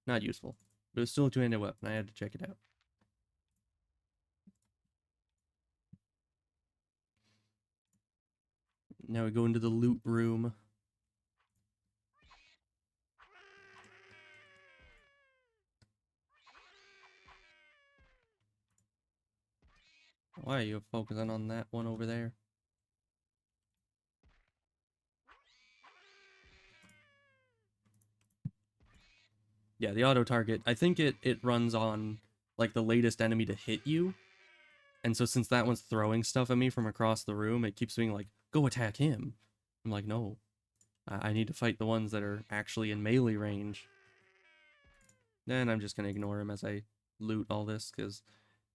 not useful, but it's still a two-handed weapon. I had to check it out. Now we go into the loot room. Why are you focusing on that one over there? Yeah, the auto target. I think it runs on like the latest enemy to hit you. And so since that one's throwing stuff at me from across the room, it keeps being like, go attack him. I'm like, no. I need to fight the ones that are actually in melee range. Then I'm just going to ignore him as I loot all this, because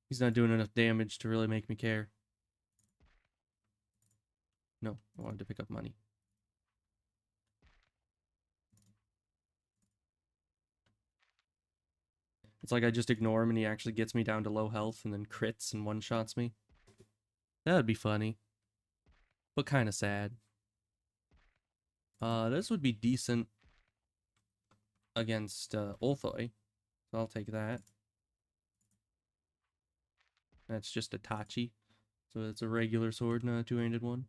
he's not doing enough damage to really make me care. No, I wanted to pick up money. It's like I just ignore him and he actually gets me down to low health and then crits and one-shots me. That would be funny. But kind of sad. This would be decent against Ulthoi. So I'll take that. That's just a Tachi. So it's a regular sword, not a two-handed one.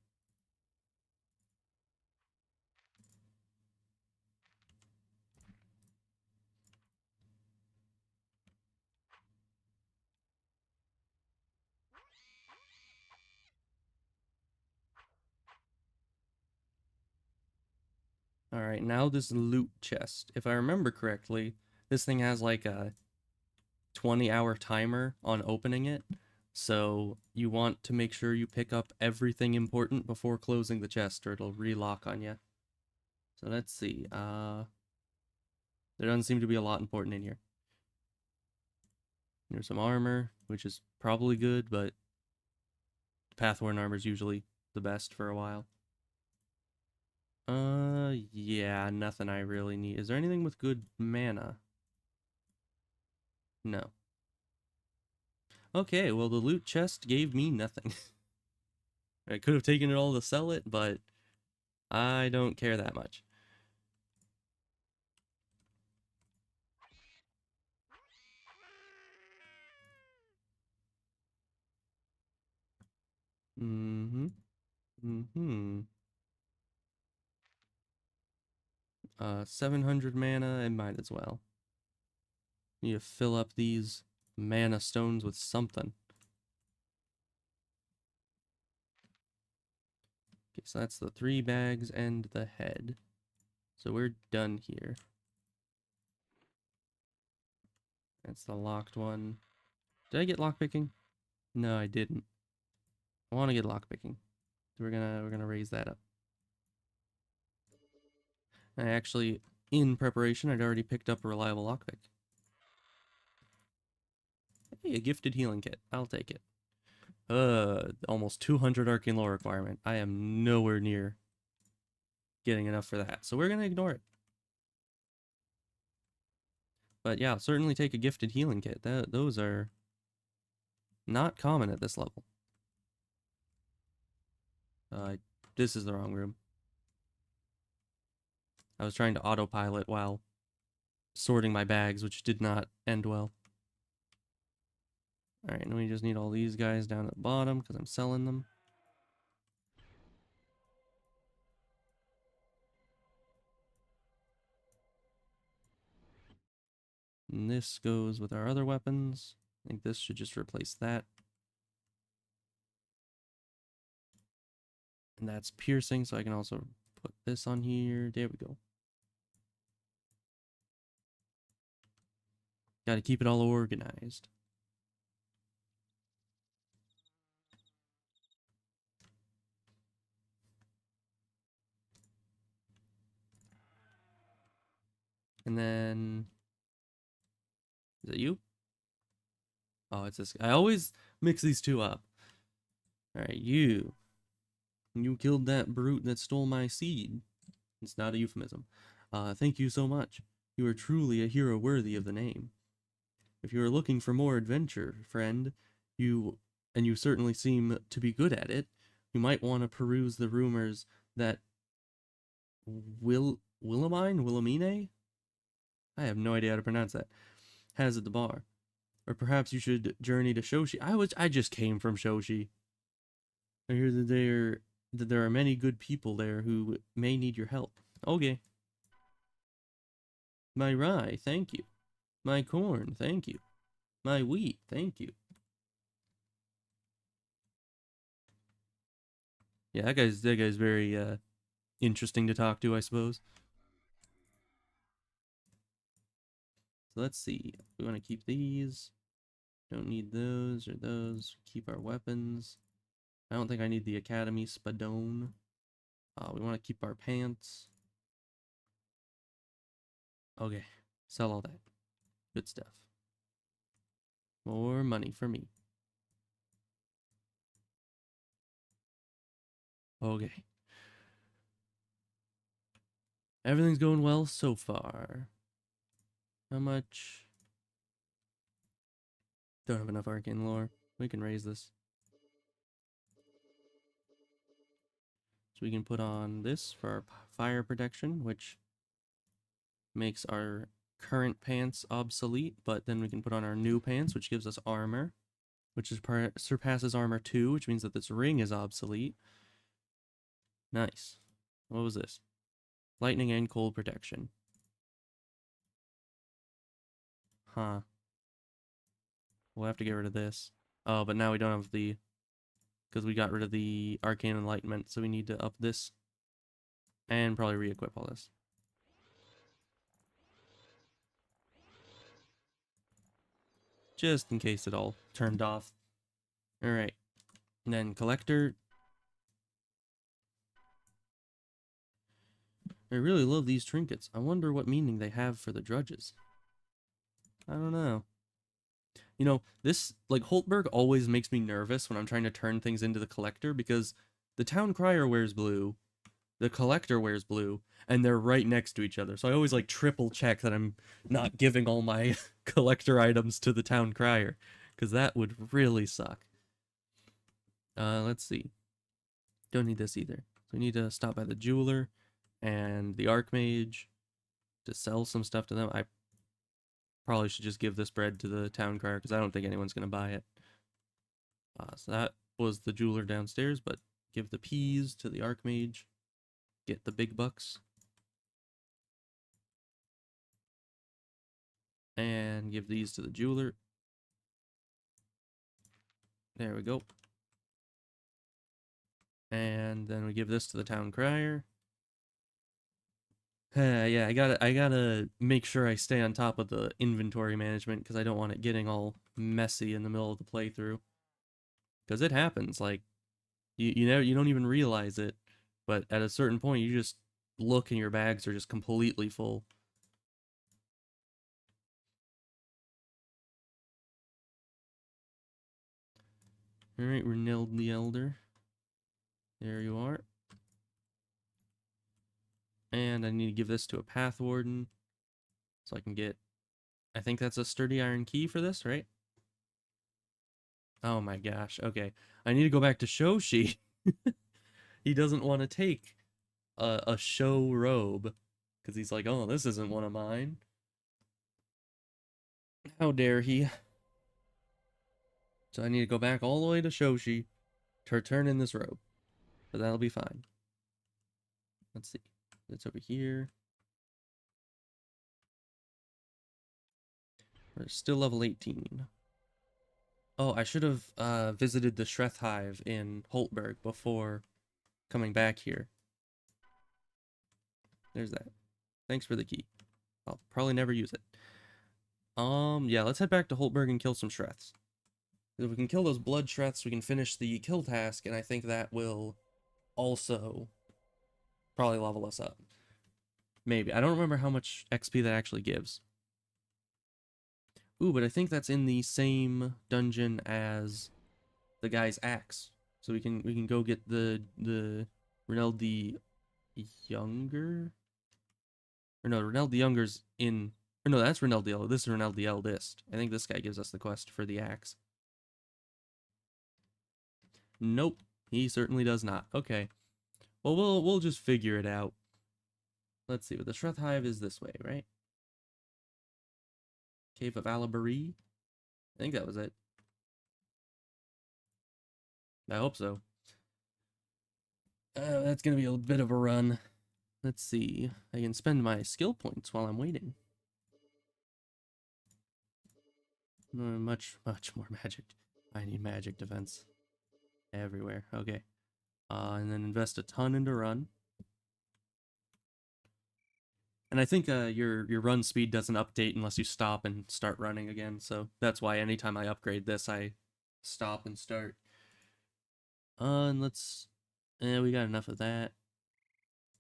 Alright, now this loot chest. If I remember correctly, this thing has like a 20-hour timer on opening it. So you want to make sure you pick up everything important before closing the chest or it'll relock on you. So let's see. There doesn't seem to be a lot important in here. There's some armor, which is probably good, but Pathworn armor is usually the best for a while. Yeah, nothing I really need. Is there anything with good mana? No. Okay, well, the loot chest gave me nothing. I could have taken it all to sell it, but I don't care that much. Mm-hmm. Mm-hmm. 700 mana, I might as well. Need to fill up these mana stones with something. Okay, so that's the 3 bags and the head. So we're done here. That's the locked one. Did I get lockpicking? No, I didn't. I want to get lockpicking. So we're gonna raise that up. I actually, in preparation, I'd already picked up a reliable lockpick. Hey, a gifted healing kit. I'll take it. Almost 200 arcane lore requirement. I am nowhere near getting enough for that. So we're gonna ignore it. But yeah, I'll certainly take a gifted healing kit. Those are not common at this level. This is the wrong room. I was trying to autopilot while sorting my bags, which did not end well. Alright, and we just need all these guys down at the bottom because I'm selling them. And this goes with our other weapons. I think this should just replace that. And that's piercing, so I can also put this on here. There we go. Gotta keep it all organized. And then... Is it you? Oh, it's this guy. I always mix these two up. Alright, you. You killed that brute that stole my seed. It's not a euphemism. Thank you so much. You are truly a hero worthy of the name. If you are looking for more adventure, friend, you certainly seem to be good at it, you might want to peruse the rumors that Wilhelmine? I have no idea how to pronounce that. Has at the bar. Or perhaps you should journey to Shoshi. I just came from Shoshi. I hear that there are many good people there who may need your help. Okay. My rye, thank you. My corn, thank you. My wheat, thank you. Yeah, that guy's very interesting to talk to, I suppose. So let's see. We want to keep these. Don't need those or those. Keep our weapons. I don't think I need the Academy Spadone. We want to keep our pants. Okay. Sell all that. Good stuff. More money for me. Okay. Everything's going well so far. How much? Don't have enough arcane lore. We can raise this. So we can put on this for our fire protection, which makes our current pants obsolete, but then we can put on our new pants, which gives us armor, which is surpasses armor 2, which means that this ring is obsolete. Nice. What was this? Lightning and cold protection. Huh. We'll have to get rid of this. Oh, but now we don't have the... Because we got rid of the arcane enlightenment, so we need to up this. And probably re-equip all this. Just in case it all turned off. Alright. And then collector. I really love these trinkets. I wonder what meaning they have for the drudges. I don't know. You know, this, like, Holtberg always makes me nervous when I'm trying to turn things into the collector, because the town crier wears blue, the collector wears blue, and they're right next to each other. So I always, like, triple check that I'm not giving all my collector items to the town crier, because that would really suck. Let's see. Don't need this either. So we need to stop by the jeweler and the archmage to sell some stuff to them. I probably should just give this bread to the town crier because I don't think anyone's going to buy it. So that was the jeweler downstairs, but give the peas to the archmage. Get the big bucks. And give these to the jeweler. There we go. And then we give this to the town crier. Yeah, I gotta make sure I stay on top of the inventory management because I don't want it getting all messy in the middle of the playthrough. Because it happens, like, you know, you don't even realize it, but at a certain point you just look and your bags are just completely full. Alright, Reneld the Elder. There you are. And I need to give this to a Path Warden. So I can get... I think that's a Sturdy Iron Key for this, right? Oh my gosh, okay. I need to go back to Shoshi. He doesn't want to take a show robe. Because he's like, oh, this isn't one of mine. How dare he? So I need to go back all the way to Shoshi to turn in this robe. But that'll be fine. Let's see. It's over here. We're still level 18. Oh, I should have visited the Shreth Hive in Holtberg before coming back here. There's that. Thanks for the key. I'll probably never use it. Yeah, let's head back to Holtberg and kill some Shreths. If we can kill those blood Shreths, we can finish the kill task, and I think that will also probably level us up. Maybe. I don't remember how much XP that actually gives. Ooh, but I think that's in the same dungeon as the guy's axe. So we can go get the Reneld the Younger? Or no, Reneld the Younger's in... Or no, that's Reneld the Eldest. This is Reneld the Eldest. I think this guy gives us the quest for the axe. Nope, he certainly does not. Okay. Well, we'll just figure it out. Let's see, but the Shreth Hive is this way, right? Cave of Alabari? I think that was it. I hope so. That's gonna be a bit of a run. Let's see. I can spend my skill points while I'm waiting. Much more magic. I need magic defense. Everywhere. Okay. And then invest a ton into run. And I think your run speed doesn't update unless you stop and start running again. So that's why anytime I upgrade this, I stop and start. And let's... we got enough of that.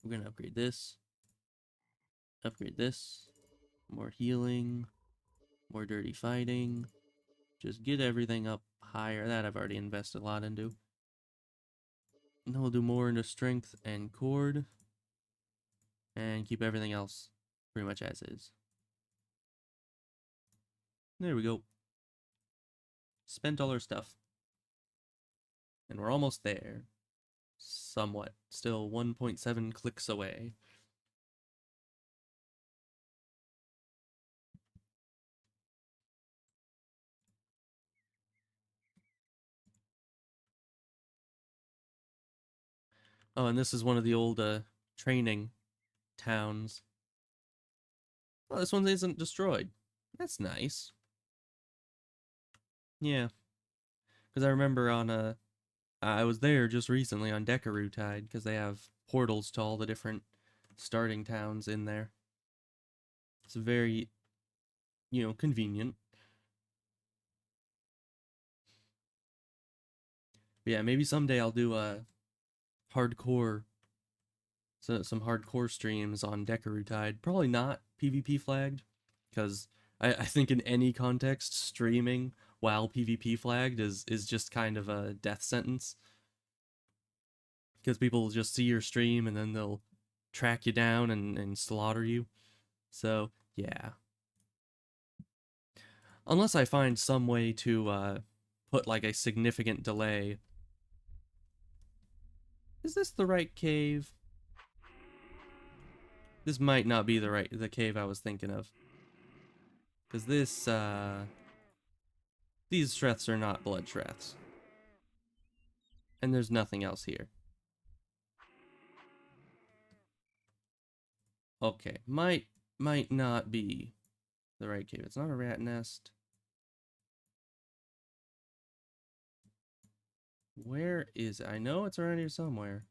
We're gonna upgrade this. Upgrade this. More healing. More dirty fighting. Just get everything up higher. That I've already invested a lot into. And then we'll do more into strength and cord. And keep everything else pretty much as is. There we go. Spent all our stuff. And we're almost there. Somewhat. Still 1.7 clicks away. Oh, and this is one of the old training towns. Oh, this one isn't destroyed. That's nice. Yeah. Because I remember on I was there just recently on Dekarutide, because they have portals to all the different starting towns in there. It's very, convenient. But yeah, maybe someday I'll do a hardcore, some hardcore streams on Dekarutide. Probably not PvP flagged, because I think in any context, streaming while PvP flagged is just kind of a death sentence. Because people will just see your stream and then they'll track you down and slaughter you. So, yeah. Unless I find some way to put like a significant delay. Is this the right cave? This might not be the cave I was thinking of. Because these Shreths are not blood Shreths. And there's nothing else here. Okay, might not be the right cave. It's not a rat nest. Where is it? I know it's around here somewhere.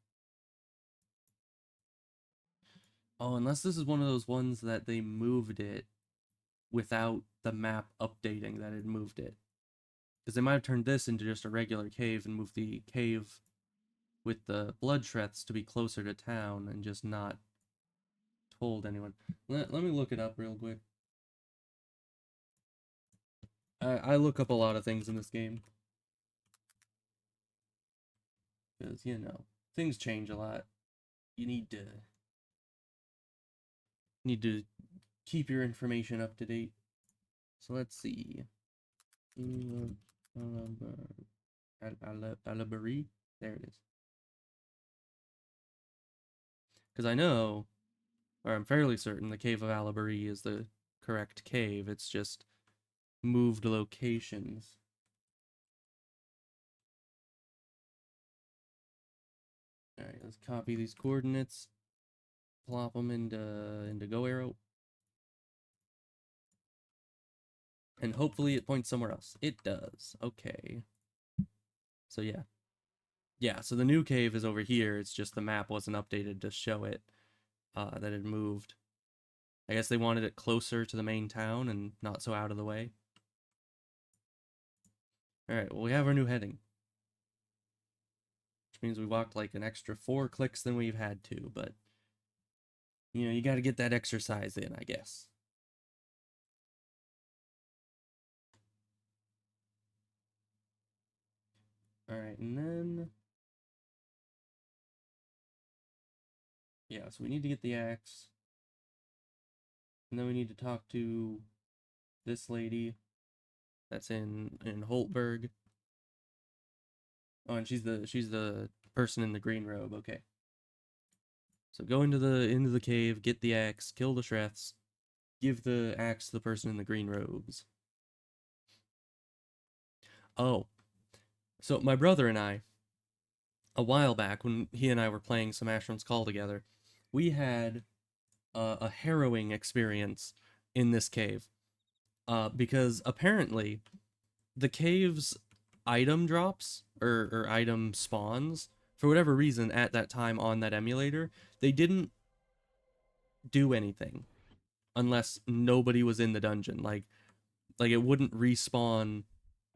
Oh, unless this is one of those ones that they moved it without the map updating that it moved it. Because they might have turned this into just a regular cave and moved the cave with the blood Shreths to be closer to town and just not told anyone. Let me look it up real quick. I look up a lot of things in this game. Because, things change a lot. You need to keep your information up to date. So let's see. Alabari? There it is. Because I know, or I'm fairly certain, the Cave of Alabari is the correct cave. It's just moved locations. Alright, let's copy these coordinates. Plop them into Go Arrow. And hopefully it points somewhere else. It does. Okay. So yeah. Yeah, so the new cave is over here. It's just the map wasn't updated to show it that it moved. I guess they wanted it closer to the main town and not so out of the way. Alright, well we have our new heading. Which means we walked like an extra 4 clicks than we've had to, but you know, you gotta get that exercise in, I guess. Alright, and then... yeah, so we need to get the axe. And then we need to talk to this lady that's in Holtberg. Oh, and she's the person in the green robe. Okay. So go into the cave, get the axe, kill the Shreths, give the axe to the person in the green robes. Oh, so my brother and I, a while back when he and I were playing some Asheron's Call together, we had a harrowing experience in this cave. Because apparently the cave's item drops or item spawns, for whatever reason at that time on that emulator, they didn't do anything unless nobody was in the dungeon. Like it wouldn't respawn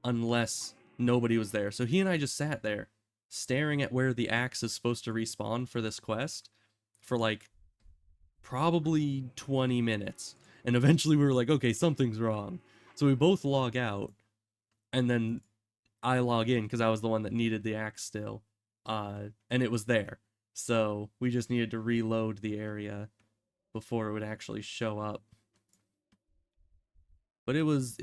unless nobody was there. So he and I just sat there staring at where the axe is supposed to respawn for this quest for like probably 20 minutes. And eventually we were like, okay, something's wrong. So we both log out, and then I log in because I was the one that needed the axe still. And it was there. So we just needed to reload the area before it would actually show up. But it was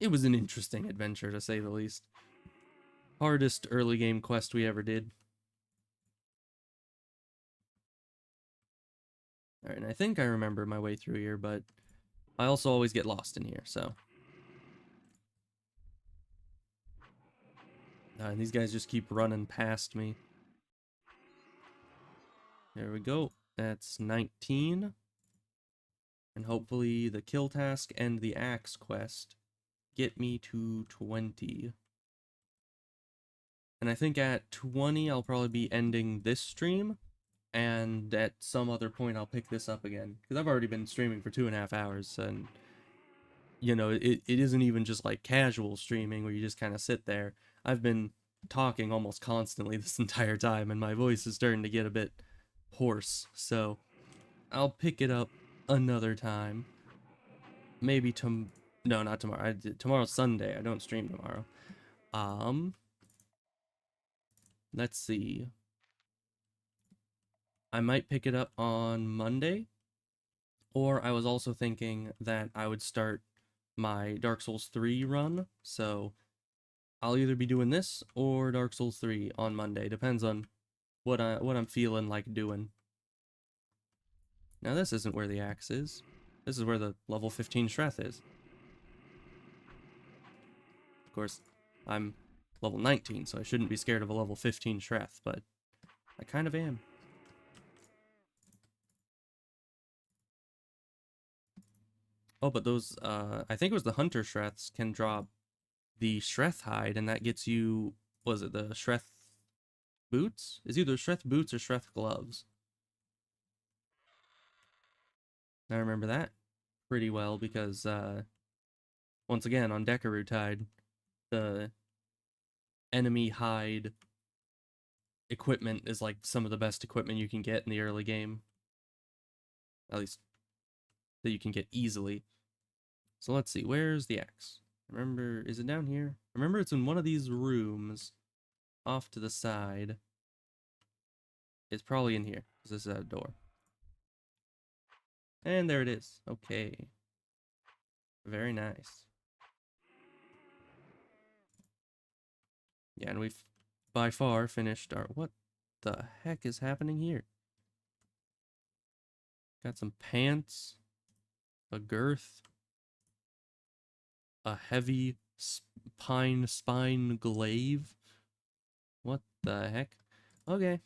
an interesting adventure, to say the least. Hardest early game quest we ever did. Alright, and I think I remember my way through here, but I also always get lost in here, so. And these guys just keep running past me. There we go. That's 19. And hopefully the kill task and the axe quest get me to 20. And I think at 20 I'll probably be ending this stream, and at some other point I'll pick this up again. Because I've already been streaming for 2.5 hours, and you know, it isn't even just like casual streaming where you just kind of sit there. I've been talking almost constantly this entire time, and my voice is starting to get a bit hoarse, so I'll pick it up another time. Maybe no, not tomorrow. Tomorrow's Sunday. I don't stream tomorrow. Let's see. I might pick it up on Monday, or I was also thinking that I would start my Dark Souls 3 run, so I'll either be doing this or Dark Souls 3 on Monday. Depends on what I'm feeling like doing. Now this isn't where the axe is. This is where the level 15 Shreth is. Of course, I'm level 19, so I shouldn't be scared of a level 15 Shreth, but I kind of am. Oh, but those, I think it was the Hunter Shreths can drop the Shreth hide, and that gets you, was it the Shreth boots? It's either Shreth boots or Shreth gloves. I remember that pretty well because, once again, on Dekarutide, the enemy hide equipment is like some of the best equipment you can get in the early game. At least that you can get easily. So let's see, where's the axe? Remember, is it down here? Remember, it's in one of these rooms off to the side. It's probably in here, because this is a door. And there it is. Okay. Very nice. Yeah, and we've by far finished our... What the heck is happening here? Got some pants, a girth, a heavy pine spine glaive. What the heck? Okay.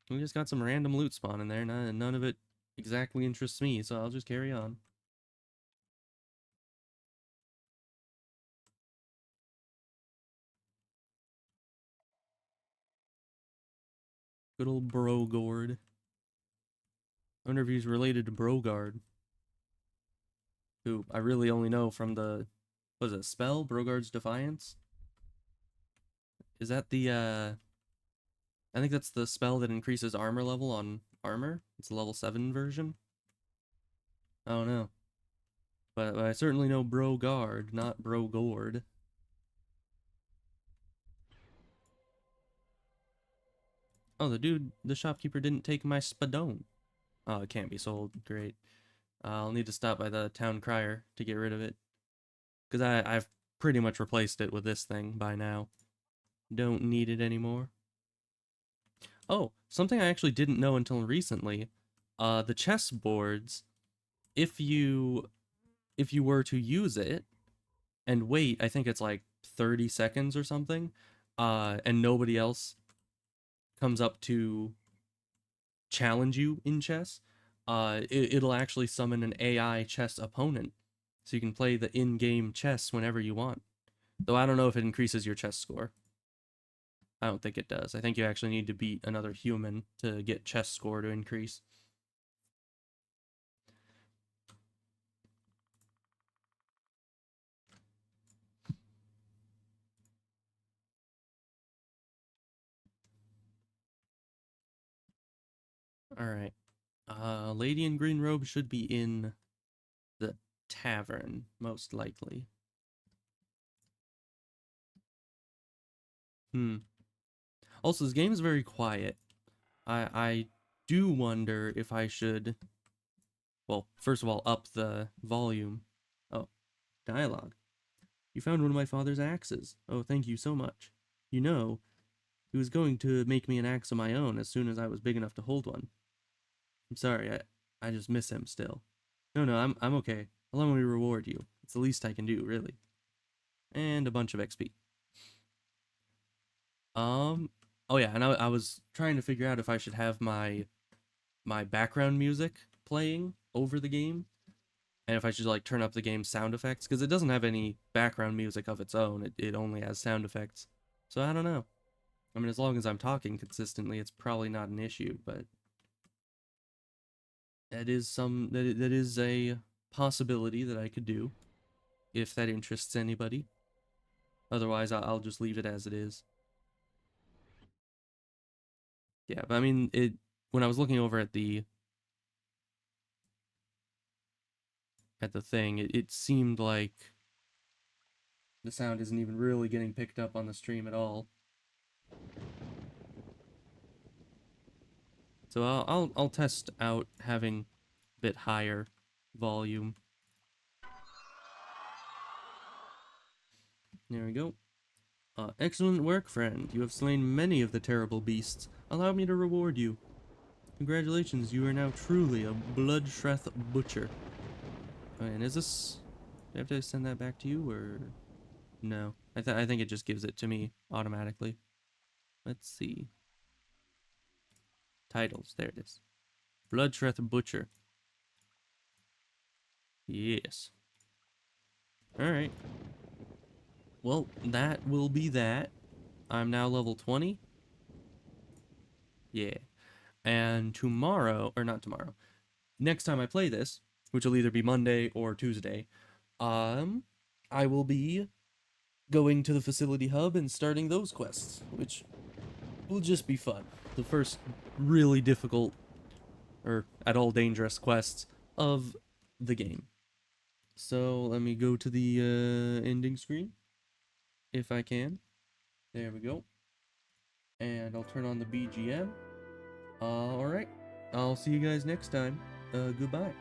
We just got some random loot spawn in there. None of it exactly interests me, so I'll just carry on. Good old Brogord. I wonder if he's related to Brogard. Who I really only know from the... Was it spell? Brogard's Defiance? Is that the, I think that's the spell that increases armor level on armor. It's a level 7 version. I don't know. But I certainly know Brogard, not Brogord. Oh, the shopkeeper didn't take my spadone. Oh, it can't be sold. Great. I'll need to stop by the town crier to get rid of it. Because I've pretty much replaced it with this thing by now. Don't need it anymore. Oh, something I actually didn't know until recently. The chess boards, if you were to use it and wait, I think it's like 30 seconds or something, and nobody else comes up to challenge you in chess, it'll actually summon an AI chess opponent. So you can play the in-game chess whenever you want. Though I don't know if it increases your chess score. I don't think it does. I think you actually need to beat another human to get chess score to increase. Alright. Lady in green robe should be in the tavern, most likely. Also, this game is very quiet. I do wonder if I should, well, first of all, up the volume. Oh, dialogue. You found one of my father's axes. Oh, thank you so much. You know, he was going to make me an axe of my own as soon as I was big enough to hold one. I'm sorry, I just miss him still. No, I'm okay. Allow me to reward you. It's the least I can do, really. And a bunch of XP. Oh yeah, and I was trying to figure out if I should have my background music playing over the game, and if I should like turn up the game's sound effects, because it doesn't have any background music of its own. It only has sound effects. So I don't know. I mean, as long as I'm talking consistently, it's probably not an issue, but that is a possibility that I could do if that interests anybody. Otherwise, I'll just leave it as it is. Yeah, but I mean, when I was looking over at the thing, it seemed like the sound isn't even really getting picked up on the stream at all. So I'll test out having a bit higher volume. There we go. Excellent work, friend. You have slain many of the terrible beasts. Allow me to reward you. Congratulations, you are now truly a bloodshreath butcher. Oh, and is this... Do I have to send that back to you, or... No. I think it just gives it to me automatically. Let's see. Titles, there it is. Bloodshreath Butcher. Yes. Alright. Well, that will be that. I'm now level 20. Yeah. And tomorrow, or not tomorrow, next time I play this, which will either be Monday or Tuesday, I will be going to the facility hub and starting those quests, which will just be fun. The first really difficult, or at all dangerous quests of the game. So let me go to the ending screen, if I can. There we go. And I'll turn on the BGM. Alright. I'll see you guys next time. Goodbye.